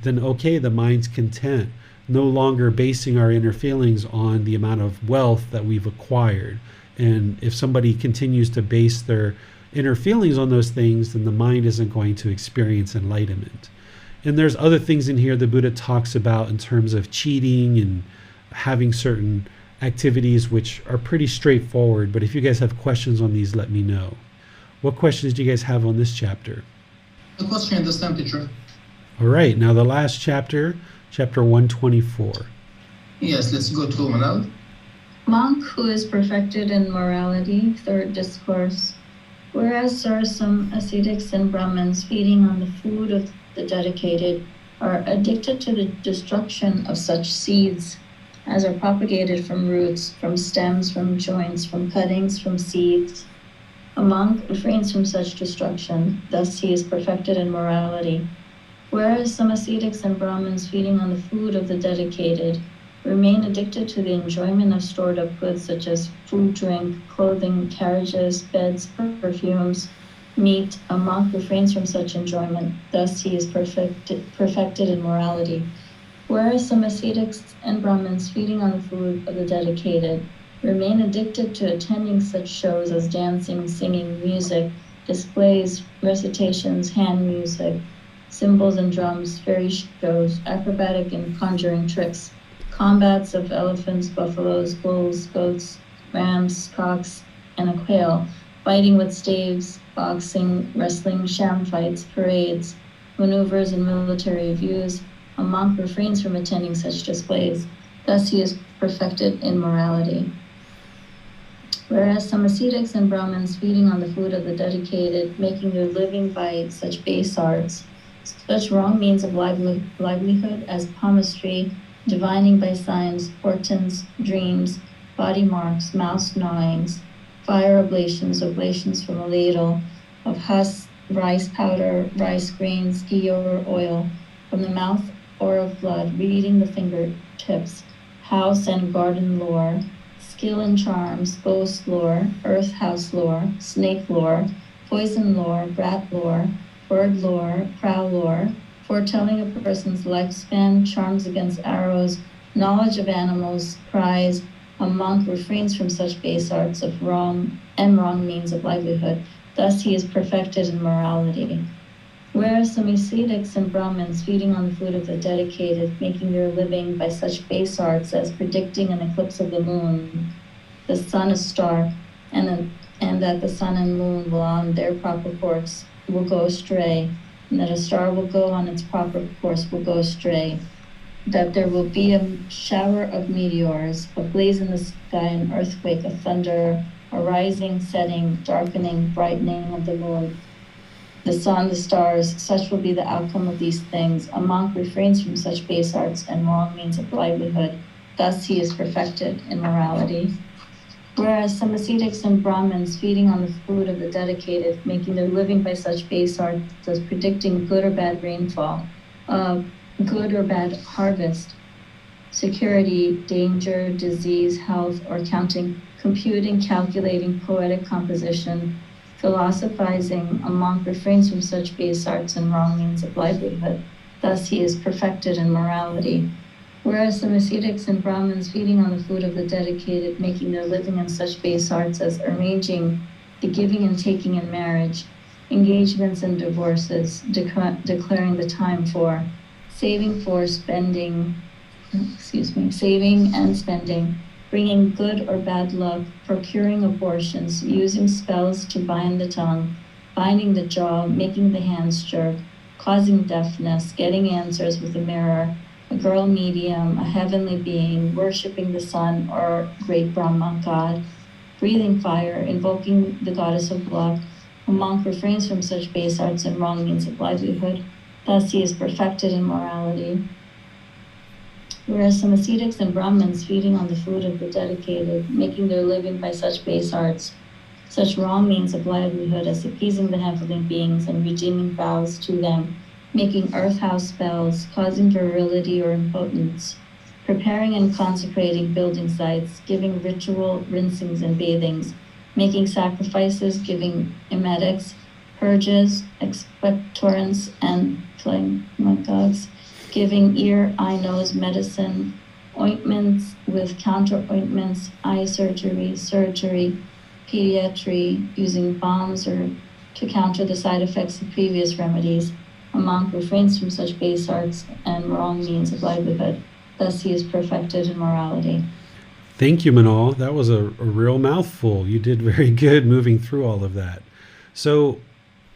then okay, the mind's content. No longer basing our inner feelings on the amount of wealth that we've acquired. And if somebody continues to base their inner feelings on those things, then the mind isn't going to experience enlightenment. And there's other things in here the Buddha talks about in terms of cheating and having certain activities which are pretty straightforward. But if you guys have questions on these, let me know. What questions do you guys have on this chapter? The question this time, teacher. All right, now the last chapter, chapter 124. Yes, let's go to Manal. Monk who is perfected in morality, third discourse. Whereas there are some ascetics and Brahmins feeding on the food of the dedicated are addicted to the destruction of such seeds as are propagated from roots, from stems, from joints, from cuttings, from seeds. A monk refrains from such destruction, thus he is perfected in morality. Whereas some ascetics and Brahmins feeding on the food of the dedicated remain addicted to the enjoyment of stored up goods such as food, drink, clothing, carriages, beds, perfumes, meat, a monk refrains from such enjoyment, thus he is perfected in morality. Whereas some ascetics and Brahmins feeding on the food of the dedicated remain addicted to attending such shows as dancing, singing, music, displays, recitations, hand music, cymbals and drums, fairy shows, acrobatic and conjuring tricks, combats of elephants, buffaloes, bulls, goats, rams, cocks, and a quail, fighting with staves, boxing, wrestling, sham fights, parades, maneuvers, and military reviews, a monk refrains from attending such displays. Thus he is perfected in morality. Whereas some ascetics and Brahmins feeding on the food of the dedicated, making their living by such base arts, such wrong means of livelihood as palmistry, divining by signs, portents, dreams, body marks, mouse gnawings, fire oblations from a ladle, of husk, rice powder, rice grains, ghee or oil, from the mouth or of blood, reading the fingertips, house and garden lore, skill and charms, ghost lore, earth house lore, snake lore, poison lore, rat lore, bird lore, crow lore, foretelling a person's lifespan, charms against arrows, knowledge of animals, cries. A monk refrains from such base arts of wrong means of livelihood. Thus he is perfected in morality. Whereas some ascetics and Brahmins feeding on the food of the dedicated, making their living by such base arts as predicting an eclipse of the moon, the sun a star, and that the sun and moon will on their proper course will go astray, and that a star will go on its proper course will go astray, that there will be a shower of meteors, a blaze in the sky, an earthquake, a thunder, a rising, setting, darkening, brightening of the moon, the sun, the stars, such will be the outcome of these things. A monk refrains from such base arts and wrong means of livelihood. Thus he is perfected in morality. Whereas some ascetics and Brahmins, feeding on the food of the dedicated, making their living by such base arts as predicting good or bad rainfall, good or bad harvest, security, danger, disease, health, or computing, calculating, poetic composition, philosophizing, a monk refrains from such base arts and wrong means of livelihood. Thus he is perfected in morality. Whereas some ascetics and Brahmins, feeding on the food of the dedicated, making their living in such base arts as arranging the giving and taking in marriage, engagements and divorces, declaring the time for, saving and spending, bringing good or bad luck, procuring abortions, using spells to bind the tongue, binding the jaw, making the hands jerk, causing deafness, getting answers with a mirror, a girl medium, a heavenly being, worshipping the sun or great Brahma god, breathing fire, invoking the goddess of luck. A monk refrains from such base arts and wrong means of livelihood. Thus he is perfected in morality. Whereas some ascetics and Brahmins, feeding on the food of the dedicated, making their living by such base arts, such wrong means of livelihood as appeasing the heavenly beings and redeeming vows to them, making earth house spells, causing virility or impotence, preparing and consecrating building sites, giving ritual rinsings and bathings, making sacrifices, giving emetics, purges, expectorants, and phlegmagogues, giving ear, eye, nose medicine, ointments with counter ointments, eye surgery, pediatry, using balms or to counter the side effects of previous remedies. A monk refrains from such base arts and wrong means of livelihood. Thus he is perfected in morality. Thank you, Manal. That was a real mouthful. You did very good moving through all of that. So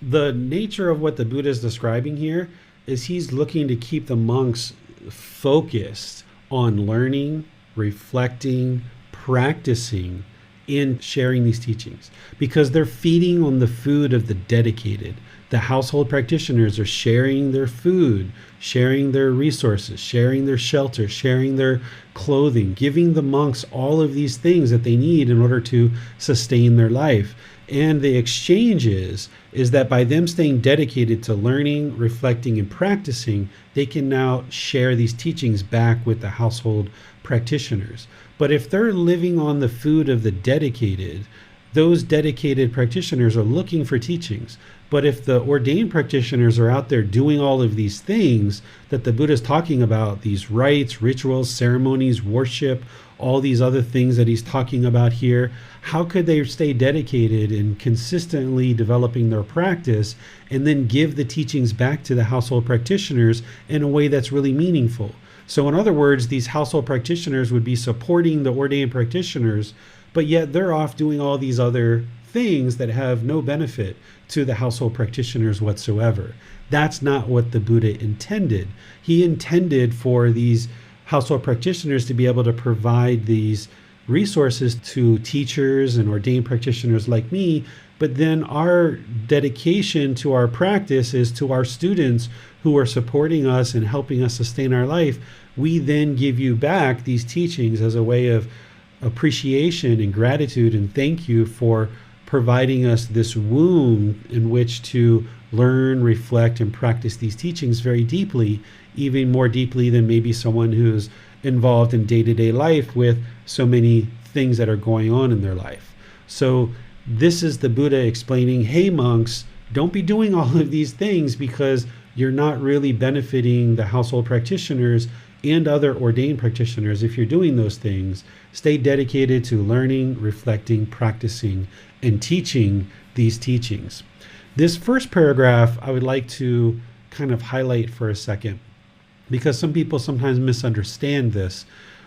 the nature of what the Buddha is describing here is he's looking to keep the monks focused on learning, reflecting, practicing in sharing these teachings, because they're feeding on the food of the dedicated. The household practitioners are sharing their food, sharing their resources, sharing their shelter, sharing their clothing, giving the monks all of these things that they need in order to sustain their life. And the exchange is that by them staying dedicated to learning, reflecting, and practicing, they can now share these teachings back with the household practitioners. But if they're living on the food of the dedicated, those dedicated practitioners are looking for teachings. But if the ordained practitioners are out there doing all of these things that the Buddha is talking about, these rites, rituals, ceremonies, worship, all these other things that he's talking about here, how could they stay dedicated and consistently developing their practice and then give the teachings back to the household practitioners in a way that's really meaningful? So in other words, these household practitioners would be supporting the ordained practitioners, but yet they're off doing all these other things that have no benefit to the household practitioners whatsoever. That's not what the Buddha intended. He intended for these household practitioners to be able to provide these resources to teachers and ordained practitioners like me, but then our dedication to our practice is to our students who are supporting us and helping us sustain our life. We then give you back these teachings as a way of appreciation and gratitude and thank you for providing us this womb in which to learn, reflect, and practice these teachings very deeply, even more deeply than maybe someone who's involved in day-to-day life with so many things that are going on in their life. So this is the Buddha explaining, hey monks, don't be doing all of these things because you're not really benefiting the household practitioners and other ordained practitioners. If you're doing those things, stay dedicated to learning, reflecting, practicing, and teaching these teachings. This first paragraph I would like to kind of highlight for a second, because some people sometimes misunderstand this.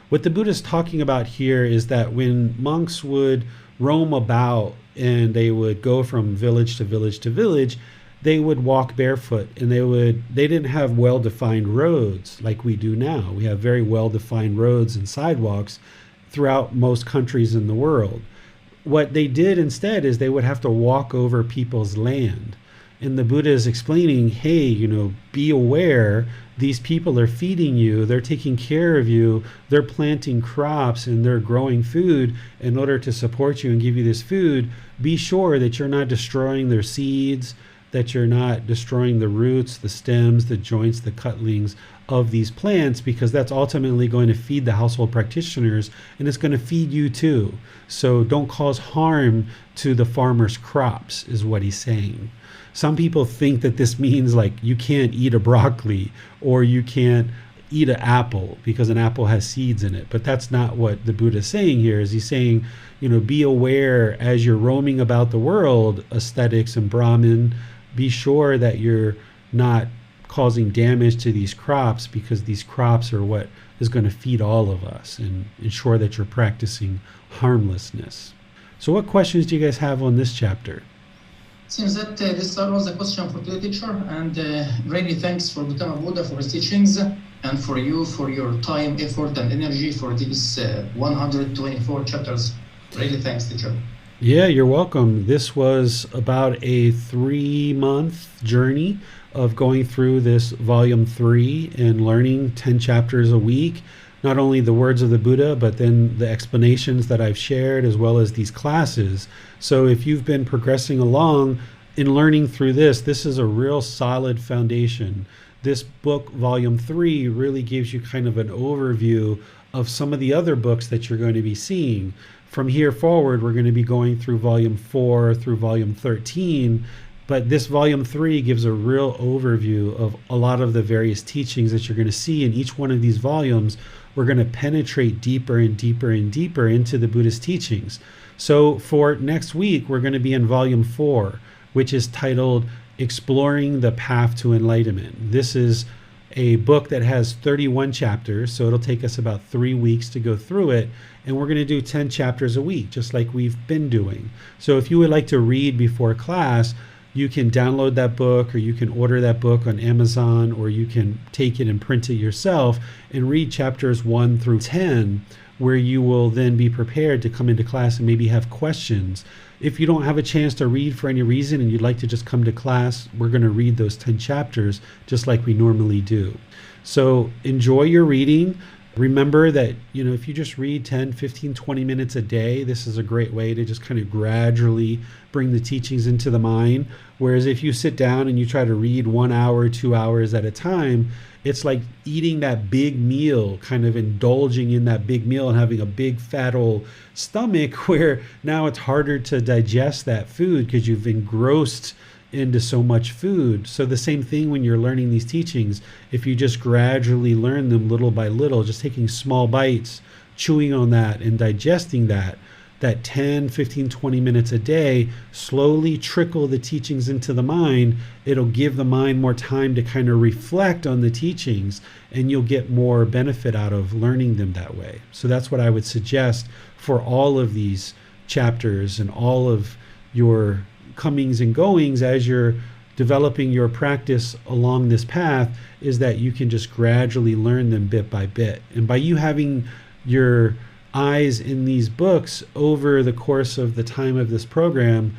What the Buddha is talking about here is that when monks would roam about and they would go from village to village to village, they would walk barefoot, and they didn't have well-defined roads like we do now. We have very well-defined roads and sidewalks throughout most countries in the world. What they did instead is they would have to walk over people's land. And the Buddha is explaining, hey, be aware, these people are feeding you, they're taking care of you, they're planting crops and they're growing food in order to support you and give you this food. Be sure that you're not destroying their seeds, that you're not destroying the roots, the stems, the joints, the cutlings of these plants, because that's ultimately going to feed the household practitioners and it's going to feed you too. So don't cause harm to the farmer's crops, is what he's saying. Some people think that this means like you can't eat a broccoli or you can't eat an apple because an apple has seeds in it. But that's not what the Buddha is saying here. Is he's saying, be aware as you're roaming about the world, ascetics and Brahmin, be sure that you're not causing damage to these crops, because these crops are what is going to feed all of us, and ensure that you're practicing harmlessness. So what questions do you guys have on this chapter? Seems that this was a question for the teacher, and really thanks for Gautama Buddha for his teachings, and for you for your time, effort, and energy for these 124 chapters. Really thanks, teacher. Yeah, you're welcome. This was about a 3-month journey of going through this volume 3 and learning 10 chapters a week. Not only the words of the Buddha, but then the explanations that I've shared, as well as these classes. So if you've been progressing along in learning through this is a real solid foundation. This book, volume 3, really gives you kind of an overview of some of the other books that you're going to be seeing. From here forward, we're going to be going through volume 4 through volume 13. But this volume 3 gives a real overview of a lot of the various teachings that you're going to see in each one of these volumes. We're going to penetrate deeper and deeper and deeper into the Buddhist teachings. So for next week, we're going to be in volume 4, which is titled Exploring the Path to Enlightenment. This is a book that has 31 chapters, so it'll take us about 3 weeks to go through it. And we're going to do 10 chapters a week, just like we've been doing. So if you would like to read before class, you can download that book, or you can order that book on Amazon, or you can take it and print it yourself and read chapters 1 through 10, where you will then be prepared to come into class and maybe have questions. If you don't have a chance to read for any reason and you'd like to just come to class, we're going to read those 10 chapters just like we normally do. So enjoy your reading. Remember that, if you just read 10, 15, 20 minutes a day, this is a great way to just kind of gradually bring the teachings into the mind. Whereas if you sit down and you try to read 1 hour, 2 hours at a time, it's like eating that big meal, kind of indulging in that big meal and having a big fat old stomach, where now it's harder to digest that food because you've engrossed into so much food. So the same thing when you're learning these teachings, if you just gradually learn them little by little, just taking small bites, chewing on that and digesting that 10, 15, 20 minutes a day, slowly trickle the teachings into the mind. It'll give the mind more time to kind of reflect on the teachings, and you'll get more benefit out of learning them that way. So that's what I would suggest for all of these chapters and all of your comings and goings as you're developing your practice along this path, is that you can just gradually learn them bit by bit. And by you having your eyes in these books over the course of the time of this program,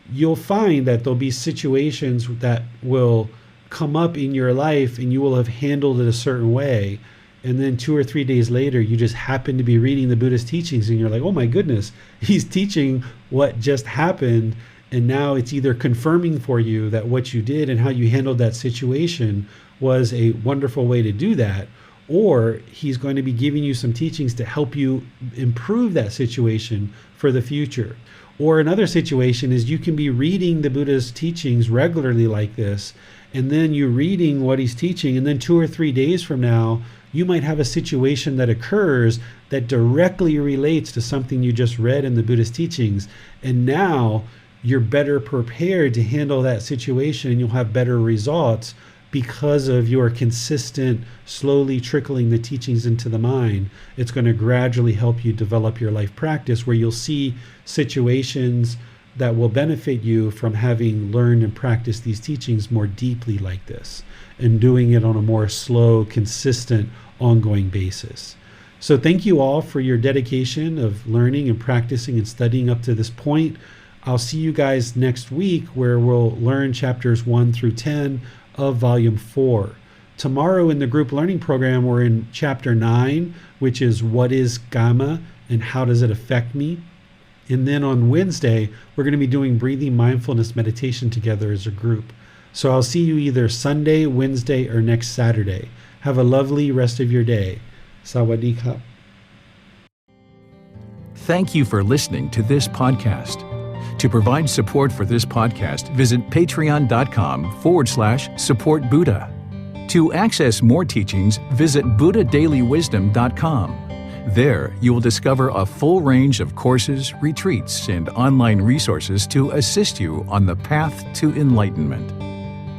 you'll find that there'll be situations that will come up in your life and you will have handled it a certain way. And then 2 or 3 days later, you just happen to be reading the Buddhist teachings and you're like, oh my goodness, he's teaching what just happened. And now it's either confirming for you that what you did and how you handled that situation was a wonderful way to do that, or he's going to be giving you some teachings to help you improve that situation for the future. Or another situation is you can be reading the Buddha's teachings regularly like this, and then you're reading what he's teaching, and then 2 or 3 days from now, you might have a situation that occurs that directly relates to something you just read in the Buddhist teachings, and now you're better prepared to handle that situation and you'll have better results because of your consistent, slowly trickling the teachings into the mind. It's going to gradually help you develop your life practice where you'll see situations that will benefit you from having learned and practiced these teachings more deeply like this, and doing it on a more slow, consistent, ongoing basis. So thank you all for your dedication of learning and practicing and studying up to this point. I'll see you guys next week where we'll learn chapters 1 through 10 of volume 4. Tomorrow in the group learning program, we're in chapter 9, which is what is Kama and how does it affect me? And then on Wednesday, we're going to be doing breathing mindfulness meditation together as a group. So I'll see you either Sunday, Wednesday, or next Saturday. Have a lovely rest of your day. Sawadee ka. Thank you for listening to this podcast. To provide support for this podcast, visit patreon.com/support Buddha. To access more teachings, visit buddhadailywisdom.com. There, you will discover a full range of courses, retreats, and online resources to assist you on the path to enlightenment.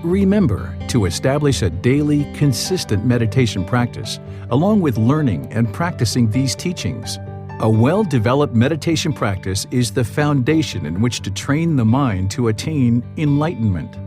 Remember to establish a daily, consistent meditation practice, along with learning and practicing these teachings. A well-developed meditation practice is the foundation in which to train the mind to attain enlightenment.